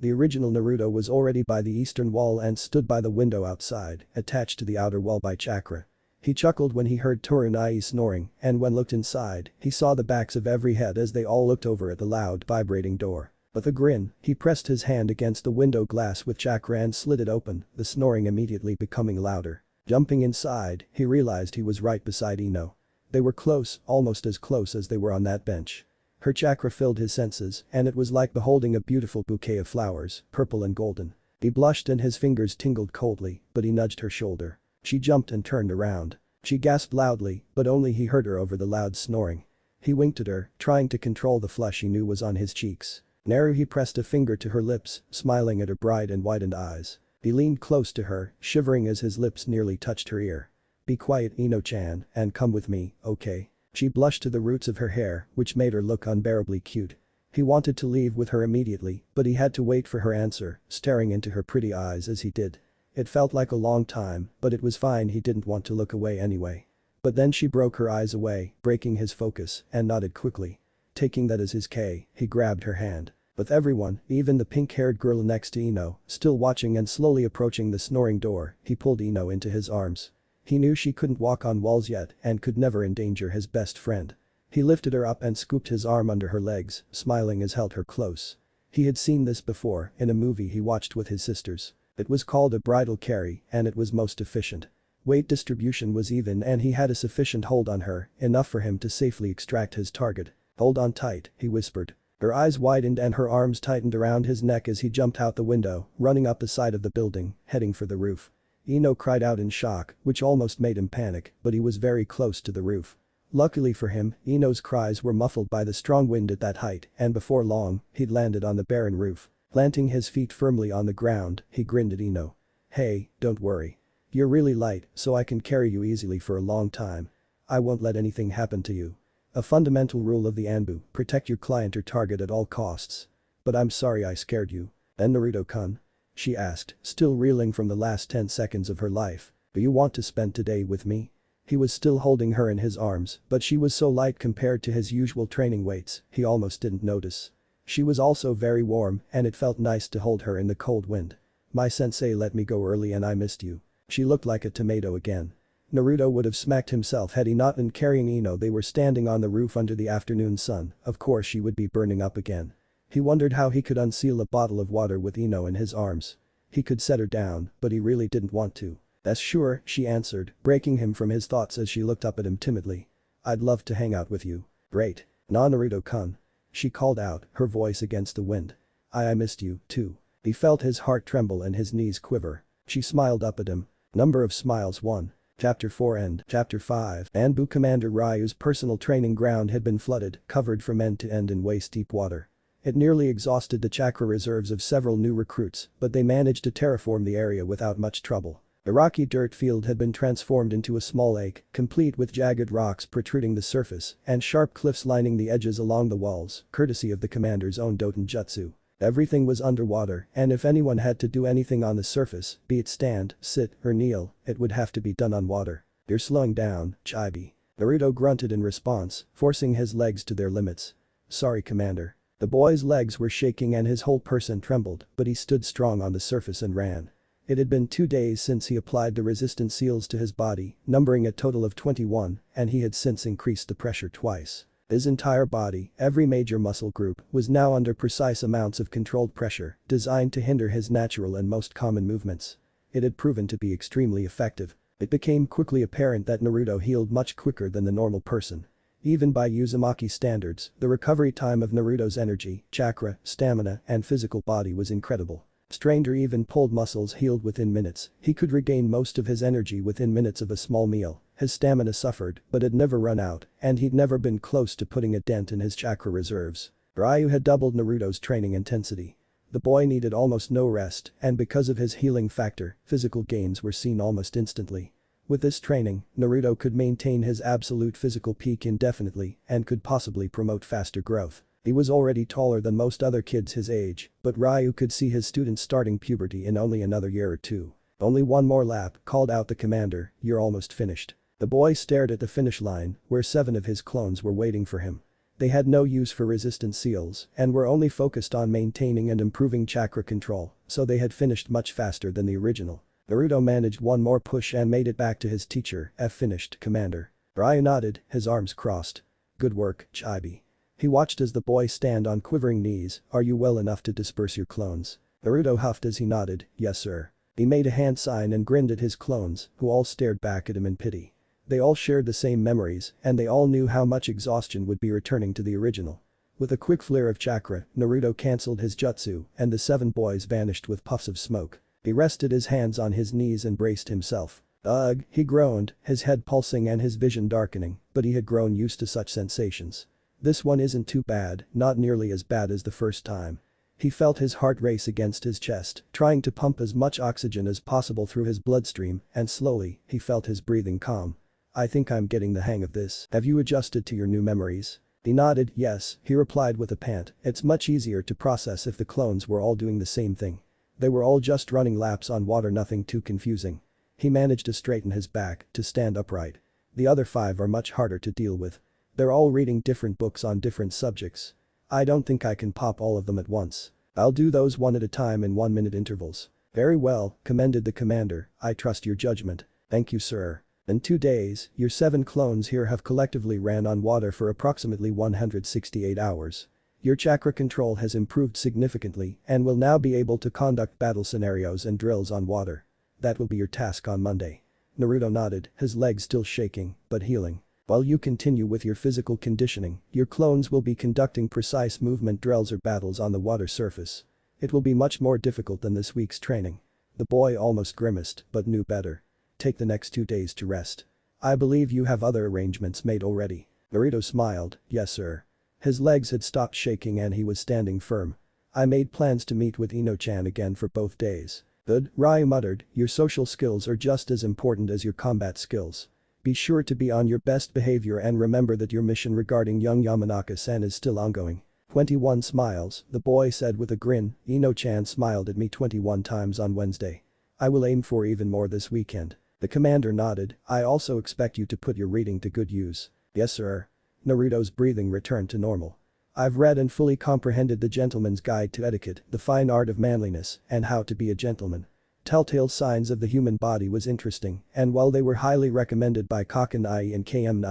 the original Naruto was already by the eastern wall and stood by the window outside, attached to the outer wall by chakra. He chuckled when he heard Torunai snoring, and when looked inside, he saw the backs of every head as they all looked over at the loud, vibrating door. With a grin, he pressed his hand against the window glass with chakra and slid it open, the snoring immediately becoming louder. Jumping inside, he realized he was right beside Ino. They were close, almost as close as they were on that bench. Her chakra filled his senses, and it was like beholding a beautiful bouquet of flowers, purple and golden. He blushed and his fingers tingled coldly, but he nudged her shoulder. She jumped and turned around. She gasped loudly, but only he heard her over the loud snoring. He winked at her, trying to control the flush he knew was on his cheeks. Naru he pressed a finger to her lips, smiling at her bright and widened eyes. He leaned close to her, shivering as his lips nearly touched her ear. "Be quiet, Ino-chan, and come with me, okay?" She blushed to the roots of her hair, which made her look unbearably cute. He wanted to leave with her immediately, but he had to wait for her answer, staring into her pretty eyes as he did. It felt like a long time, but it was fine, he didn't want to look away anyway. But then she broke her eyes away, breaking his focus, and nodded quickly. Taking that as his K, he grabbed her hand. With everyone, even the pink-haired girl next to Ino, still watching and slowly approaching the snoring door, he pulled Ino into his arms. He knew she couldn't walk on walls yet and could never endanger his best friend. He lifted her up and scooped his arm under her legs, smiling as held her close. He had seen this before in a movie he watched with his sisters. It was called a bridal carry, and it was most efficient. Weight distribution was even and he had a sufficient hold on her, enough for him to safely extract his target. "Hold on tight," he whispered. Her eyes widened and her arms tightened around his neck as he jumped out the window, running up the side of the building, heading for the roof. Ino cried out in shock, which almost made him panic, but he was very close to the roof. Luckily for him, Ino's cries were muffled by the strong wind at that height, and before long, he'd landed on the barren roof. Planting his feet firmly on the ground, he grinned at Ino. "Hey, don't worry. You're really light, so I can carry you easily for a long time. I won't let anything happen to you. A fundamental rule of the Anbu, protect your client or target at all costs. But I'm sorry I scared you." "And Naruto-kun?" she asked, still reeling from the last 10 seconds of her life. "Do you want to spend today with me?" He was still holding her in his arms, but she was so light compared to his usual training weights, he almost didn't notice. She was also very warm, and it felt nice to hold her in the cold wind. "My sensei let me go early and I missed you." She looked like a tomato again. Naruto would have smacked himself had he not been carrying Ino. They were standing on the roof under the afternoon sun, of course she would be burning up again. He wondered how he could unseal a bottle of water with Ino in his arms. He could set her down, but he really didn't want to. "That's sure," she answered, breaking him from his thoughts as she looked up at him timidly. "I'd love to hang out with you." "Great. Na Naruto-kun," she called out, her voice against the wind. I missed you, too." He felt his heart tremble and his knees quiver. She smiled up at him. Number of smiles 1. Chapter 4 and Chapter 5. Anbu Commander Ryu's personal training ground had been flooded, covered from end to end in waist-deep water. It nearly exhausted the chakra reserves of several new recruits, but they managed to terraform the area without much trouble. The rocky dirt field had been transformed into a small lake, complete with jagged rocks protruding the surface and sharp cliffs lining the edges along the walls, courtesy of the commander's own Dotenjutsu. Everything was underwater, and if anyone had to do anything on the surface, be it stand, sit, or kneel, it would have to be done on water. "You're slowing down, Chibi." Naruto grunted in response, forcing his legs to their limits. "Sorry, Commander." The boy's legs were shaking and his whole person trembled, but he stood strong on the surface and ran. It had been 2 days since he applied the resistance seals to his body, numbering a total of 21, and he had since increased the pressure twice. His entire body, every major muscle group, was now under precise amounts of controlled pressure, designed to hinder his natural and most common movements. It had proven to be extremely effective. It became quickly apparent that Naruto healed much quicker than the normal person. Even by Uzumaki standards, the recovery time of Naruto's energy, chakra, stamina, and physical body was incredible. Strained or even pulled muscles healed within minutes, he could regain most of his energy within minutes of a small meal. His stamina suffered, but had never run out, and he'd never been close to putting a dent in his chakra reserves. Ryu had doubled Naruto's training intensity. The boy needed almost no rest, and because of his healing factor, physical gains were seen almost instantly. With this training, Naruto could maintain his absolute physical peak indefinitely and could possibly promote faster growth. He was already taller than most other kids his age, but Ryu could see his students starting puberty in only another year or two. "Only one more lap," called out the commander, "you're almost finished." The boy stared at the finish line, where 7 of his clones were waiting for him. They had no use for resistance seals and were only focused on maintaining and improving chakra control, so they had finished much faster than the original. Naruto managed one more push and made it back to his teacher. "Finished, Commander." Ryu nodded, his arms crossed. "Good work, Chibi." He watched as the boy stand on quivering knees. "Are you well enough to disperse your clones?" Naruto huffed as he nodded, "Yes sir." He made a hand sign and grinned at his clones, who all stared back at him in pity. They all shared the same memories, and they all knew how much exhaustion would be returning to the original. With a quick flare of chakra, Naruto cancelled his jutsu, and the 7 boys vanished with puffs of smoke. He rested his hands on his knees and braced himself. "Ugh," he groaned, his head pulsing and his vision darkening, but he had grown used to such sensations. "This one isn't too bad, not nearly as bad as the first time." He felt his heart race against his chest, trying to pump as much oxygen as possible through his bloodstream, and slowly, he felt his breathing calm. "I think I'm getting the hang of this. Have you adjusted to your new memories?" He nodded, "Yes," he replied with a pant. "It's much easier to process if the clones were all doing the same thing. They were all just running laps on water, nothing too confusing." He managed to straighten his back, to stand upright. "The other 5 are much harder to deal with. They're all reading different books on different subjects. I don't think I can pop all of them at once. I'll do those one at a time in 1-minute intervals." "Very well," commended the commander, "I trust your judgment." "Thank you sir." In 2 days, your 7 clones here have collectively ran on water for approximately 168 hours. Your chakra control has improved significantly and will now be able to conduct battle scenarios and drills on water. That will be your task on Monday." Naruto nodded, his legs still shaking, but healing. "While you continue with your physical conditioning, your clones will be conducting precise movement drills or battles on the water surface. It will be much more difficult than this week's training." The boy almost grimaced, but knew better. "Take the next 2 days to rest. I believe you have other arrangements made already." Naruto smiled, "Yes sir." His legs had stopped shaking and he was standing firm. "I made plans to meet with Ino-chan again for both days." "Good," Ryu muttered, "your social skills are just as important as your combat skills. Be sure to be on your best behavior and remember that your mission regarding young Yamanaka-san is still ongoing." 21 smiles, the boy said with a grin. "Ino-chan smiled at me 21 times on Wednesday. I will aim for even more this weekend." The commander nodded, "I also expect you to put your reading to good use." "Yes sir." Naruto's breathing returned to normal. "I've read and fully comprehended the Gentleman's Guide to Etiquette, the Fine Art of Manliness, and How to be a Gentleman. Telltale Signs of the Human Body was interesting, and while they were highly recommended by Kakanai and KM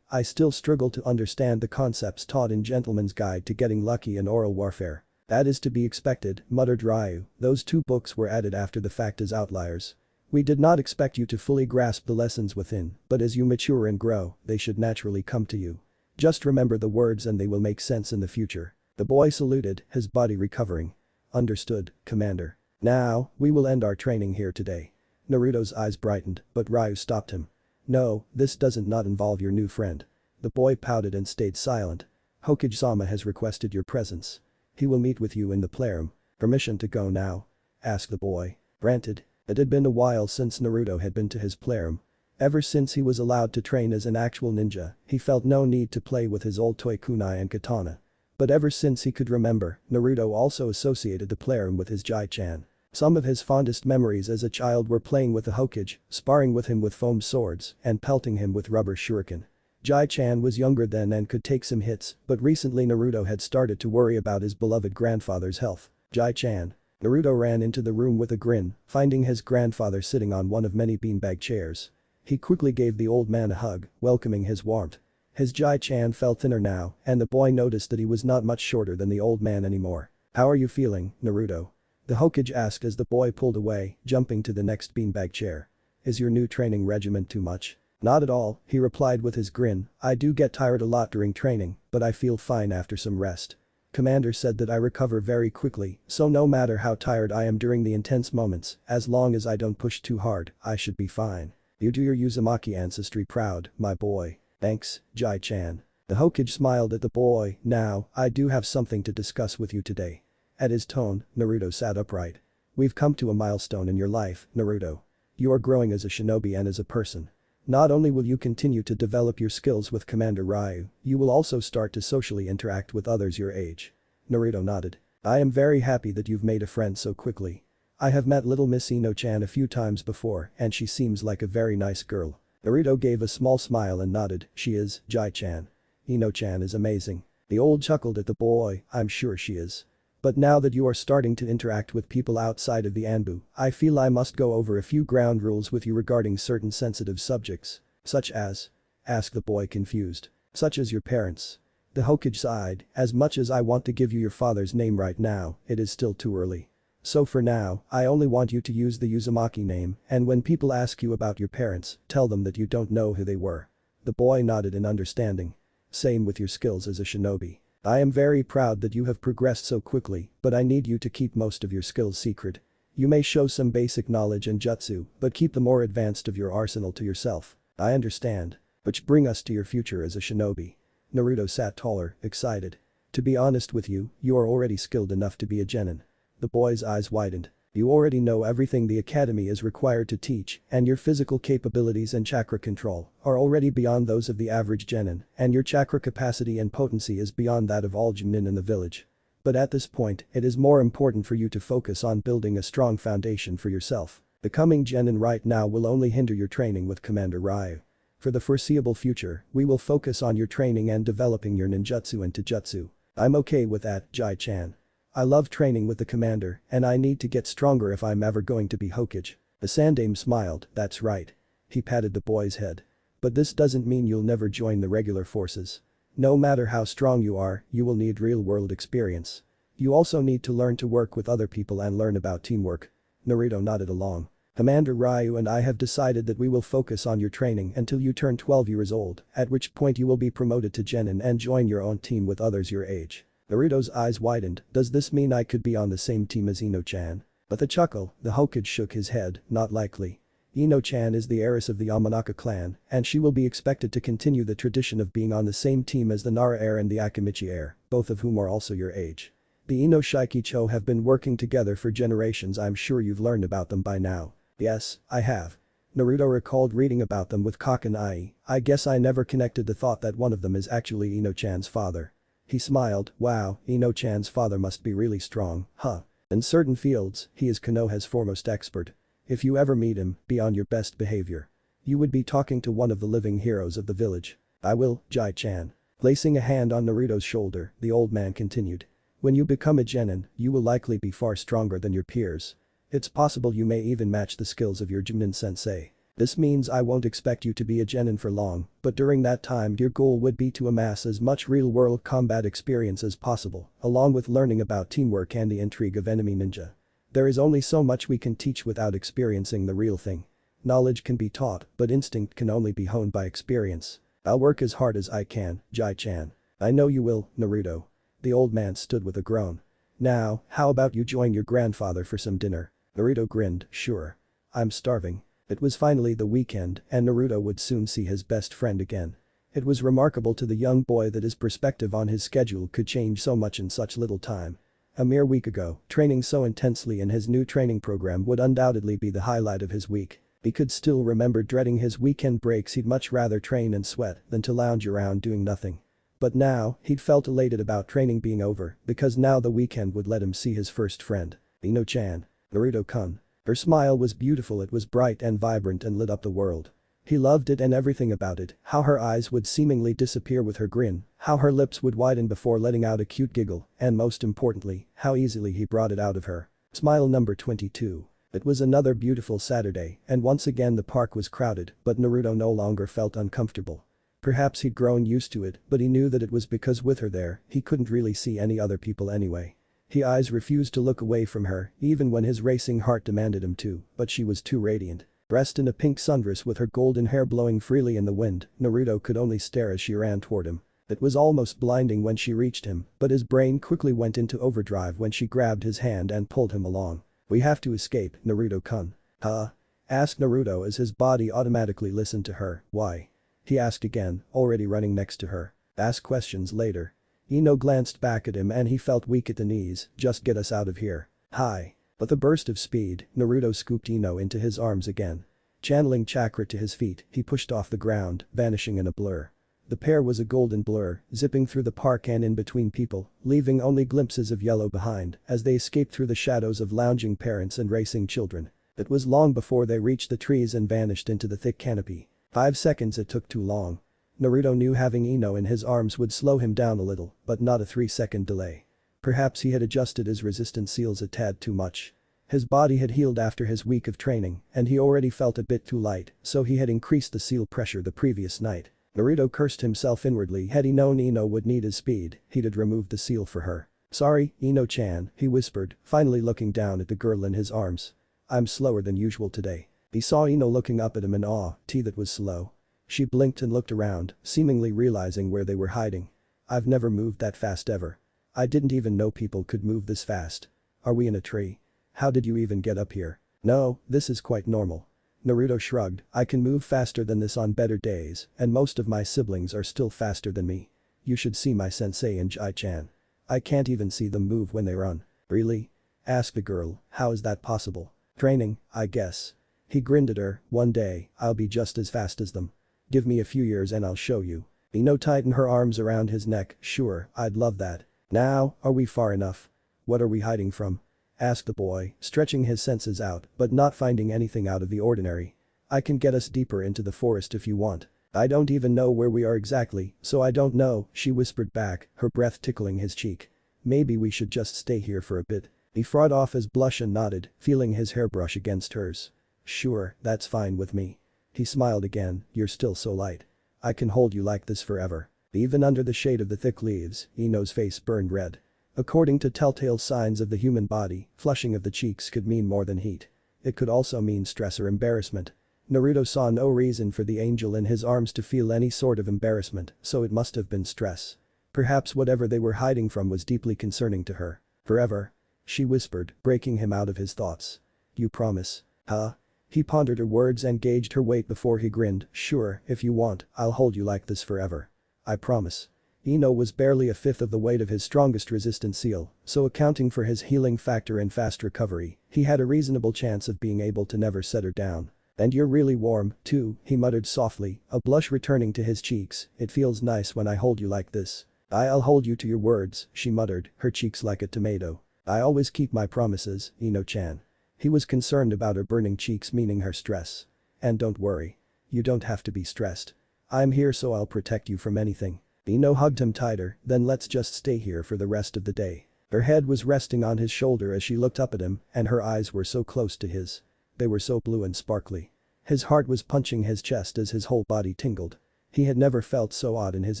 I still struggle to understand the concepts taught in Gentleman's Guide to Getting Lucky in Oral Warfare." "That is to be expected," muttered Ryu, "those 2 books were added after the fact as outliers. We did not expect you to fully grasp the lessons within, but as you mature and grow, they should naturally come to you. Just remember the words and they will make sense in the future." The boy saluted, his body recovering. "Understood, Commander. Now, we will end our training here today." Naruto's eyes brightened, but Ryu stopped him. No, this doesn't not involve your new friend. The boy pouted and stayed silent. Hokage-sama has requested your presence. He will meet with you in the playroom. Permission to go now? Asked the boy. Granted. It had been a while since Naruto had been to his playroom. Ever since he was allowed to train as an actual ninja, he felt no need to play with his old toy kunai and katana. But ever since he could remember, Naruto also associated the playroom with his Jai-chan. Some of his fondest memories as a child were playing with the Hokage, sparring with him with foam swords, and pelting him with rubber shuriken. Jai-chan was younger then and could take some hits, but recently Naruto had started to worry about his beloved grandfather's health. Jai-chan. Naruto ran into the room with a grin, finding his grandfather sitting on one of many beanbag chairs. He quickly gave the old man a hug, welcoming his warmth. His Jai-chan felt thinner now, and the boy noticed that he was not much shorter than the old man anymore. How are you feeling, Naruto? The Hokage asked as the boy pulled away, jumping to the next beanbag chair. Is your new training regimen too much? Not at all, he replied with his grin. I do get tired a lot during training, but I feel fine after some rest. Commander said that I recover very quickly, so no matter how tired I am during the intense moments, as long as I don't push too hard, I should be fine. You do your Uzumaki ancestry proud, my boy. Thanks, Jai-chan. The Hokage smiled at the boy. Now, I do have something to discuss with you today. At his tone, Naruto sat upright. We've come to a milestone in your life, Naruto. You are growing as a shinobi and as a person. Not only will you continue to develop your skills with Commander Ryu, you will also start to socially interact with others your age. Naruto nodded. I am very happy that you've made a friend so quickly. I have met little Miss Ino-chan a few times before and she seems like a very nice girl. Naruto gave a small smile and nodded. She is, Jai-chan. Ino-chan is amazing. The old chuckled at the boy. I'm sure she is. But now that you are starting to interact with people outside of the Anbu, I feel I must go over a few ground rules with you regarding certain sensitive subjects. Such as? Asked the boy confused. Such as your parents. The Hokage sighed. As much as I want to give you your father's name right now, it is still too early. So for now, I only want you to use the Uzumaki name, and when people ask you about your parents, tell them that you don't know who they were. The boy nodded in understanding. Same with your skills as a shinobi. I am very proud that you have progressed so quickly, but I need you to keep most of your skills secret. You may show some basic knowledge and jutsu, but keep the more advanced of your arsenal to yourself. I understand. Which bring us to your future as a shinobi. Naruto sat taller, excited. To be honest with you, you are already skilled enough to be a genin. The boy's eyes widened. You already know everything the academy is required to teach, and your physical capabilities and chakra control are already beyond those of the average genin, and your chakra capacity and potency is beyond that of all genin in the village. But at this point, it is more important for you to focus on building a strong foundation for yourself. Becoming genin right now will only hinder your training with Commander Ryu. For the foreseeable future, we will focus on your training and developing your ninjutsu and taijutsu. I'm okay with that, Jai-chan. I love training with the commander, and I need to get stronger if I'm ever going to be Hokage. The Sandaime smiled. That's right. He patted the boy's head. But this doesn't mean you'll never join the regular forces. No matter how strong you are, you will need real-world experience. You also need to learn to work with other people and learn about teamwork. Naruto nodded along. Commander Ryu and I have decided that we will focus on your training until you turn 12 years old, at which point you will be promoted to genin and join your own team with others your age. Naruto's eyes widened. Does this mean I could be on the same team as Ino-chan? With a chuckle, the Hokage shook his head. Not likely. Ino-chan is the heiress of the Yamanaka clan, and she will be expected to continue the tradition of being on the same team as the Nara heir and the Akimichi heir, both of whom are also your age. The Ino Shikicho have been working together for generations. I'm sure you've learned about them by now. Yes, I have. Naruto recalled reading about them with cock and eye. I guess I never connected the thought that one of them is actually Ino-chan's father. He smiled. Wow, Ino-chan's father must be really strong, huh? In certain fields, he is Konoha's foremost expert. If you ever meet him, be on your best behavior. You would be talking to one of the living heroes of the village. I will, Jai-chan. Placing a hand on Naruto's shoulder, the old man continued. When you become a genin, you will likely be far stronger than your peers. It's possible you may even match the skills of your genin sensei. This means I won't expect you to be a genin for long, but during that time your goal would be to amass as much real-world combat experience as possible, along with learning about teamwork and the intrigue of enemy ninja. There is only so much we can teach without experiencing the real thing. Knowledge can be taught, but instinct can only be honed by experience. I'll work as hard as I can, Jai-chan. I know you will, Naruto. The old man stood with a groan. Now, how about you join your grandfather for some dinner? Naruto grinned. Sure. I'm starving. It was finally the weekend and Naruto would soon see his best friend again. It was remarkable to the young boy that his perspective on his schedule could change so much in such little time. A mere week ago, training so intensely in his new training program would undoubtedly be the highlight of his week. He could still remember dreading his weekend breaks. He'd much rather train and sweat than to lounge around doing nothing. But now, he'd felt elated about training being over because now the weekend would let him see his first friend. Ino-chan. Naruto-kun. Her smile was beautiful, it was bright and vibrant and lit up the world. He loved it and everything about it, how her eyes would seemingly disappear with her grin, how her lips would widen before letting out a cute giggle, and most importantly, how easily he brought it out of her. Smile number 22. It was another beautiful Saturday, and once again the park was crowded, but Naruto no longer felt uncomfortable. Perhaps he'd grown used to it, but he knew that it was because with her there, he couldn't really see any other people anyway. His eyes refused to look away from her, even when his racing heart demanded him to, but she was too radiant. Dressed in a pink sundress with her golden hair blowing freely in the wind, Naruto could only stare as she ran toward him. It was almost blinding when she reached him, but his brain quickly went into overdrive when she grabbed his hand and pulled him along. "We have to escape, Naruto-kun." "Huh?" asked Naruto as his body automatically listened to her. "Why?" he asked again, already running next to her. "Ask questions later." Ino glanced back at him and he felt weak at the knees. "Just get us out of here." "Hi." With a burst of speed, Naruto scooped Ino into his arms again. Channeling chakra to his feet, he pushed off the ground, vanishing in a blur. The pair was a golden blur, zipping through the park and in between people, leaving only glimpses of yellow behind as they escaped through the shadows of lounging parents and racing children. It was long before they reached the trees and vanished into the thick canopy. 5 seconds, it took too long. Naruto knew having Ino in his arms would slow him down a little, but not a 3-second delay. Perhaps he had adjusted his resistance seals a tad too much. His body had healed after his week of training, and he already felt a bit too light, so he had increased the seal pressure the previous night. Naruto cursed himself inwardly. Had he known Ino would need his speed, he'd have removed the seal for her. "Sorry, Ino-chan," he whispered, finally looking down at the girl in his arms. "I'm slower than usual today." He saw Ino looking up at him in awe. That was slow. She blinked and looked around, seemingly realizing where they were hiding. "I've never moved that fast ever. I didn't even know people could move this fast. Are we in a tree? How did you even get up here?" "No, this is quite normal." Naruto shrugged. "I can move faster than this on better days, and most of my siblings are still faster than me. You should see my sensei and Jai-chan. I can't even see them move when they run." "Really?" asked the girl. "How is that possible?" "Training, I guess." He grinned at her. "One day, I'll be just as fast as them. Give me a few years and I'll show you." Ino tightened her arms around his neck. "Sure, I'd love that." "Now, are we far enough?" "What are we hiding from?" asked the boy, stretching his senses out but not finding anything out of the ordinary. "I can get us deeper into the forest if you want." "I don't even know where we are exactly, so I don't know," she whispered back, her breath tickling his cheek. "Maybe we should just stay here for a bit." He fought off his blush and nodded, feeling his hairbrush against hers. "Sure, that's fine with me." He smiled again. "You're still so light. I can hold you like this forever." Even under the shade of the thick leaves, Ino's face burned red. According to telltale signs of the human body, flushing of the cheeks could mean more than heat. It could also mean stress or embarrassment. Naruto saw no reason for the angel in his arms to feel any sort of embarrassment, so it must have been stress. Perhaps whatever they were hiding from was deeply concerning to her. "Forever?" she whispered, breaking him out of his thoughts. "You promise?" "Huh?" He pondered her words and gauged her weight before he grinned. "Sure, if you want, I'll hold you like this forever. I promise." Ino was barely a fifth of the weight of his strongest resistance seal, so accounting for his healing factor and fast recovery, he had a reasonable chance of being able to never set her down. "And you're really warm, too," he muttered softly, a blush returning to his cheeks. "It feels nice when I hold you like this." "I'll hold you to your words," she muttered, her cheeks like a tomato. "I always keep my promises, Ino-chan." He was concerned about her burning cheeks, meaning her stress. "And don't worry. You don't have to be stressed. I'm here so I'll protect you from anything." Ino hugged him tighter. "Then let's just stay here for the rest of the day." Her head was resting on his shoulder as she looked up at him, and her eyes were so close to his. They were so blue and sparkly. His heart was punching his chest as his whole body tingled. He had never felt so odd in his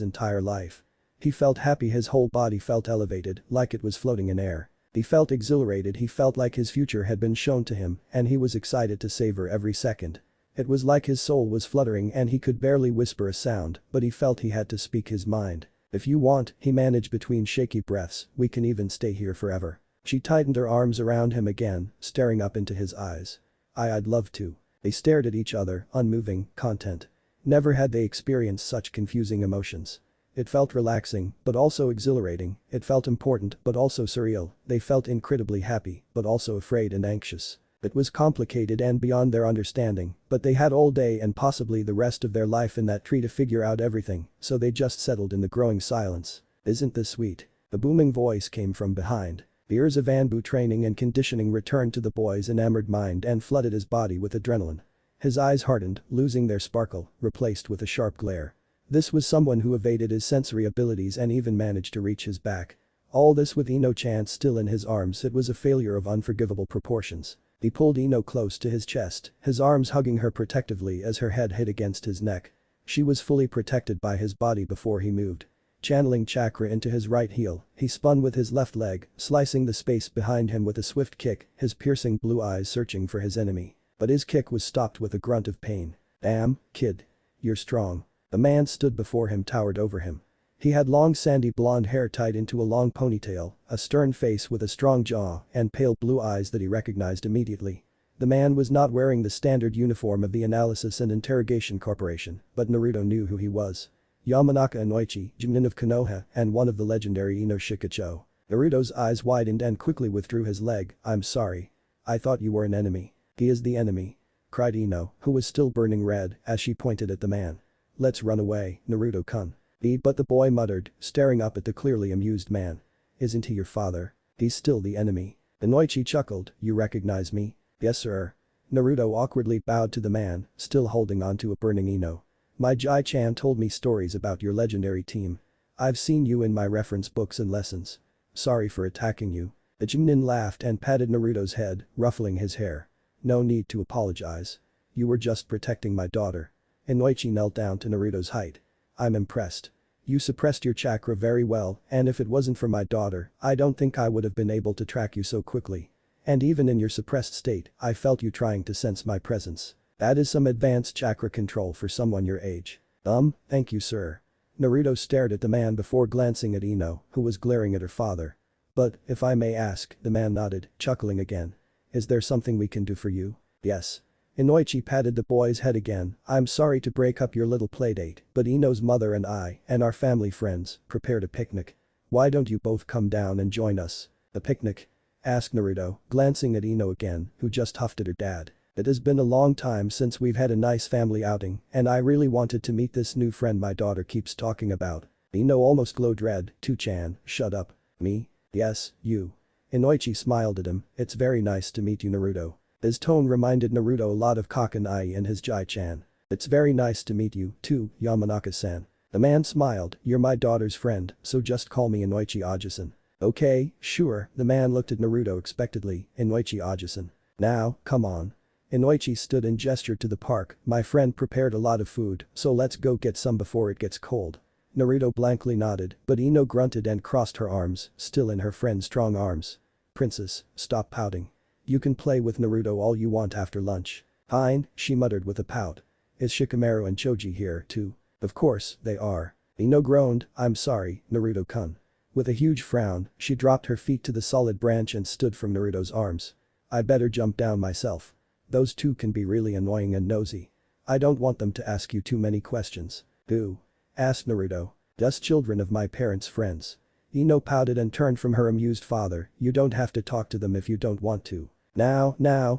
entire life. He felt happy, his whole body felt elevated, like it was floating in air. He felt exhilarated, he felt like his future had been shown to him, and he was excited to savor every second. It was like his soul was fluttering and he could barely whisper a sound, but he felt he had to speak his mind. "If you want," he managed between shaky breaths, "we can even stay here forever." She tightened her arms around him again, staring up into his eyes. I'd love to." They stared at each other, unmoving, content. Never had they experienced such confusing emotions. It felt relaxing, but also exhilarating, it felt important but also surreal, they felt incredibly happy, but also afraid and anxious. It was complicated and beyond their understanding, but they had all day and possibly the rest of their life in that tree to figure out everything, so they just settled in the growing silence. Isn't this sweet? A booming voice came from behind. The years of Anbu training and conditioning returned to the boy's enamored mind and flooded his body with adrenaline. His eyes hardened, losing their sparkle, replaced with a sharp glare. This was someone who evaded his sensory abilities and even managed to reach his back. All this with Ino-chan still in his arms. It was a failure of unforgivable proportions. He pulled Ino close to his chest, his arms hugging her protectively as her head hit against his neck. She was fully protected by his body before he moved. Channeling chakra into his right heel, he spun with his left leg, slicing the space behind him with a swift kick, his piercing blue eyes searching for his enemy. But his kick was stopped with a grunt of pain. Damn, kid. You're strong. The man stood before him towered over him. He had long sandy blonde hair tied into a long ponytail, a stern face with a strong jaw, and pale blue eyes that he recognized immediately. The man was not wearing the standard uniform of the Analysis and Interrogation Corporation, but Naruto knew who he was. Yamanaka Inoichi, Junin of Konoha, and one of the legendary Ino Shikacho. Naruto's eyes widened and quickly withdrew his leg. I'm sorry. I thought you were an enemy. He is the enemy. Cried Ino, who was still burning red, as she pointed at the man. Let's run away, Naruto-kun. But the boy muttered, staring up at the clearly amused man. Isn't he your father? He's still the enemy. Inoichi chuckled, you recognize me? Yes sir. Naruto awkwardly bowed to the man, still holding onto a burning Ino. My Jai-chan told me stories about your legendary team. I've seen you in my reference books and lessons. Sorry for attacking you. The Chunin laughed and patted Naruto's head, ruffling his hair. No need to apologize. You were just protecting my daughter. Inoichi knelt down to Naruto's height. I'm impressed. You suppressed your chakra very well, and if it wasn't for my daughter, I don't think I would have been able to track you so quickly. And even in your suppressed state, I felt you trying to sense my presence. That is some advanced chakra control for someone your age. Thank you sir. Naruto stared at the man before glancing at Ino, who was glaring at her father. But, if I may ask, the man nodded, chuckling again. Is there something we can do for you? Yes. Inoichi patted the boy's head again. I'm sorry to break up your little playdate, but Ino's mother and I, and our family friends, prepared a picnic. Why don't you both come down and join us? A picnic? Asked Naruto, glancing at Ino again, who just huffed at her dad. It has been a long time since we've had a nice family outing, and I really wanted to meet this new friend my daughter keeps talking about. Ino almost glowed red. Tu-chan, shut up. Me? Yes, you. Inoichi smiled at him. It's very nice to meet you Naruto. His tone reminded Naruto a lot of Kakanai and his Jai-chan. It's very nice to meet you, too, Yamanaka-san. The man smiled, you're my daughter's friend, so just call me Inoichi Ajisan. Okay, sure, the man looked at Naruto expectantly, Inoichi Ajisan. Now, come on. Inoichi stood and gestured to the park, my friend prepared a lot of food, so let's go get some before it gets cold. Naruto blankly nodded, but Ino grunted and crossed her arms, still in her friend's strong arms. Princess, stop pouting. You can play with Naruto all you want after lunch. Fine, she muttered with a pout. Is Shikamaru and Choji here, too? Of course, they are. Ino groaned, I'm sorry, Naruto-kun. With a huge frown, she dropped her feet to the solid branch and stood from Naruto's arms. I better jump down myself. Those two can be really annoying and nosy. I don't want them to ask you too many questions. Who? Asked Naruto. Just children of my parents' friends. Ino pouted and turned from her amused father, you don't have to talk to them if you don't want to. Now,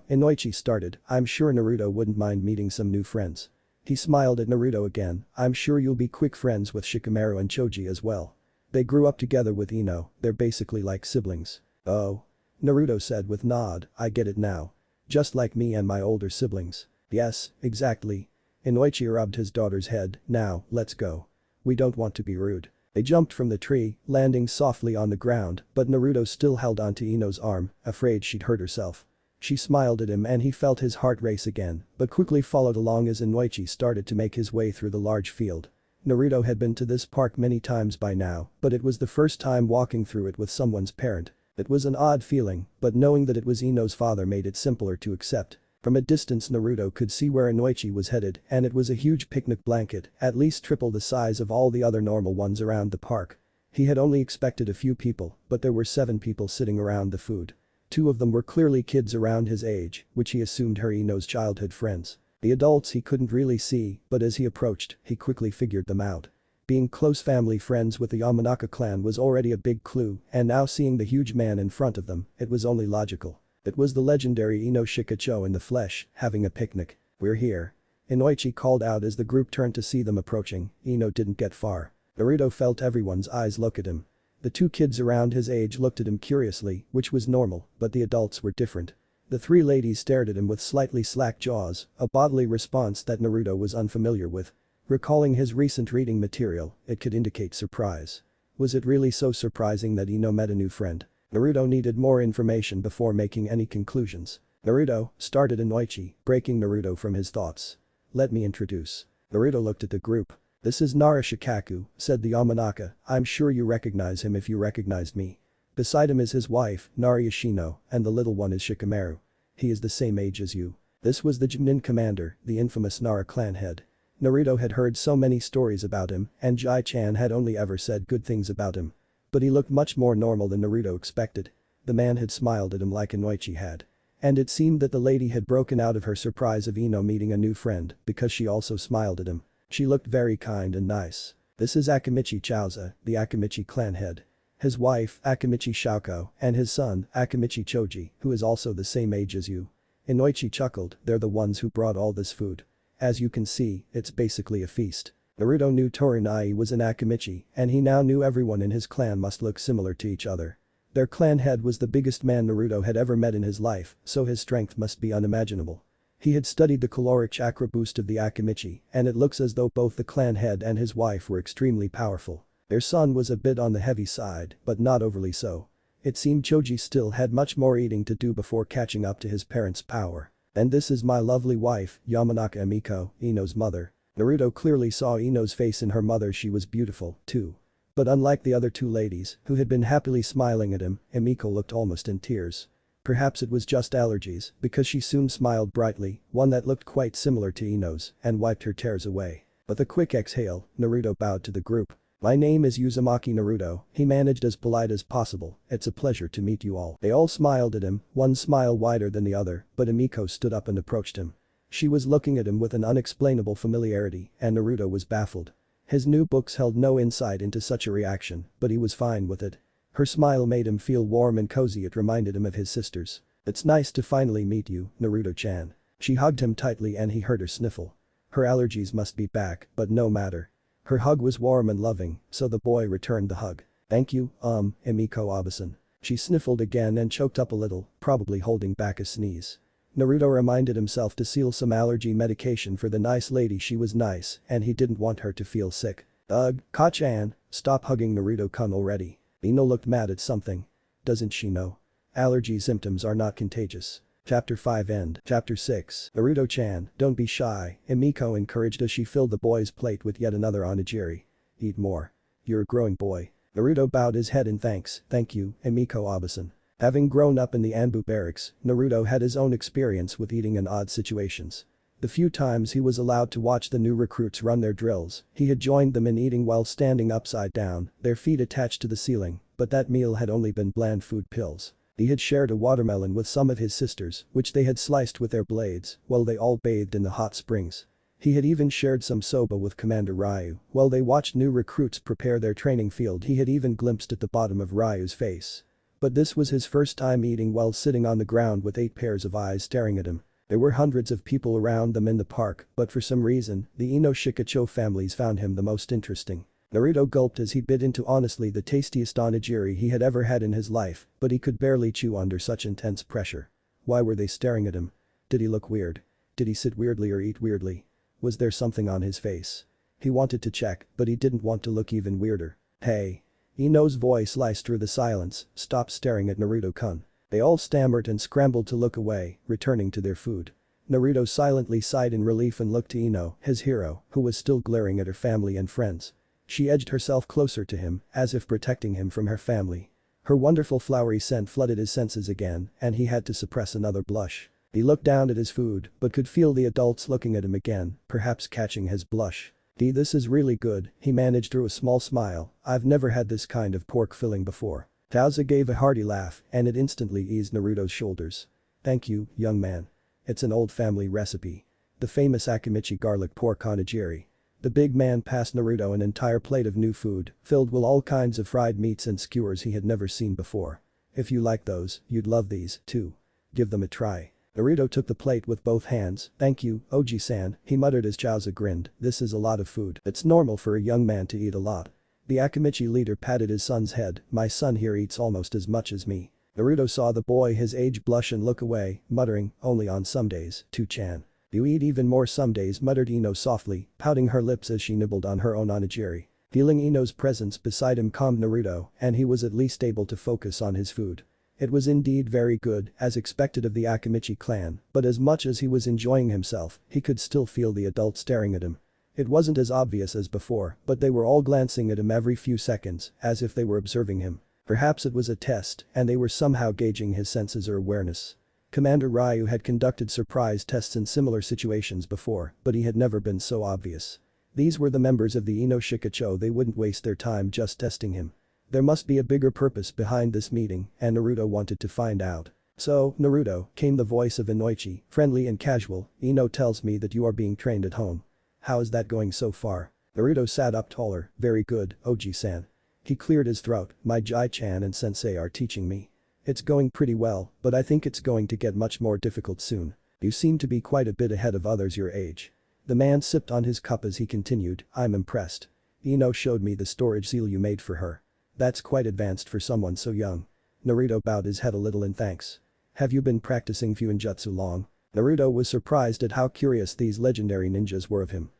Inoichi started, I'm sure Naruto wouldn't mind meeting some new friends. He smiled at Naruto again, I'm sure you'll be quick friends with Shikamaru and Choji as well. They grew up together with Ino, they're basically like siblings. Oh. Naruto said with nod, I get it now. Just like me and my older siblings. Yes, exactly. Inoichi rubbed his daughter's head, now, let's go. We don't want to be rude. They jumped from the tree, landing softly on the ground, but Naruto still held onto Ino's arm, afraid she'd hurt herself. She smiled at him and he felt his heart race again, but quickly followed along as Inoichi started to make his way through the large field. Naruto had been to this park many times by now, but it was the first time walking through it with someone's parent. It was an odd feeling, but knowing that it was Ino's father made it simpler to accept. From a distance Naruto could see where Inoichi was headed and it was a huge picnic blanket, at least triple the size of all the other normal ones around the park. He had only expected a few people, but there were 7 people sitting around the food. Two of them were clearly kids around his age, which he assumed were Ino's childhood friends. The adults he couldn't really see, but as he approached, he quickly figured them out. Being close family friends with the Yamanaka clan was already a big clue, and now seeing the huge man in front of them, it was only logical. It was the legendary Ino Shikacho in the flesh, having a picnic. "We're here." Inoichi called out as the group turned to see them approaching. Ino didn't get far. Naruto felt everyone's eyes look at him. The two kids around his age looked at him curiously, which was normal, but the adults were different. The three ladies stared at him with slightly slack jaws, a bodily response that Naruto was unfamiliar with. Recalling his recent reading material, it could indicate surprise. Was it really so surprising that Ino met a new friend? Naruto needed more information before making any conclusions. "Naruto," started Inoichi, breaking Naruto from his thoughts. "Let me introduce." Naruto looked at the group. "This is Nara Shikaku," said the Yamanaka. "I'm sure you recognize him if you recognized me. Beside him is his wife, Nara Yoshino, and the little one is Shikamaru. He is the same age as you." This was the Junin commander, the infamous Nara clan head. Naruto had heard so many stories about him, and Jai-chan had only ever said good things about him. But he looked much more normal than Naruto expected. The man had smiled at him like Inoichi had. And it seemed that the lady had broken out of her surprise of Ino meeting a new friend because she also smiled at him. She looked very kind and nice. "This is Akimichi Chauza, the Akimichi clan head. His wife, Akimichi Shauko, and his son, Akimichi Choji, who is also the same age as you." Inoichi chuckled, "They're the ones who brought all this food. As you can see, it's basically a feast." Naruto knew Torinai was an Akimichi, and he now knew everyone in his clan must look similar to each other. Their clan head was the biggest man Naruto had ever met in his life, so his strength must be unimaginable. He had studied the caloric chakra boost of the Akimichi, and it looks as though both the clan head and his wife were extremely powerful. Their son was a bit on the heavy side, but not overly so. It seemed Choji still had much more eating to do before catching up to his parents' power. "And this is my lovely wife, Yamanaka Emiko, Ino's mother." Naruto clearly saw Ino's face in her mother. She was beautiful, too. But unlike the other two ladies, who had been happily smiling at him, Emiko looked almost in tears. Perhaps it was just allergies, because she soon smiled brightly, one that looked quite similar to Ino's, and wiped her tears away. With a quick exhale, Naruto bowed to the group. "My name is Uzumaki Naruto," he managed as polite as possible. "It's a pleasure to meet you all." They all smiled at him, one smile wider than the other, but Emiko stood up and approached him. She was looking at him with an unexplainable familiarity, and Naruto was baffled. His new books held no insight into such a reaction, but he was fine with it. Her smile made him feel warm and cozy. It reminded him of his sisters. "It's nice to finally meet you, Naruto-chan." She hugged him tightly and he heard her sniffle. Her allergies must be back, but no matter. Her hug was warm and loving, so the boy returned the hug. "Thank you, Emiko Abe-san." She sniffled again and choked up a little, probably holding back a sneeze. Naruto reminded himself to seal some allergy medication for the nice lady. She was nice, and he didn't want her to feel sick. "Ugh, Ka-chan, stop hugging Naruto-kun already." Ino looked mad at something. Doesn't she know? Allergy symptoms are not contagious. Chapter 5 End. Chapter 6. "Naruto-chan, don't be shy," Emiko encouraged as she filled the boy's plate with yet another onigiri. "Eat more. You're a growing boy." Naruto bowed his head in thanks. "Thank you, Emiko Abe-san." Having grown up in the Anbu barracks, Naruto had his own experience with eating in odd situations. The few times he was allowed to watch the new recruits run their drills, he had joined them in eating while standing upside down, their feet attached to the ceiling, but that meal had only been bland food pills. He had shared a watermelon with some of his sisters, which they had sliced with their blades, while they all bathed in the hot springs. He had even shared some soba with Commander Ryu, while they watched new recruits prepare their training field. He had even glimpsed at the bottom of Ryu's face. But this was his first time eating while sitting on the ground with 8 pairs of eyes staring at him. There were hundreds of people around them in the park, but for some reason, the Ino Shikacho families found him the most interesting. Naruto gulped as he bit into honestly the tastiest onigiri he had ever had in his life, but he could barely chew under such intense pressure. Why were they staring at him? Did he look weird? Did he sit weirdly or eat weirdly? Was there something on his face? He wanted to check, but he didn't want to look even weirder. "Hey." Ino's voice sliced through the silence. "Stop staring at Naruto-kun." They all stammered and scrambled to look away, returning to their food. Naruto silently sighed in relief and looked to Ino, his hero, who was still glaring at her family and friends. She edged herself closer to him, as if protecting him from her family. Her wonderful flowery scent flooded his senses again, and he had to suppress another blush. He looked down at his food, but could feel the adults looking at him again, perhaps catching his blush. This is really good," he managed through a small smile. "I've never had this kind of pork filling before." Tauza gave a hearty laugh and it instantly eased Naruto's shoulders. Thank you, young man. It's an old family recipe. The famous Akimichi garlic pork onigiri. The big man passed Naruto an entire plate of new food, filled with all kinds of fried meats and skewers he had never seen before. If you like those, you'd love these, too. Give them a try. Naruto took the plate with both hands. Thank you, Oji-san, he muttered as Chauza grinned. This is a lot of food. It's normal for a young man to eat a lot. The Akimichi leader patted his son's head. My son here eats almost as much as me. Naruto saw the boy his age blush and look away, muttering, only on some days, too-chan. You eat even more some days, muttered Ino softly, pouting her lips as she nibbled on her own onigiri. Feeling Ino's presence beside him calmed Naruto, and he was at least able to focus on his food. It was indeed very good, as expected of the Akimichi clan, but as much as he was enjoying himself, he could still feel the adults staring at him. It wasn't as obvious as before, but they were all glancing at him every few seconds, as if they were observing him. Perhaps it was a test, and they were somehow gauging his senses or awareness. Commander Ryu had conducted surprise tests in similar situations before, but he had never been so obvious. These were the members of the Ino Shikacho, they wouldn't waste their time just testing him. There must be a bigger purpose behind this meeting, and Naruto wanted to find out. So, Naruto, came the voice of Inoichi, friendly and casual, Ino tells me that you are being trained at home. How is that going so far? Naruto sat up taller, very good, Oji-san. He cleared his throat, my Jai-chan and sensei are teaching me. It's going pretty well, but I think it's going to get much more difficult soon. You seem to be quite a bit ahead of others your age. The man sipped on his cup as he continued, I'm impressed. Ino showed me the storage seal you made for her. That's quite advanced for someone so young. Naruto bowed his head a little in thanks. Have you been practicing Fuinjutsu long? Naruto was surprised at how curious these legendary ninjas were of him.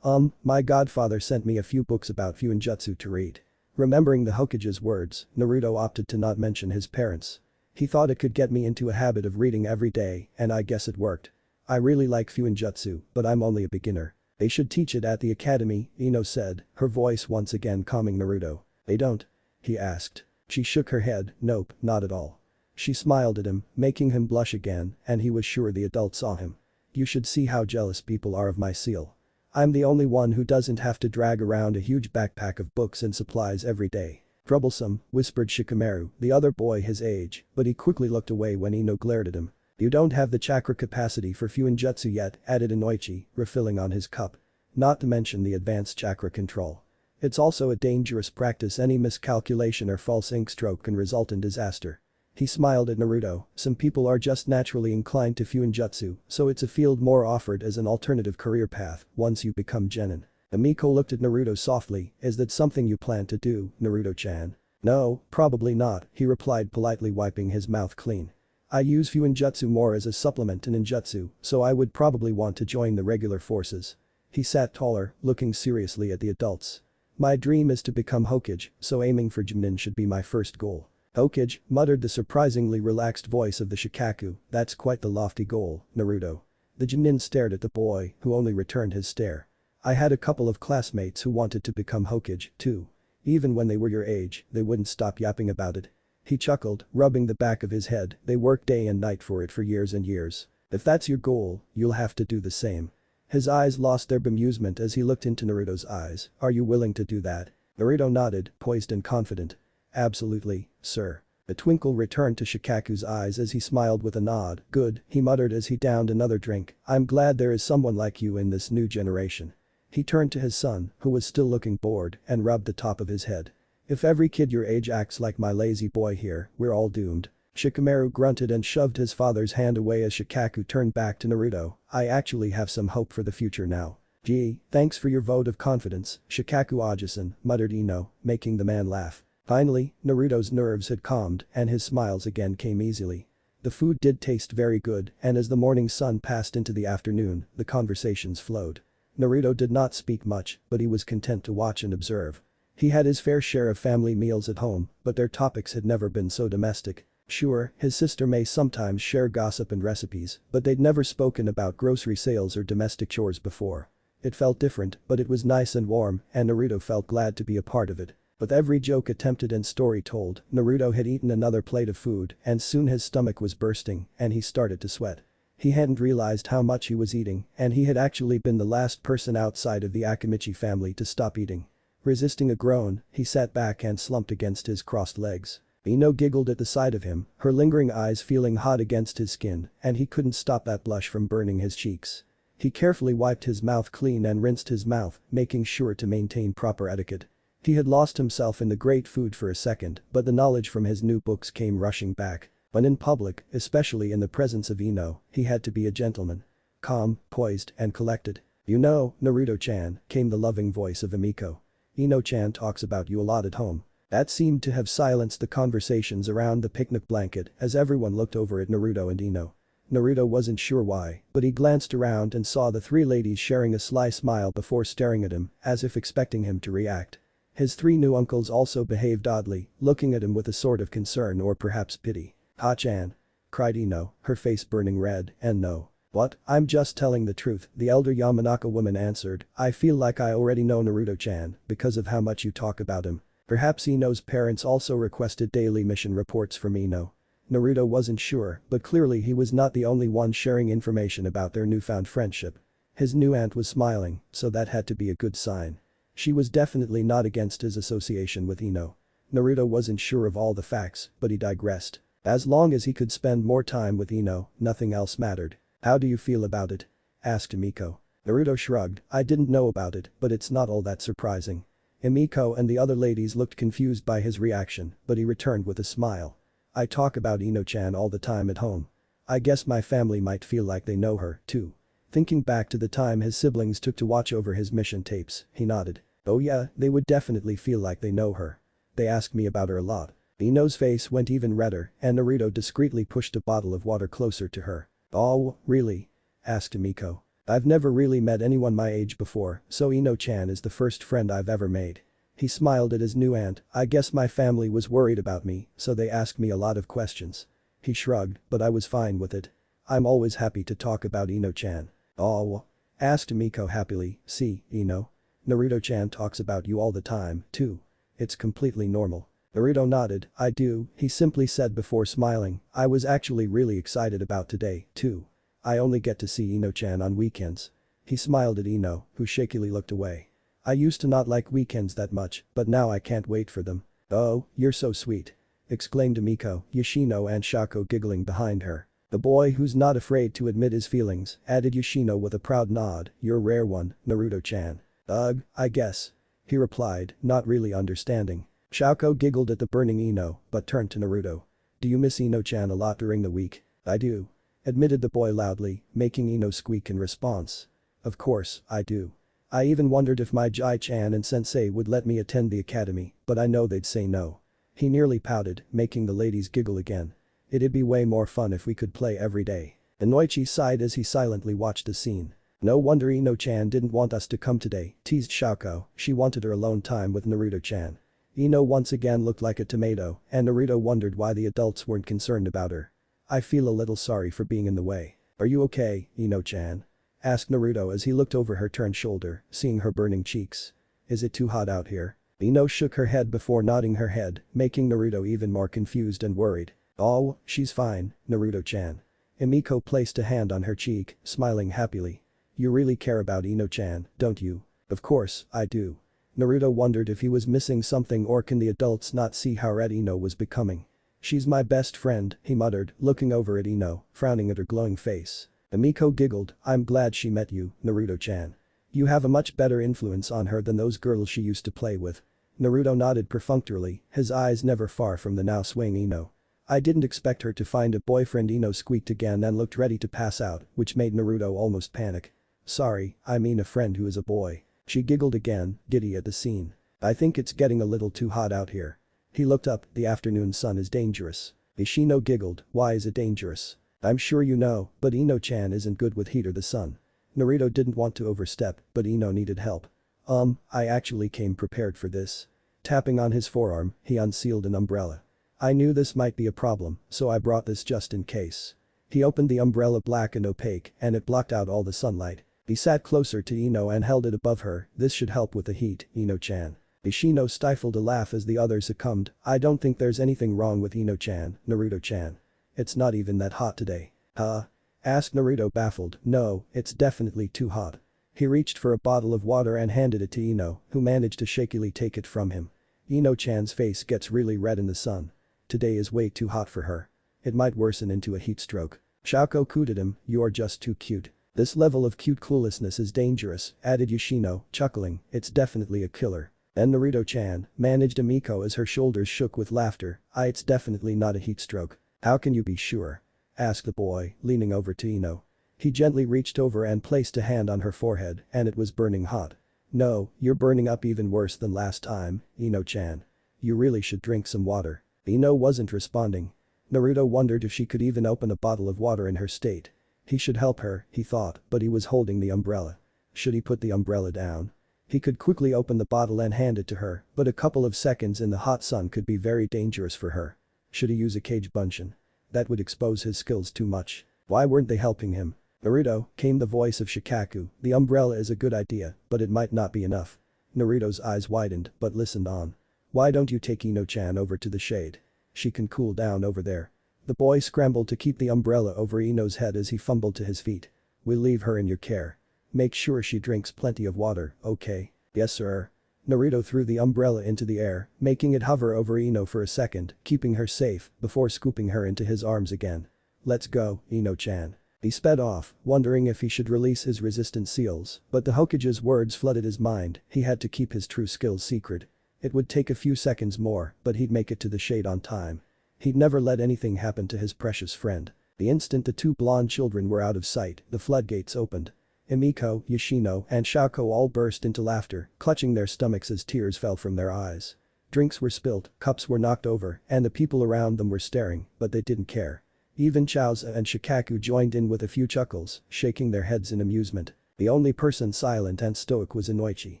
My godfather sent me a few books about Fuinjutsu to read. Remembering the Hokage's words, Naruto opted to not mention his parents. He thought it could get me into a habit of reading every day, and I guess it worked. I really like Fuinjutsu, but I'm only a beginner. They should teach it at the academy, Ino said, her voice once again calming Naruto. They don't? He asked. She shook her head, nope, not at all. She smiled at him, making him blush again, and he was sure the adult saw him. You should see how jealous people are of my seal. I'm the only one who doesn't have to drag around a huge backpack of books and supplies every day. Troublesome, whispered Shikamaru, the other boy his age, but he quickly looked away when Ino glared at him. You don't have the chakra capacity for Fuinjutsu yet, added Inoichi, refilling on his cup. Not to mention the advanced chakra control. It's also a dangerous practice, any miscalculation or false ink stroke can result in disaster. He smiled at Naruto, some people are just naturally inclined to Fuinjutsu, so it's a field more offered as an alternative career path once you become genin. Amiko looked at Naruto softly, is that something you plan to do, Naruto-chan? No, probably not, he replied politely wiping his mouth clean. I use Fuinjutsu more as a supplement to ninjutsu, so I would probably want to join the regular forces. He sat taller, looking seriously at the adults. My dream is to become Hokage, so aiming for Junin should be my first goal. Hokage, muttered the surprisingly relaxed voice of the Shikaku, that's quite the lofty goal, Naruto. The Junin stared at the boy, who only returned his stare. I had a couple of classmates who wanted to become Hokage, too. Even when they were your age, they wouldn't stop yapping about it. He chuckled, rubbing the back of his head, they worked day and night for it for years and years. If that's your goal, you'll have to do the same. His eyes lost their bemusement as he looked into Naruto's eyes, are you willing to do that? Naruto nodded, poised and confident. Absolutely, sir. A twinkle returned to Shikaku's eyes as he smiled with a nod, good, he muttered as he downed another drink, I'm glad there is someone like you in this new generation. He turned to his son, who was still looking bored, and rubbed the top of his head. If every kid your age acts like my lazy boy here, we're all doomed. Shikamaru grunted and shoved his father's hand away as Shikaku turned back to Naruto, I actually have some hope for the future now. Gee, thanks for your vote of confidence, Shikaku Aji-san, muttered Ino, making the man laugh. Finally, Naruto's nerves had calmed and his smiles again came easily. The food did taste very good, and as the morning sun passed into the afternoon, the conversations flowed. Naruto did not speak much, but he was content to watch and observe. He had his fair share of family meals at home, but their topics had never been so domestic. Sure, his sister may sometimes share gossip and recipes, but they'd never spoken about grocery sales or domestic chores before. It felt different, but it was nice and warm, and Naruto felt glad to be a part of it. With every joke attempted and story told, Naruto had eaten another plate of food and soon his stomach was bursting and he started to sweat. He hadn't realized how much he was eating and he had actually been the last person outside of the Akimichi family to stop eating. Resisting a groan, he sat back and slumped against his crossed legs. Ino giggled at the sight of him, her lingering eyes feeling hot against his skin, and he couldn't stop that blush from burning his cheeks. He carefully wiped his mouth clean and rinsed his mouth, making sure to maintain proper etiquette. He had lost himself in the great food for a second, but the knowledge from his new books came rushing back. When in public, especially in the presence of Ino, he had to be a gentleman. Calm, poised, and collected. "You know, Naruto-chan," came the loving voice of Emiko. "Ino-chan talks about you a lot at home." That seemed to have silenced the conversations around the picnic blanket as everyone looked over at Naruto and Ino. Naruto wasn't sure why, but he glanced around and saw the three ladies sharing a sly smile before staring at him, as if expecting him to react. His three new uncles also behaved oddly, looking at him with a sort of concern or perhaps pity. "Ha-chan," cried Ino, her face burning red, and no. "What? I'm just telling the truth," the elder Yamanaka woman answered. "I feel like I already know Naruto-chan because of how much you talk about him." Perhaps Ino's parents also requested daily mission reports from Ino. Naruto wasn't sure, but clearly he was not the only one sharing information about their newfound friendship. His new aunt was smiling, so that had to be a good sign. She was definitely not against his association with Ino. Naruto wasn't sure of all the facts, but he digressed. As long as he could spend more time with Ino, nothing else mattered. "How do you feel about it?" asked Emiko. Naruto shrugged. "I didn't know about it, but it's not all that surprising." Emiko and the other ladies looked confused by his reaction, but he returned with a smile. "I talk about Ino-chan all the time at home. I guess my family might feel like they know her, too." Thinking back to the time his siblings took to watch over his mission tapes, he nodded. "Oh yeah, they would definitely feel like they know her. They ask me about her a lot." Ino's face went even redder, and Naruto discreetly pushed a bottle of water closer to her. "Oh, really?" asked Emiko. "I've never really met anyone my age before, so Ino-chan is the first friend I've ever made." He smiled at his new aunt. "I guess my family was worried about me, so they asked me a lot of questions." He shrugged, but I was fine with it. "I'm always happy to talk about Ino-chan." "Oh?" asked Emiko happily. "See, Ino. Naruto-chan talks about you all the time, too. It's completely normal." Naruto nodded. "I do," he simply said before smiling. "I was actually really excited about today, too. I only get to see Ino-chan on weekends." He smiled at Ino, who shakily looked away. "I used to not like weekends that much, but now I can't wait for them." "Oh, you're so sweet," exclaimed Emiko, Yoshino and Shako giggling behind her. "The boy who's not afraid to admit his feelings," added Yoshino with a proud nod. "You're a rare one, Naruto-chan." "Ugh, I guess," he replied, not really understanding. Shako giggled at the burning Ino, but turned to Naruto. "Do you miss Ino-chan a lot during the week?" "I do," admitted the boy loudly, making Ino squeak in response. "Of course, I do. I even wondered if my Jai-chan and sensei would let me attend the academy, but I know they'd say no." He nearly pouted, making the ladies giggle again. "It'd be way more fun if we could play every day." Inoichi sighed as he silently watched the scene. "No wonder Ino-chan didn't want us to come today," teased Shako. "She wanted her alone time with Naruto-chan." Ino once again looked like a tomato, and Naruto wondered why the adults weren't concerned about her. "I feel a little sorry for being in the way. Are you okay, Ino-chan?" asked Naruto as he looked over her turned shoulder, seeing her burning cheeks. "Is it too hot out here?" Ino shook her head before nodding her head, making Naruto even more confused and worried. "Oh, she's fine, Naruto-chan." Emiko placed a hand on her cheek, smiling happily. "You really care about Ino-chan, don't you?" "Of course, I do." Naruto wondered if he was missing something or can the adults not see how red Ino was becoming. "She's my best friend," he muttered, looking over at Ino, frowning at her glowing face. Emiko giggled. "I'm glad she met you, Naruto-chan. You have a much better influence on her than those girls she used to play with." Naruto nodded perfunctorily, his eyes never far from the now swaying Ino. "I didn't expect her to find a boyfriend." Ino squeaked again and looked ready to pass out, which made Naruto almost panic. "Sorry, I mean a friend who is a boy." She giggled again, giddy at the scene. "I think it's getting a little too hot out here." He looked up. "The afternoon sun is dangerous." Ishino giggled. "Why is it dangerous?" "I'm sure you know, but Ino-chan isn't good with heat or the sun." Naruto didn't want to overstep, but Ino needed help. I actually came prepared for this." Tapping on his forearm, he unsealed an umbrella. "I knew this might be a problem, so I brought this just in case." He opened the umbrella, black and opaque, and it blocked out all the sunlight. He sat closer to Ino and held it above her. "This should help with the heat, Ino-chan." Ishino stifled a laugh as the others succumbed. "I don't think there's anything wrong with Ino-chan, Naruto-chan. It's not even that hot today." "Huh?" asked Naruto baffled. "No, it's definitely too hot." He reached for a bottle of water and handed it to Ino, who managed to shakily take it from him. "Ino-chan's face gets really red in the sun." Today is way too hot for her. It might worsen into a heat stroke. Shako cooed at him, you are just too cute. This level of cute cluelessness is dangerous, added Yoshino, chuckling, it's definitely a killer. Then Naruto-chan managed Emiko as her shoulders shook with laughter, it's definitely not a heat stroke. How can you be sure? Asked the boy, leaning over to Ino. He gently reached over and placed a hand on her forehead and it was burning hot. No, you're burning up even worse than last time, Ino-chan. You really should drink some water. Ino wasn't responding. Naruto wondered if she could even open a bottle of water in her state. He should help her, he thought, but he was holding the umbrella. Should he put the umbrella down? He could quickly open the bottle and hand it to her, but a couple of seconds in the hot sun could be very dangerous for her. Should he use a cage bunshin? That would expose his skills too much. Why weren't they helping him? Naruto, came the voice of Shikaku, the umbrella is a good idea, but it might not be enough. Naruto's eyes widened, but listened on. Why don't you take Ino-chan over to the shade? She can cool down over there. The boy scrambled to keep the umbrella over Ino's head as he fumbled to his feet. We'll leave her in your care. Make sure she drinks plenty of water, okay? Yes sir. Naruto threw the umbrella into the air, making it hover over Ino for a second, keeping her safe, before scooping her into his arms again. Let's go, Ino-chan. He sped off, wondering if he should release his resistant seals, but the Hokage's words flooded his mind, he had to keep his true skills secret. It would take a few seconds more, but he'd make it to the shade on time. He'd never let anything happen to his precious friend. The instant the two blonde children were out of sight, the floodgates opened. Emiko, Yoshino, and Shako all burst into laughter, clutching their stomachs as tears fell from their eyes. Drinks were spilt, cups were knocked over, and the people around them were staring, but they didn't care. Even Chaoza and Shikaku joined in with a few chuckles, shaking their heads in amusement. The only person silent and stoic was Inoichi.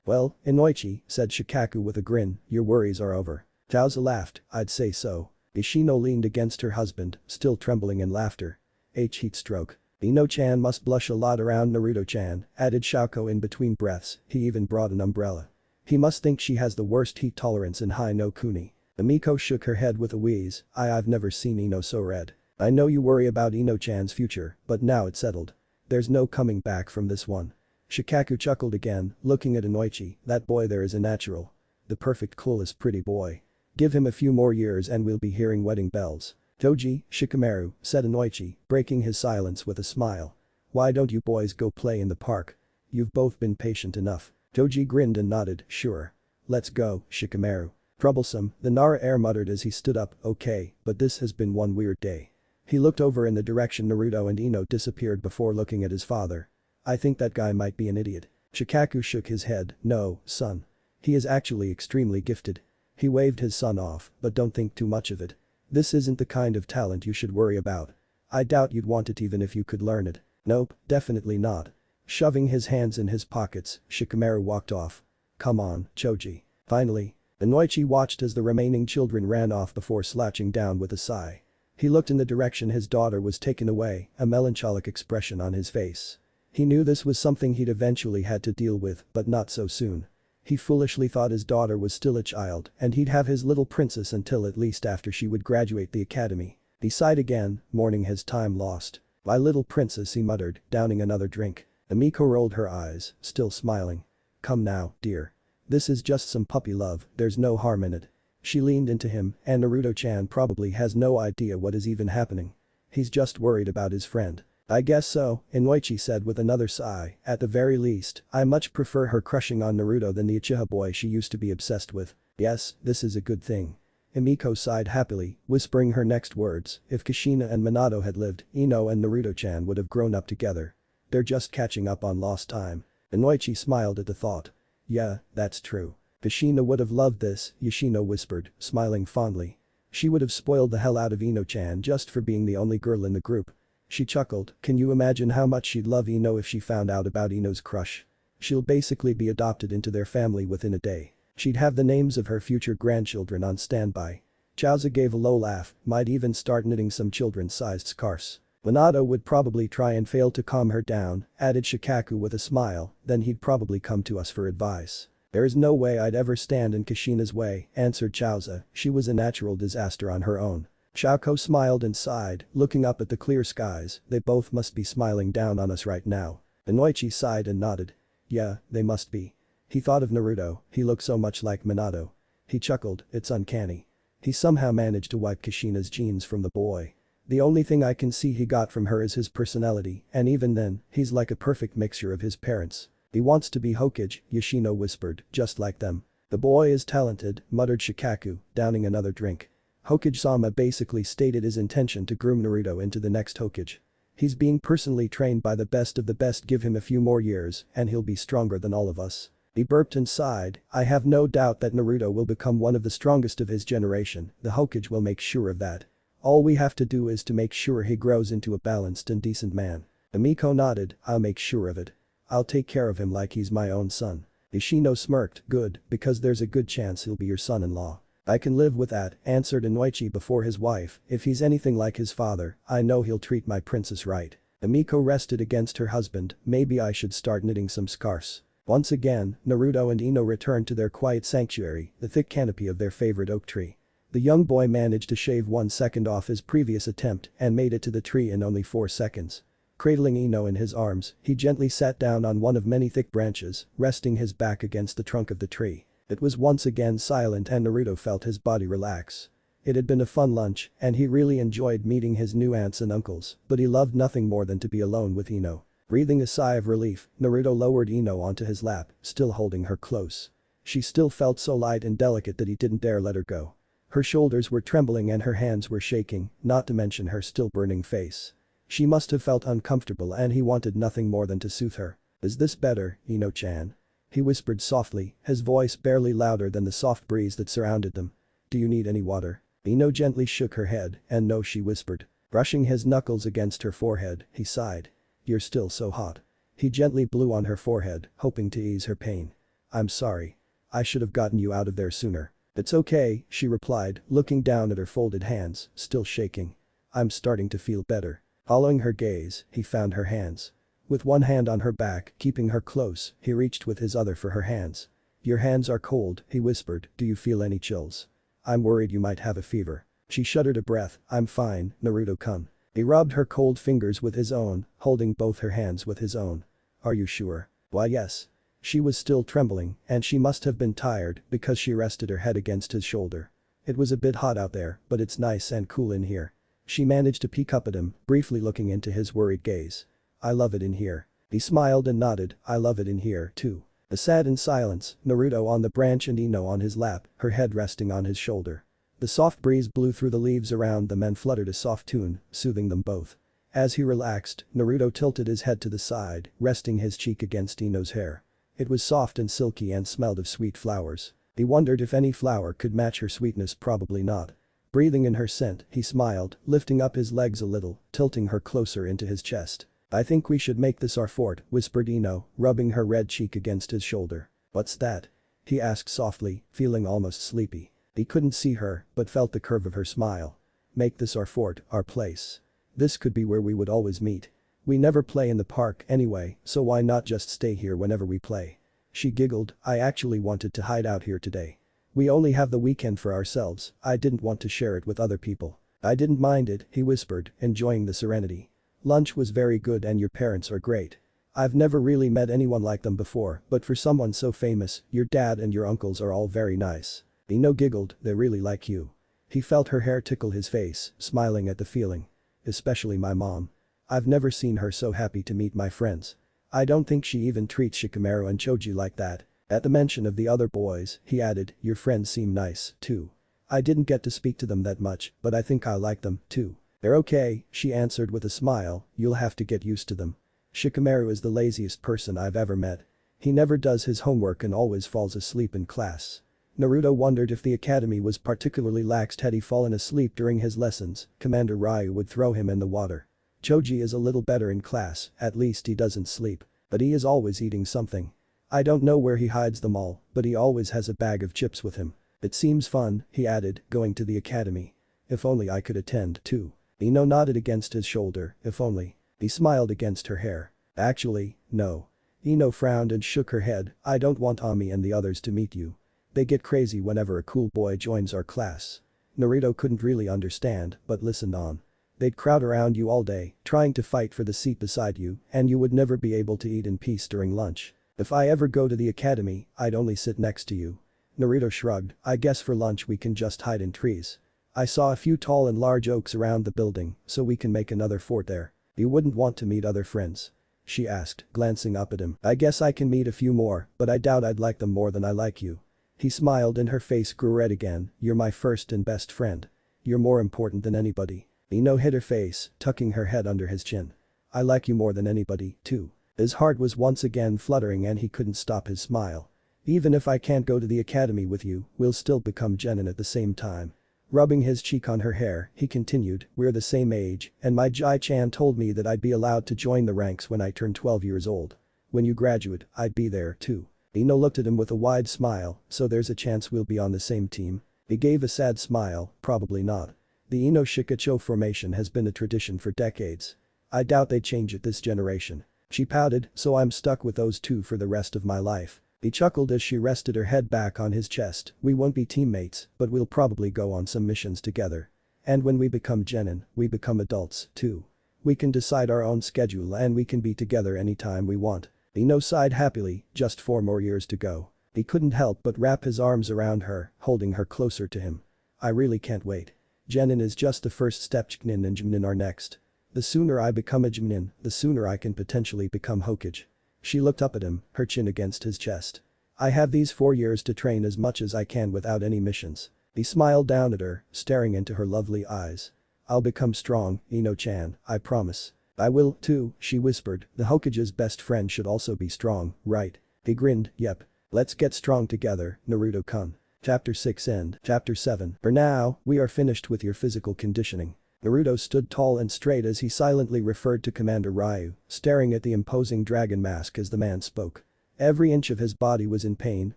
Well, Inoichi, said Shikaku with a grin, your worries are over. Chaoza laughed, I'd say so. Yoshino leaned against her husband, still trembling in laughter. Heat stroke. Ino-chan must blush a lot around Naruto-chan, added Shako in between breaths, he even brought an umbrella. He must think she has the worst heat tolerance in Hai no Kuni. Emiko shook her head with a wheeze, I've never seen Ino so red. I know you worry about Ino-chan's future, but now it's settled. There's no coming back from this one. Shikaku chuckled again, looking at Inoichi, that boy there is a natural. The perfect clueless pretty boy. Give him a few more years and we'll be hearing wedding bells. Toji, Shikamaru, said Inoichi, breaking his silence with a smile. Why don't you boys go play in the park? You've both been patient enough. Toji grinned and nodded, sure. Let's go, Shikamaru. Troublesome, the Nara heir muttered as he stood up, okay, but this has been one weird day. He looked over in the direction Naruto and Ino disappeared before looking at his father. I think that guy might be an idiot. Shikaku shook his head, no, son. He is actually extremely gifted. He waved his son off, but don't think too much of it. This isn't the kind of talent you should worry about. I doubt you'd want it even if you could learn it. Nope, definitely not. Shoving his hands in his pockets, Shikamaru walked off. Come on, Choji. Finally. Inoichi watched as the remaining children ran off before slouching down with a sigh. He looked in the direction his daughter was taken away, a melancholic expression on his face. He knew this was something he'd eventually had to deal with, but not so soon. He foolishly thought his daughter was still a child and he'd have his little princess until at least after she would graduate the academy. He sighed again, mourning his time lost. My little princess, he muttered, downing another drink. Emiko rolled her eyes, still smiling. Come now, dear. This is just some puppy love, there's no harm in it. She leaned into him and Naruto-chan probably has no idea what is even happening. He's just worried about his friend. I guess so, Inoichi said with another sigh, at the very least, I much prefer her crushing on Naruto than the Uchiha boy she used to be obsessed with. Yes, this is a good thing. Emiko sighed happily, whispering her next words, if Kushina and Minato had lived, Ino and Naruto-chan would have grown up together. They're just catching up on lost time. Inoichi smiled at the thought. Yeah, that's true. Kushina would have loved this, Yoshino whispered, smiling fondly. She would have spoiled the hell out of Ino-chan just for being the only girl in the group. She chuckled, can you imagine how much she'd love Ino if she found out about Ino's crush? She'll basically be adopted into their family within a day. She'd have the names of her future grandchildren on standby. Chaoza gave a low laugh, might even start knitting some children-sized scarves. Minato would probably try and fail to calm her down, added Shikaku with a smile, then he'd probably come to us for advice. There is no way I'd ever stand in Kushina's way, answered Chaoza, she was a natural disaster on her own. Shako smiled and sighed, looking up at the clear skies, they both must be smiling down on us right now. Inoichi sighed and nodded. Yeah, they must be. He thought of Naruto, he looked so much like Minato. He chuckled, it's uncanny. He somehow managed to wipe Kushina's genes from the boy. The only thing I can see he got from her is his personality, and even then, he's like a perfect mixture of his parents. He wants to be Hokage, Yoshino whispered, just like them. The boy is talented, muttered Shikaku, downing another drink. Hokage-sama basically stated his intention to groom Naruto into the next Hokage. He's being personally trained by the best of the best. Give him a few more years and he'll be stronger than all of us. He burped and sighed. I have no doubt that Naruto will become one of the strongest of his generation, the Hokage will make sure of that. All we have to do is to make sure he grows into a balanced and decent man. Amiko nodded, I'll make sure of it. I'll take care of him like he's my own son. Yoshino smirked, good, because there's a good chance he'll be your son-in-law. I can live with that, answered Inoichi before his wife, if he's anything like his father, I know he'll treat my princess right. Amiko rested against her husband, maybe I should start knitting some scarves. Once again, Naruto and Ino returned to their quiet sanctuary, the thick canopy of their favorite oak tree. The young boy managed to shave 1 second off his previous attempt and made it to the tree in only 4 seconds. Cradling Ino in his arms, he gently sat down on one of many thick branches, resting his back against the trunk of the tree. It was once again silent and Naruto felt his body relax. It had been a fun lunch and he really enjoyed meeting his new aunts and uncles, but he loved nothing more than to be alone with Ino. Breathing a sigh of relief, Naruto lowered Ino onto his lap, still holding her close. She still felt so light and delicate that he didn't dare let her go. Her shoulders were trembling and her hands were shaking, not to mention her still burning face. She must have felt uncomfortable and he wanted nothing more than to soothe her. Is this better, Ino-chan? He whispered softly, his voice barely louder than the soft breeze that surrounded them. Do you need any water? Ino gently shook her head, and no, she whispered. Brushing his knuckles against her forehead, he sighed. You're still so hot. He gently blew on her forehead, hoping to ease her pain. I'm sorry. I should have gotten you out of there sooner. It's okay, she replied, looking down at her folded hands, still shaking. I'm starting to feel better. Following her gaze, he found her hands. With one hand on her back, keeping her close, he reached with his other for her hands. Your hands are cold, he whispered, do you feel any chills? I'm worried you might have a fever. She shuddered a breath, I'm fine, Naruto-kun. He rubbed her cold fingers with his own, holding both her hands with his own. Are you sure? Why yes. She was still trembling, and she must have been tired because she rested her head against his shoulder. It was a bit hot out there, but it's nice and cool in here. She managed to peek up at him, briefly looking into his worried gaze. I love it in here. He smiled and nodded, I love it in here, too. They sat in silence, Naruto on the branch and Ino on his lap, her head resting on his shoulder. The soft breeze blew through the leaves around them and fluttered a soft tune, soothing them both. As he relaxed, Naruto tilted his head to the side, resting his cheek against Ino's hair. It was soft and silky and smelled of sweet flowers. He wondered if any flower could match her sweetness, probably not. Breathing in her scent, he smiled, lifting up his legs a little, tilting her closer into his chest. I think we should make this our fort, whispered Ino, rubbing her red cheek against his shoulder. What's that? He asked softly, feeling almost sleepy. He couldn't see her, but felt the curve of her smile. Make this our fort, our place. This could be where we would always meet. We never play in the park anyway, so why not just stay here whenever we play? She giggled, I actually wanted to hide out here today. We only have the weekend for ourselves, I didn't want to share it with other people. I didn't mind it, he whispered, enjoying the serenity. Lunch was very good and your parents are great. I've never really met anyone like them before, but for someone so famous, your dad and your uncles are all very nice. Ino giggled, they really like you. He felt her hair tickle his face, smiling at the feeling. Especially my mom. I've never seen her so happy to meet my friends. I don't think she even treats Shikamaru and Choji like that. At the mention of the other boys, he added, your friends seem nice, too. I didn't get to speak to them that much, but I think I like them, too. They're okay, she answered with a smile, you'll have to get used to them. Shikamaru is the laziest person I've ever met. He never does his homework and always falls asleep in class. Naruto wondered if the academy was particularly lax. Had he fallen asleep during his lessons, Commander Ryu would throw him in the water. Choji is a little better in class, at least he doesn't sleep. But he is always eating something. I don't know where he hides them all, but he always has a bag of chips with him. It seems fun, he added, going to the academy. If only I could attend, too. Ino nodded against his shoulder, if only. He smiled against her hair. Actually, no. Ino frowned and shook her head, I don't want Ami and the others to meet you. They get crazy whenever a cool boy joins our class. Naruto couldn't really understand, but listened on. They'd crowd around you all day, trying to fight for the seat beside you, and you would never be able to eat in peace during lunch. If I ever go to the academy, I'd only sit next to you. Naruto shrugged, I guess for lunch we can just hide in trees. I saw a few tall and large oaks around the building, so we can make another fort there. You wouldn't want to meet other friends? She asked, glancing up at him. I guess I can meet a few more, but I doubt I'd like them more than I like you. He smiled and her face grew red again, you're my first and best friend. You're more important than anybody. Ino hid her face, tucking her head under his chin. I like you more than anybody, too. His heart was once again fluttering and he couldn't stop his smile. Even if I can't go to the academy with you, we'll still become genin at the same time. Rubbing his cheek on her hair, he continued, we're the same age, and my Jai-chan told me that I'd be allowed to join the ranks when I turn 12 years old. When you graduate, I'd be there too. Ino looked at him with a wide smile, so there's a chance we'll be on the same team. He gave a sad smile, probably not. The Ino Shikacho formation has been a tradition for decades. I doubt they'd change it this generation. She pouted, so I'm stuck with those two for the rest of my life. He chuckled as she rested her head back on his chest, we won't be teammates, but we'll probably go on some missions together. And when we become genin, we become adults, too. We can decide our own schedule and we can be together anytime we want. Ino sighed happily, just 4 more years to go. He couldn't help but wrap his arms around her, holding her closer to him. I really can't wait. Genin is just the first step, Chunin and Jumnin are next. The sooner I become a Jumnin, the sooner I can potentially become Hokage. She looked up at him, her chin against his chest. I have these 4 years to train as much as I can without any missions. He smiled down at her, staring into her lovely eyes. I'll become strong, Ino-chan, I promise. I will, too, she whispered, the Hokage's best friend should also be strong, right? He grinned, yep. Let's get strong together, Naruto-kun. Chapter 6 End. Chapter 7. For now, we are finished with your physical conditioning. Naruto stood tall and straight as he silently referred to Commander Ryu, staring at the imposing dragon mask as the man spoke. Every inch of his body was in pain,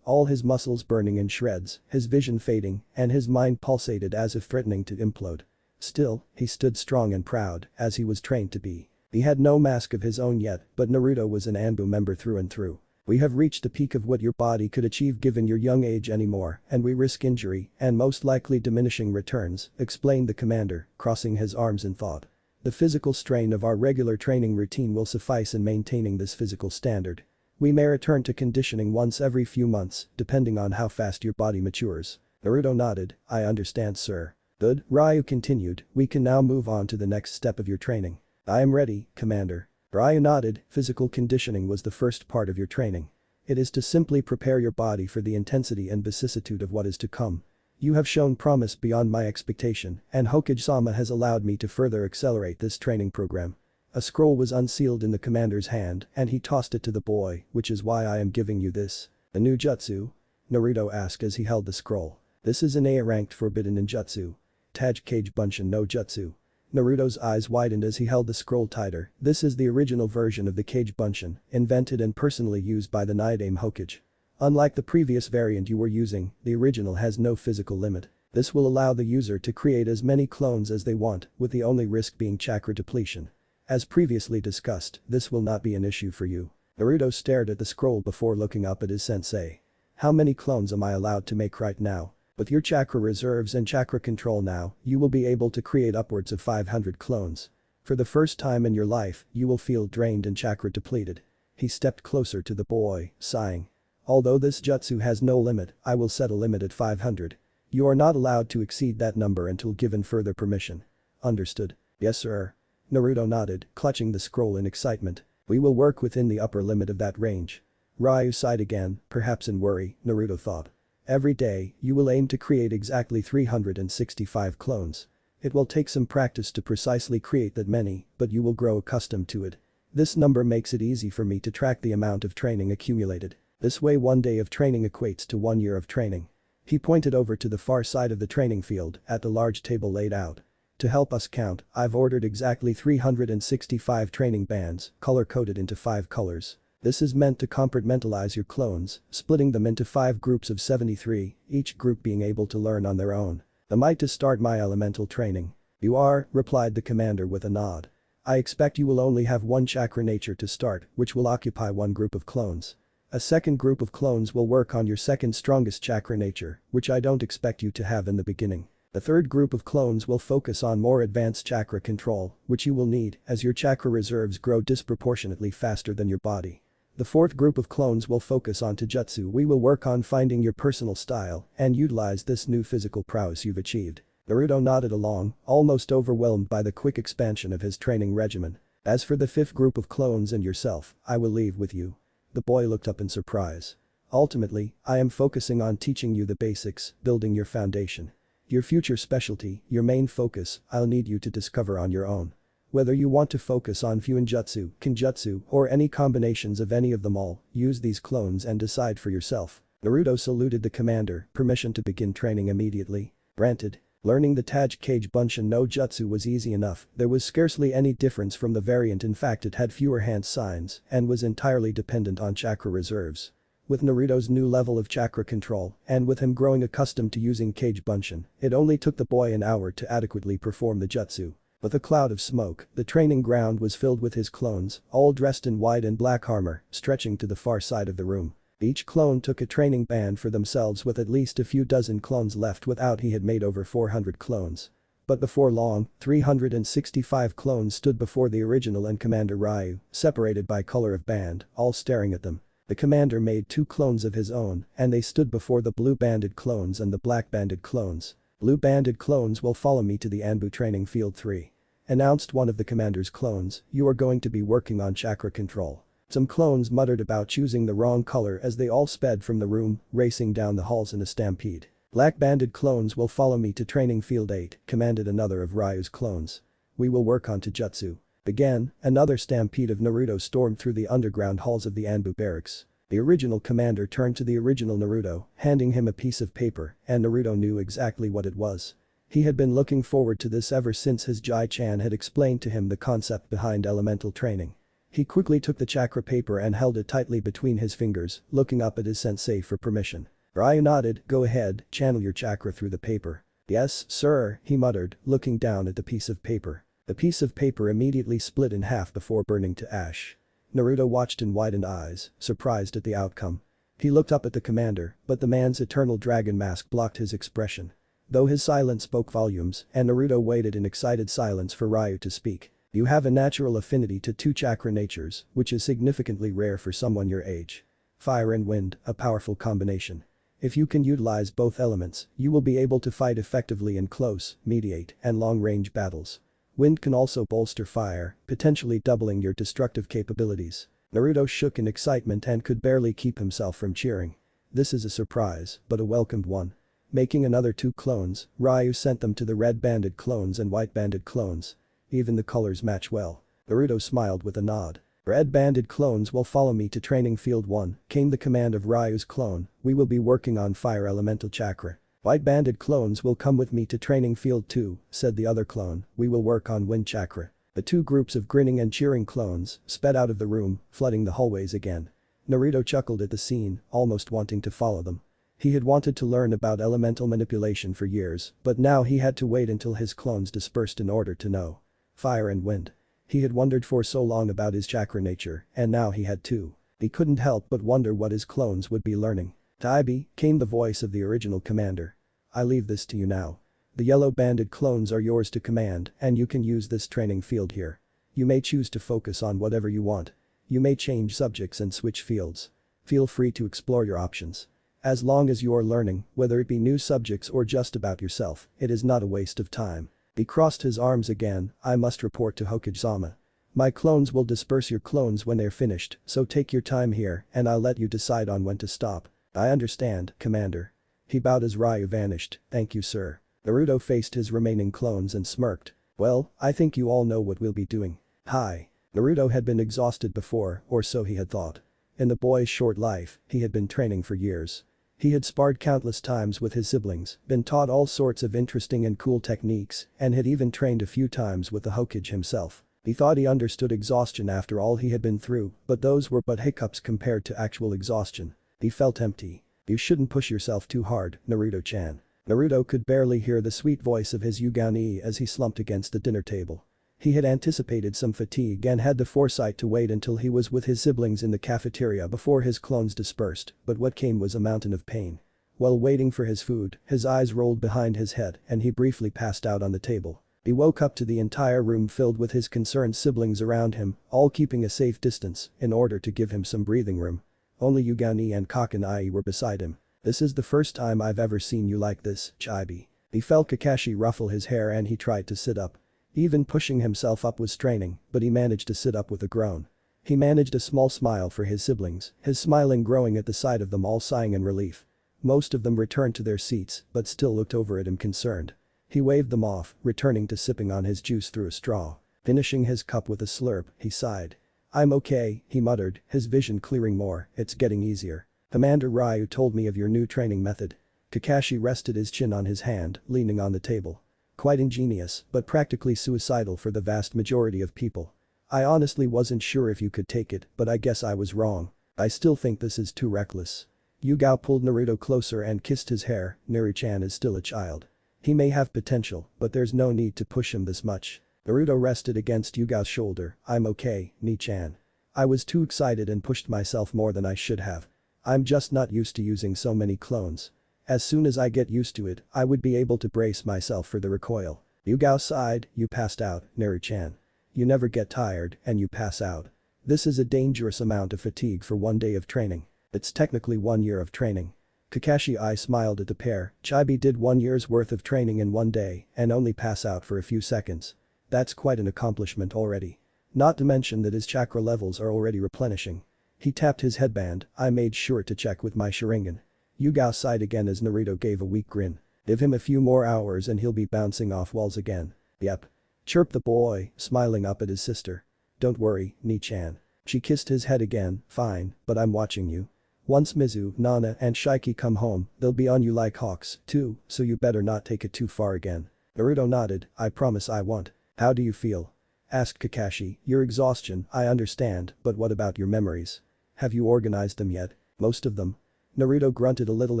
all his muscles burning in shreds, his vision fading, and his mind pulsated as if threatening to implode. Still, he stood strong and proud, as he was trained to be. He had no mask of his own yet, but Naruto was an Anbu member through and through. We have reached the peak of what your body could achieve given your young age anymore, and we risk injury and most likely diminishing returns, explained the commander, crossing his arms in thought. The physical strain of our regular training routine will suffice in maintaining this physical standard. We may return to conditioning once every few months, depending on how fast your body matures. Naruto nodded, I understand, sir. Good, Ryu continued, we can now move on to the next step of your training. I am ready, Commander. Ryu nodded, physical conditioning was the first part of your training. It is to simply prepare your body for the intensity and vicissitude of what is to come. You have shown promise beyond my expectation, and Hokage-sama has allowed me to further accelerate this training program. A scroll was unsealed in the commander's hand, and he tossed it to the boy, which is why I am giving you this. A new jutsu? Naruto asked as he held the scroll. This is an A-ranked forbidden ninjutsu. Taj Kage Bunshin no Jutsu. Naruto's eyes widened as he held the scroll tighter. This is the original version of the Kage Bunshin, invented and personally used by the Nidaime Hokage. Unlike the previous variant you were using, the original has no physical limit. This will allow the user to create as many clones as they want, with the only risk being chakra depletion. As previously discussed, this will not be an issue for you. Naruto stared at the scroll before looking up at his sensei. How many clones am I allowed to make right now? With your chakra reserves and chakra control now, you will be able to create upwards of 500 clones. For the first time in your life, you will feel drained and chakra depleted. He stepped closer to the boy, sighing. Although this jutsu has no limit, I will set a limit at 500. You are not allowed to exceed that number until given further permission. Understood? Yes, sir. Naruto nodded, clutching the scroll in excitement. We will work within the upper limit of that range. Ryu sighed again, perhaps in worry, Naruto thought. Every day, you will aim to create exactly 365 clones. It will take some practice to precisely create that many, but you will grow accustomed to it. This number makes it easy for me to track the amount of training accumulated. This way 1 day of training equates to 1 year of training. He pointed over to the far side of the training field at the large table laid out. To help us count, I've ordered exactly 365 training bands, color-coded into 5 colors. This is meant to compartmentalize your clones, splitting them into 5 groups of 73, each group being able to learn on their own. Am I to start my elemental training? You are, replied the commander with a nod. I expect you will only have 1 chakra nature to start, which will occupy 1 group of clones. A second group of clones will work on your second strongest chakra nature, which I don't expect you to have in the beginning. The third group of clones will focus on more advanced chakra control, which you will need as your chakra reserves grow disproportionately faster than your body. The fourth group of clones will focus on Taijutsu. We will work on finding your personal style and utilize this new physical prowess you've achieved. Naruto nodded along, almost overwhelmed by the quick expansion of his training regimen. As for the fifth group of clones and yourself, I will leave with you. The boy looked up in surprise. Ultimately, I am focusing on teaching you the basics, building your foundation. Your future specialty, your main focus, I'll need you to discover on your own. Whether you want to focus on Fuinjutsu, Kinjutsu, or any combinations of any of them all, use these clones and decide for yourself. Naruto saluted the commander, permission to begin training immediately. Granted. Learning the Kage Bunshin no Jutsu was easy enough, there was scarcely any difference from the variant, in fact it had fewer hand signs and was entirely dependent on chakra reserves. With Naruto's new level of chakra control, and with him growing accustomed to using Kage Bunshin, it only took the boy an hour to adequately perform the jutsu. With a cloud of smoke, the training ground was filled with his clones, all dressed in white and black armor, stretching to the far side of the room. Each clone took a training band for themselves with at least a few dozen clones left without he had made over 400 clones. But before long, 365 clones stood before the original and Commander Ryu, separated by color of band, all staring at them. The commander made 2 clones of his own and they stood before the blue-banded clones and the black-banded clones. Blue-banded clones will follow me to the Anbu training field 3. Announced one of the commander's clones, you are going to be working on chakra control. Some clones muttered about choosing the wrong color as they all sped from the room, racing down the halls in a stampede. Black-banded clones will follow me to training field 8, commanded another of Ryu's clones. We will work on Taijutsu. Again, another stampede of Naruto stormed through the underground halls of the Anbu barracks. The original commander turned to the original Naruto, handing him a piece of paper, and Naruto knew exactly what it was. He had been looking forward to this ever since his Jai-chan had explained to him the concept behind elemental training. He quickly took the chakra paper and held it tightly between his fingers, looking up at his sensei for permission. Ryu nodded, go ahead, channel your chakra through the paper. Yes, sir, he muttered, looking down at the piece of paper. The piece of paper immediately split in half before burning to ash. Naruto watched in widened eyes, surprised at the outcome. He looked up at the commander, but the man's eternal dragon mask blocked his expression. Though his silence spoke volumes, and Naruto waited in excited silence for Ryu to speak. You have a natural affinity to 2 chakra natures, which is significantly rare for someone your age. Fire and wind, a powerful combination. If you can utilize both elements, you will be able to fight effectively in close, mediate, and long-range battles. Wind can also bolster fire, potentially doubling your destructive capabilities. Naruto shook in excitement and could barely keep himself from cheering. This is a surprise, but a welcomed one. Making another 2 clones, Ryu sent them to the red-banded clones and white-banded clones. Even the colors match well. Naruto smiled with a nod. Red-banded clones will follow me to training field 1, came the command of Ryu's clone, we will be working on fire elemental chakra. White-banded clones will come with me to training field 2, said the other clone, we will work on wind chakra. The 2 groups of grinning and cheering clones sped out of the room, flooding the hallways again. Naruto chuckled at the scene, almost wanting to follow them. He had wanted to learn about elemental manipulation for years, but now he had to wait until his clones dispersed in order to know. Fire and wind. He had wondered for so long about his chakra nature, and now he had 2. He couldn't help but wonder what his clones would be learning. Taibi, came the voice of the original commander. I leave this to you now. The yellow-banded clones are yours to command, and you can use this training field here. You may choose to focus on whatever you want. You may change subjects and switch fields. Feel free to explore your options. As long as you are learning, whether it be new subjects or just about yourself, it is not a waste of time. He crossed his arms again, I must report to Hokage-sama. My clones will disperse your clones when they're finished, so take your time here and I'll let you decide on when to stop. I understand, Commander. He bowed as Ryu vanished, thank you sir. Naruto faced his remaining clones and smirked. Well, I think you all know what we'll be doing. Hi. Naruto had been exhausted before, or so he had thought. In the boy's short life, he had been training for years. He had sparred countless times with his siblings, been taught all sorts of interesting and cool techniques, and had even trained a few times with the Hokage himself. He thought he understood exhaustion after all he had been through, but those were but hiccups compared to actual exhaustion. He felt empty. You shouldn't push yourself too hard, Naruto-chan. Naruto could barely hear the sweet voice of his Yugani as he slumped against the dinner table. He had anticipated some fatigue and had the foresight to wait until he was with his siblings in the cafeteria before his clones dispersed, but what came was a mountain of pain. While waiting for his food, his eyes rolled behind his head and he briefly passed out on the table. He woke up to the entire room filled with his concerned siblings around him, all keeping a safe distance in order to give him some breathing room. Only Yugani and Kakanai were beside him. "This is the first time I've ever seen you like this, Chibi." He felt Kakashi ruffle his hair and he tried to sit up. Even pushing himself up was straining, but he managed to sit up with a groan. He managed a small smile for his siblings, his smiling growing at the sight of them all sighing in relief. Most of them returned to their seats but still looked over at him concerned. He waved them off, returning to sipping on his juice through a straw. Finishing his cup with a slurp, he sighed. "I'm okay," he muttered, his vision clearing more, "it's getting easier. Commander Ryu told me of your new training method." Kakashi rested his chin on his hand, leaning on the table. "Quite ingenious, but practically suicidal for the vast majority of people. I honestly wasn't sure if you could take it, but I guess I was wrong. I still think this is too reckless." Yugao pulled Naruto closer and kissed his hair. "Naru-chan is still a child. He may have potential, but there's no need to push him this much." Naruto rested against Yugao's shoulder. "I'm okay, Ni-chan. I was too excited and pushed myself more than I should have. I'm just not used to using so many clones. As soon as I get used to it, I would be able to brace myself for the recoil." Yugao sighed. "You passed out, Naru-chan. You never get tired and you pass out. This is a dangerous amount of fatigue for one day of training. It's technically 1 year of training." Kakashi I smiled at the pair. Chibi did 1 year's worth of training in 1 day and only pass out for a few seconds. That's quite an accomplishment already. Not to mention that his chakra levels are already replenishing. He tapped his headband. I made sure to check with my sharingan. Yugao sighed again as Naruto gave a weak grin. "Give him a few more hours and he'll be bouncing off walls again." "Yep." Chirped the boy, smiling up at his sister. "Don't worry, Ni-chan." She kissed his head again. "Fine, but I'm watching you. Once Mizu, Nana and Shiki come home, they'll be on you like hawks, too, so you better not take it too far again." Naruto nodded. "I promise I won't." "How do you feel?" asked Kakashi. "Your exhaustion, I understand, but what about your memories? Have you organized them yet? Most of them?" Naruto grunted a little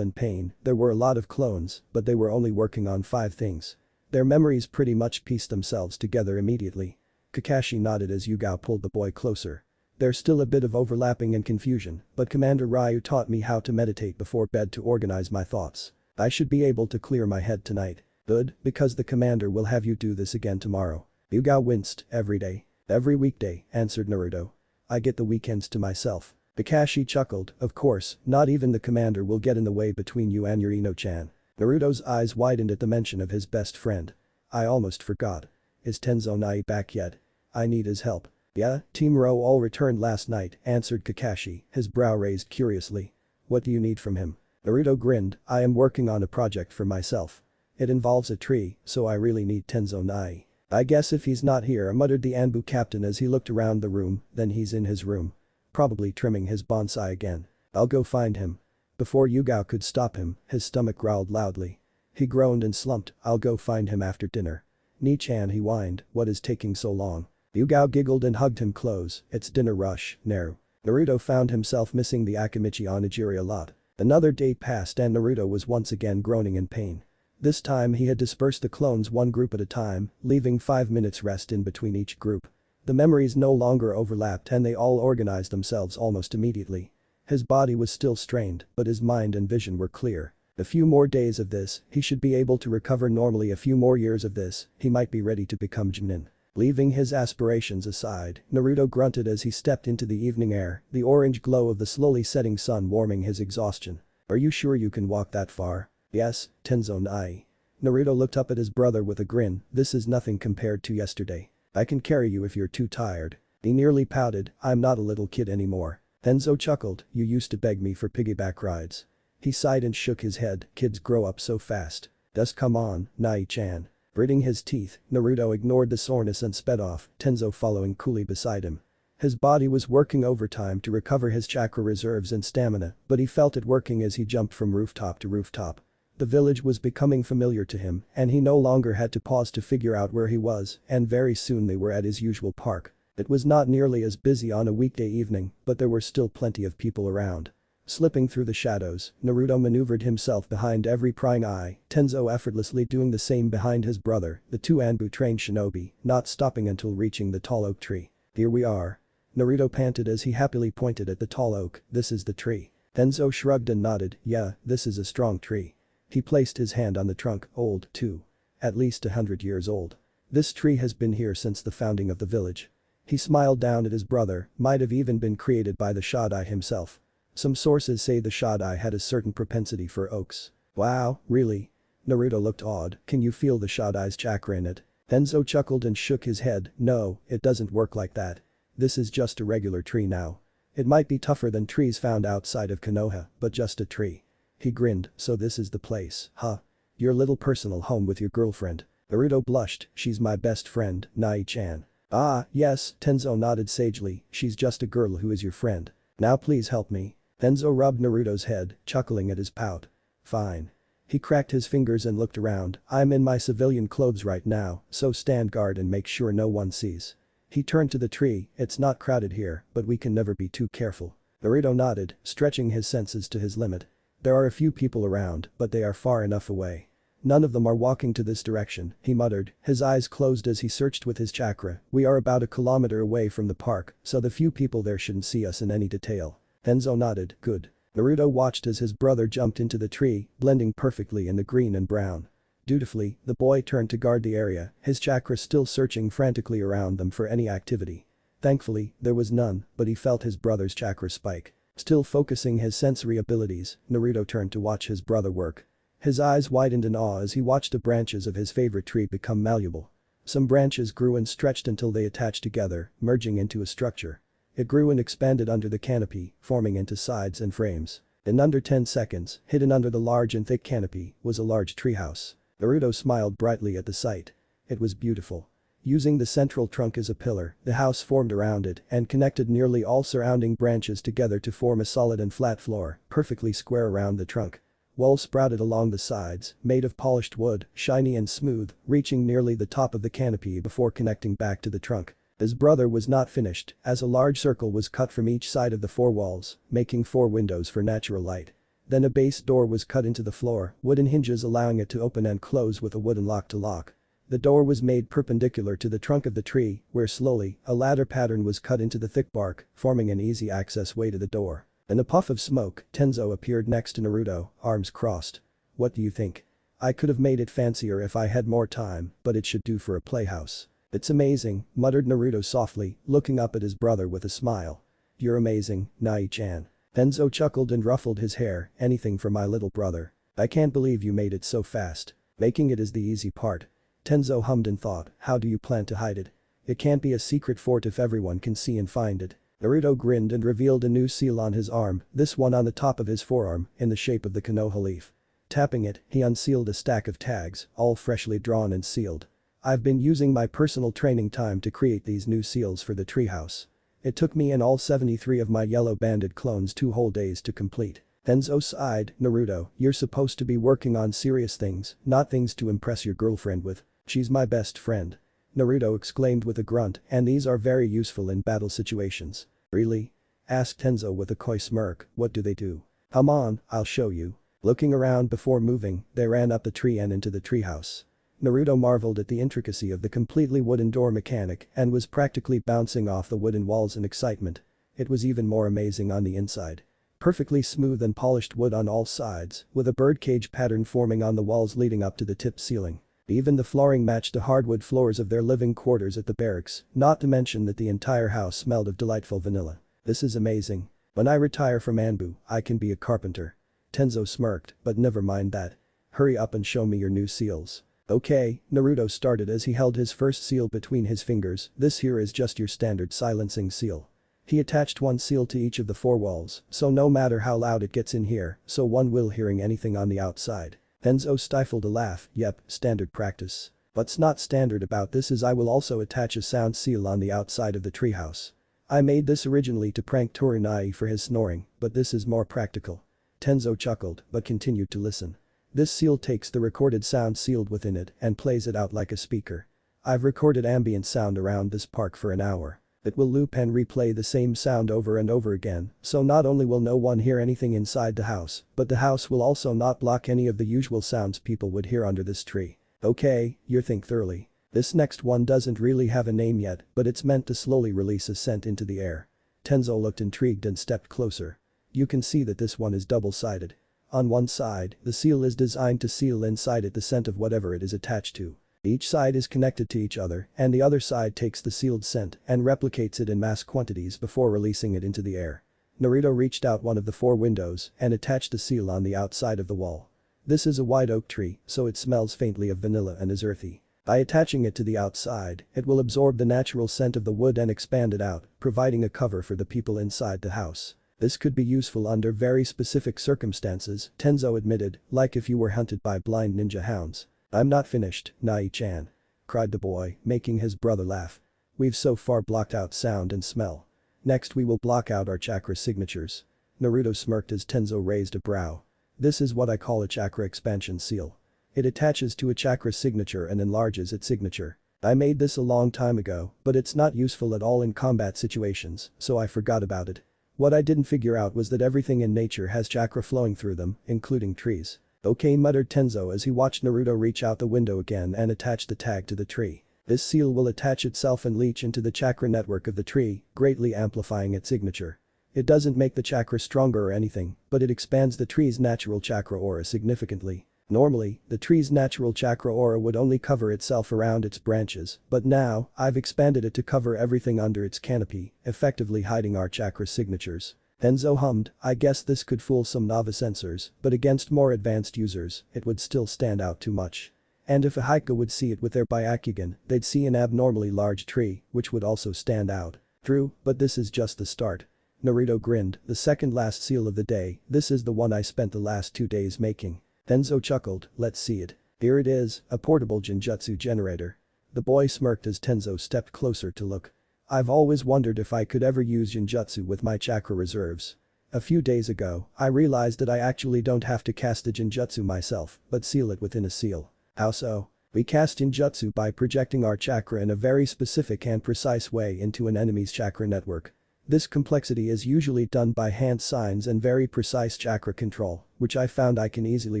in pain. There were a lot of clones, but they were only working on 5 things. Their memories pretty much pieced themselves together immediately. Kakashi nodded as Yugao pulled the boy closer. "There's still a bit of overlapping and confusion, but Commander Ryu taught me how to meditate before bed to organize my thoughts. I should be able to clear my head tonight." "Good, because the commander will have you do this again tomorrow." Yugao winced. "Every day?" "Every weekday," answered Naruto. "I get the weekends to myself." Kakashi chuckled. "Of course, not even the commander will get in the way between you and your Ino-chan." Naruto's eyes widened at the mention of his best friend. "I almost forgot. Is Tenzo Nai back yet? I need his help." "Yeah, Team Ro all returned last night," answered Kakashi, his brow raised curiously. "What do you need from him?" Naruto grinned. "I am working on a project for myself. It involves a tree, so I really need Tenzo Nai." "I guess if he's not here," muttered the Anbu captain as he looked around the room, "then he's in his room. Probably trimming his bonsai again. I'll go find him." Before Yugao could stop him, his stomach growled loudly. He groaned and slumped. "I'll go find him after dinner." "Ni-chan," he whined, "what is taking so long?" Yugao giggled and hugged him close. "It's dinner rush, Naru." Naruto found himself missing the Akimichi Onigiri a lot. Another day passed and Naruto was once again groaning in pain. This time he had dispersed the clones one group at a time, leaving 5 minutes rest in between each group. The memories no longer overlapped and they all organized themselves almost immediately. His body was still strained, but his mind and vision were clear. A few more days of this, he should be able to recover normally. A few more years of this, he might be ready to become Jonin. Leaving his aspirations aside, Naruto grunted as he stepped into the evening air, the orange glow of the slowly setting sun warming his exhaustion. "Are you sure you can walk that far?" "Yes, Tenzo Nai." Naruto looked up at his brother with a grin. "This is nothing compared to yesterday. I can carry you if you're too tired." He nearly pouted. "I'm not a little kid anymore." Tenzo chuckled. "You used to beg me for piggyback rides." He sighed and shook his head. "Kids grow up so fast." "Just come on, Nai-chan." Gritting his teeth, Naruto ignored the soreness and sped off, Tenzo following coolly beside him. His body was working overtime to recover his chakra reserves and stamina, but he felt it working as he jumped from rooftop to rooftop. The village was becoming familiar to him, and he no longer had to pause to figure out where he was, and very soon they were at his usual park. It was not nearly as busy on a weekday evening, but there were still plenty of people around. Slipping through the shadows, Naruto maneuvered himself behind every prying eye, Tenzo effortlessly doing the same behind his brother, the 2 Anbu trained shinobi, not stopping until reaching the tall oak tree. "Here we are." Naruto panted as he happily pointed at the tall oak. "This is the tree." Tenzo shrugged and nodded. "Yeah, this is a strong tree." He placed his hand on the trunk. "Old, too. At least 100 years old." This tree has been here since the founding of the village. He smiled down at his brother, might have even been created by the Shodai himself. Some sources say the Shodai had a certain propensity for oaks. Wow, really? Naruto looked awed, can you feel the Shodai's chakra in it? Tenzo chuckled and shook his head, no, it doesn't work like that. This is just a regular tree now. It might be tougher than trees found outside of Konoha, but just a tree. He grinned, so this is the place, huh? Your little personal home with your girlfriend. Naruto blushed, she's my best friend, Nai-chan. Ah, yes, Tenzo nodded sagely, she's just a girl who is your friend. Now please help me. Tenzo rubbed Naruto's head, chuckling at his pout. Fine. He cracked his fingers and looked around, I'm in my civilian clothes right now, so stand guard and make sure no one sees. He turned to the tree, it's not crowded here, but we can never be too careful. Naruto nodded, stretching his senses to his limit. There are a few people around, but they are far enough away. None of them are walking to this direction, he muttered, his eyes closed as he searched with his chakra, we are about a kilometer away from the park, so the few people there shouldn't see us in any detail. Tenzo nodded, good. Naruto watched as his brother jumped into the tree, blending perfectly in the green and brown. Dutifully, the boy turned to guard the area, his chakra still searching frantically around them for any activity. Thankfully, there was none, but he felt his brother's chakra spike. Still focusing his sensory abilities, Naruto turned to watch his brother work. His eyes widened in awe as he watched the branches of his favorite tree become malleable. Some branches grew and stretched until they attached together, merging into a structure. It grew and expanded under the canopy, forming into sides and frames. In under 10 seconds, hidden under the large and thick canopy, was a large treehouse. Naruto smiled brightly at the sight. It was beautiful. Using the central trunk as a pillar, the house formed around it and connected nearly all surrounding branches together to form a solid and flat floor, perfectly square around the trunk. Walls sprouted along the sides, made of polished wood, shiny and smooth, reaching nearly the top of the canopy before connecting back to the trunk. His brother was not finished, as a large circle was cut from each side of the 4 walls, making 4 windows for natural light. Then a base door was cut into the floor, wooden hinges allowing it to open and close with a wooden lock to lock. The door was made perpendicular to the trunk of the tree, where slowly, a ladder pattern was cut into the thick bark, forming an easy access way to the door. In a puff of smoke, Tenzo appeared next to Naruto, arms crossed. What do you think? I could have made it fancier if I had more time, but it should do for a playhouse. It's amazing, muttered Naruto softly, looking up at his brother with a smile. You're amazing, Nai-chan. Tenzo chuckled and ruffled his hair, anything for my little brother. I can't believe you made it so fast. Making it is the easy part. Tenzo hummed and thought, how do you plan to hide it? It can't be a secret fort if everyone can see and find it. Naruto grinned and revealed a new seal on his arm, this one on the top of his forearm, in the shape of the Konoha leaf. Tapping it, he unsealed a stack of tags, all freshly drawn and sealed. I've been using my personal training time to create these new seals for the treehouse. It took me and all 73 of my yellow-banded clones 2 whole days to complete. Tenzo sighed, Naruto, you're supposed to be working on serious things, not things to impress your girlfriend with. She's my best friend. Naruto exclaimed with a grunt, and these are very useful in battle situations. Really? Asked Tenzo with a coy smirk, what do they do? Come on, I'll show you. Looking around before moving, they ran up the tree and into the treehouse. Naruto marveled at the intricacy of the completely wooden door mechanic and was practically bouncing off the wooden walls in excitement. It was even more amazing on the inside. Perfectly smooth and polished wood on all sides, with a birdcage pattern forming on the walls leading up to the tip ceiling. Even the flooring matched the hardwood floors of their living quarters at the barracks, not to mention that the entire house smelled of delightful vanilla. This is amazing. When I retire from Anbu, I can be a carpenter. Tenzo smirked, but never mind that. Hurry up and show me your new seals. Okay, Naruto started as he held his first seal between his fingers, this here is just your standard silencing seal. He attached one seal to each of the 4 walls, so no matter how loud it gets in here, so one will hearing anything on the outside. Tenzo stifled a laugh, yep, standard practice. What's not standard about this is I will also attach a sound seal on the outside of the treehouse. I made this originally to prank Torunai for his snoring, but this is more practical. Tenzo chuckled, but continued to listen. This seal takes the recorded sound sealed within it and plays it out like a speaker. I've recorded ambient sound around this park for an hour. It will loop and replay the same sound over and over again, so not only will no one hear anything inside the house, but the house will also not block any of the usual sounds people would hear under this tree. Okay, you think thoroughly. This next one doesn't really have a name yet, but it's meant to slowly release a scent into the air. Tenzo looked intrigued and stepped closer. You can see that this one is double-sided. On one side, the seal is designed to seal inside it the scent of whatever it is attached to. Each side is connected to each other and the other side takes the sealed scent and replicates it in mass quantities before releasing it into the air. Naruto reached out one of the 4 windows and attached the seal on the outside of the wall. This is a white oak tree, so it smells faintly of vanilla and is earthy. By attaching it to the outside, it will absorb the natural scent of the wood and expand it out, providing a cover for the people inside the house. This could be useful under very specific circumstances, Tenzo admitted, like if you were hunted by blind ninja hounds. "I'm not finished, Nai-chan," cried the boy, making his brother laugh. "We've so far blocked out sound and smell. Next we will block out our chakra signatures." Naruto smirked as Tenzo raised a brow. "This is what I call a chakra expansion seal. It attaches to a chakra signature and enlarges its signature. I made this a long time ago, but it's not useful at all in combat situations, so I forgot about it. What I didn't figure out was that everything in nature has chakra flowing through them, including trees." "Okay," muttered Tenzo as he watched Naruto reach out the window again and attach the tag to the tree. "This seal will attach itself and leach into the chakra network of the tree, greatly amplifying its signature. It doesn't make the chakra stronger or anything, but it expands the tree's natural chakra aura significantly. Normally, the tree's natural chakra aura would only cover itself around its branches, but now, I've expanded it to cover everything under its canopy, effectively hiding our chakra signatures." Tenzo hummed, "I guess this could fool some novice sensors, but against more advanced users, it would still stand out too much. And if a Haiku would see it with their Byakugan, they'd see an abnormally large tree, which would also stand out. True, but this is just the start." Naruto grinned, "The second last seal of the day, this is the one I spent the last 2 days making." Tenzo chuckled, "Let's see it." "Here it is, a portable genjutsu generator." The boy smirked as Tenzo stepped closer to look. "I've always wondered if I could ever use genjutsu with my chakra reserves. A few days ago, I realized that I actually don't have to cast the genjutsu myself, but seal it within a seal." "How so?" "We cast genjutsu by projecting our chakra in a very specific and precise way into an enemy's chakra network. This complexity is usually done by hand signs and very precise chakra control, which I found I can easily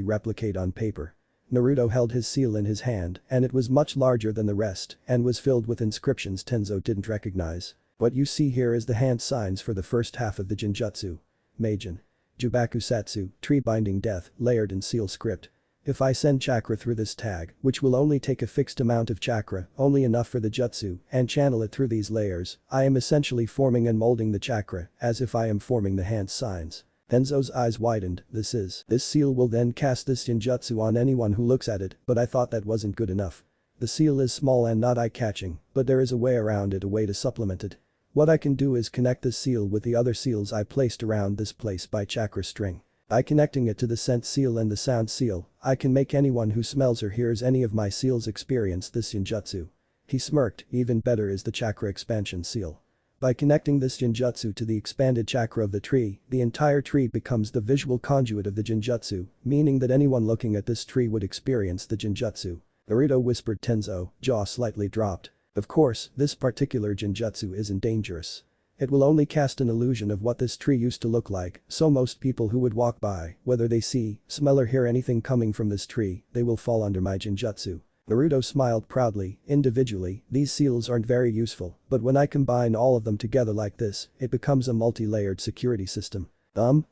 replicate on paper." Naruto held his seal in his hand and it was much larger than the rest and was filled with inscriptions Tenzo didn't recognize. "What you see here is the hand signs for the first half of the genjutsu. Meijin. Jubakusatsu, tree binding death, layered in seal script. If I send chakra through this tag, which will only take a fixed amount of chakra, only enough for the jutsu, and channel it through these layers, I am essentially forming and molding the chakra, as if I am forming the hand signs." Tenzo's eyes widened, This seal will then cast this genjutsu on anyone who looks at it, but I thought that wasn't good enough. The seal is small and not eye-catching, but there is a way around it, a way to supplement it. What I can do is connect this seal with the other seals I placed around this place by chakra string. By connecting it to the scent seal and the sound seal, I can make anyone who smells or hears any of my seals experience this genjutsu." He smirked, "Even better is the chakra expansion seal. By connecting this genjutsu to the expanded chakra of the tree, the entire tree becomes the visual conduit of the genjutsu, meaning that anyone looking at this tree would experience the genjutsu." Naruto whispered Tenzo, jaw slightly dropped. "Of course, this particular genjutsu isn't dangerous. It will only cast an illusion of what this tree used to look like, so most people who would walk by, whether they see, smell or hear anything coming from this tree, they will fall under my genjutsu." Naruto smiled proudly, "Individually, these seals aren't very useful, but when I combine all of them together like this, it becomes a multi-layered security system."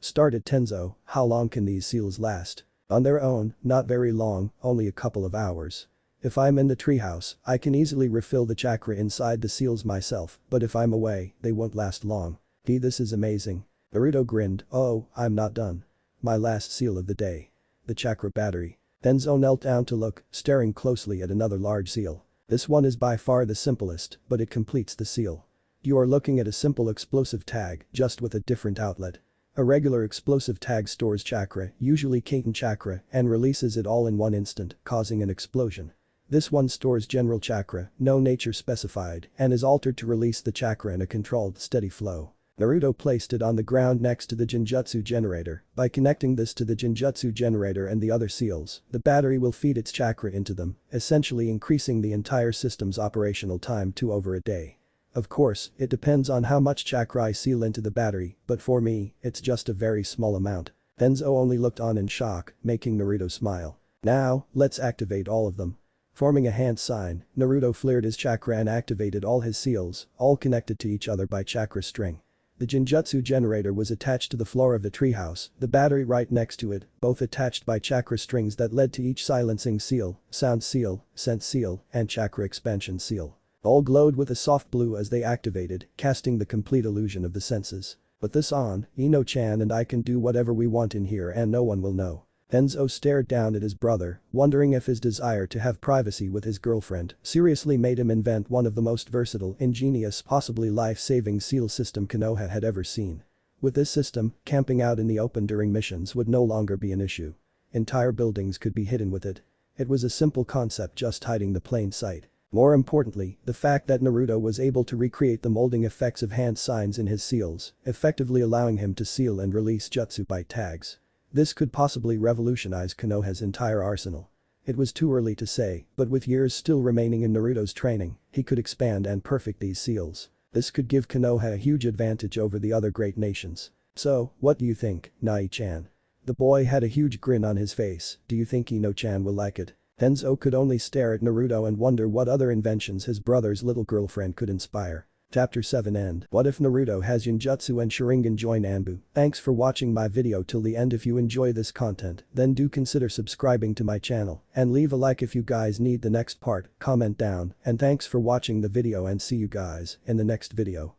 Started Tenzo, "How long can these seals last?" "On their own, not very long, only a couple of hours. If I'm in the treehouse, I can easily refill the chakra inside the seals myself, but if I'm away, they won't last long." This is amazing." Naruto grinned, "Oh, I'm not done. My last seal of the day. The chakra battery." Tenzo knelt down to look, staring closely at another large seal. "This one is by far the simplest, but it completes the seal. You are looking at a simple explosive tag, just with a different outlet. A regular explosive tag stores chakra, usually Kaiten chakra, and releases it all in one instant, causing an explosion. This one stores general chakra, no nature specified, and is altered to release the chakra in a controlled, steady flow." Naruto placed it on the ground next to the genjutsu generator. By connecting this to the genjutsu generator and the other seals, the battery will feed its chakra into them, essentially increasing the entire system's operational time to over a day. Of course, it depends on how much chakra I seal into the battery, but for me, it's just a very small amount. Tenzo only looked on in shock, making Naruto smile. "Now, let's activate all of them." Forming a hand sign, Naruto flared his chakra and activated all his seals, all connected to each other by chakra string. The genjutsu generator was attached to the floor of the treehouse, the battery right next to it, both attached by chakra strings that led to each silencing seal, sound seal, sense seal, and chakra expansion seal. All glowed with a soft blue as they activated, casting the complete illusion of the senses. With this on, Ino-chan and I can do whatever we want in here and no one will know. Enzo stared down at his brother, wondering if his desire to have privacy with his girlfriend seriously made him invent one of the most versatile, ingenious, possibly life-saving seal system Konoha had ever seen. With this system, camping out in the open during missions would no longer be an issue. Entire buildings could be hidden with it. It was a simple concept, just hiding the plain sight. More importantly, the fact that Naruto was able to recreate the molding effects of hand signs in his seals, effectively allowing him to seal and release jutsu by tags. This could possibly revolutionize Konoha's entire arsenal. It was too early to say, but with years still remaining in Naruto's training, he could expand and perfect these seals. This could give Konoha a huge advantage over the other great nations. So, what do you think, Nai-chan? The boy had a huge grin on his face. Do you think Ino-chan will like it? Enzo could only stare at Naruto and wonder what other inventions his brother's little girlfriend could inspire. Chapter 7 End. What if Naruto has genjutsu and sharingan join Anbu? Thanks for watching my video till the end. If you enjoy this content, then do consider subscribing to my channel and leave a like if you guys need the next part, comment down, and thanks for watching the video and see you guys in the next video.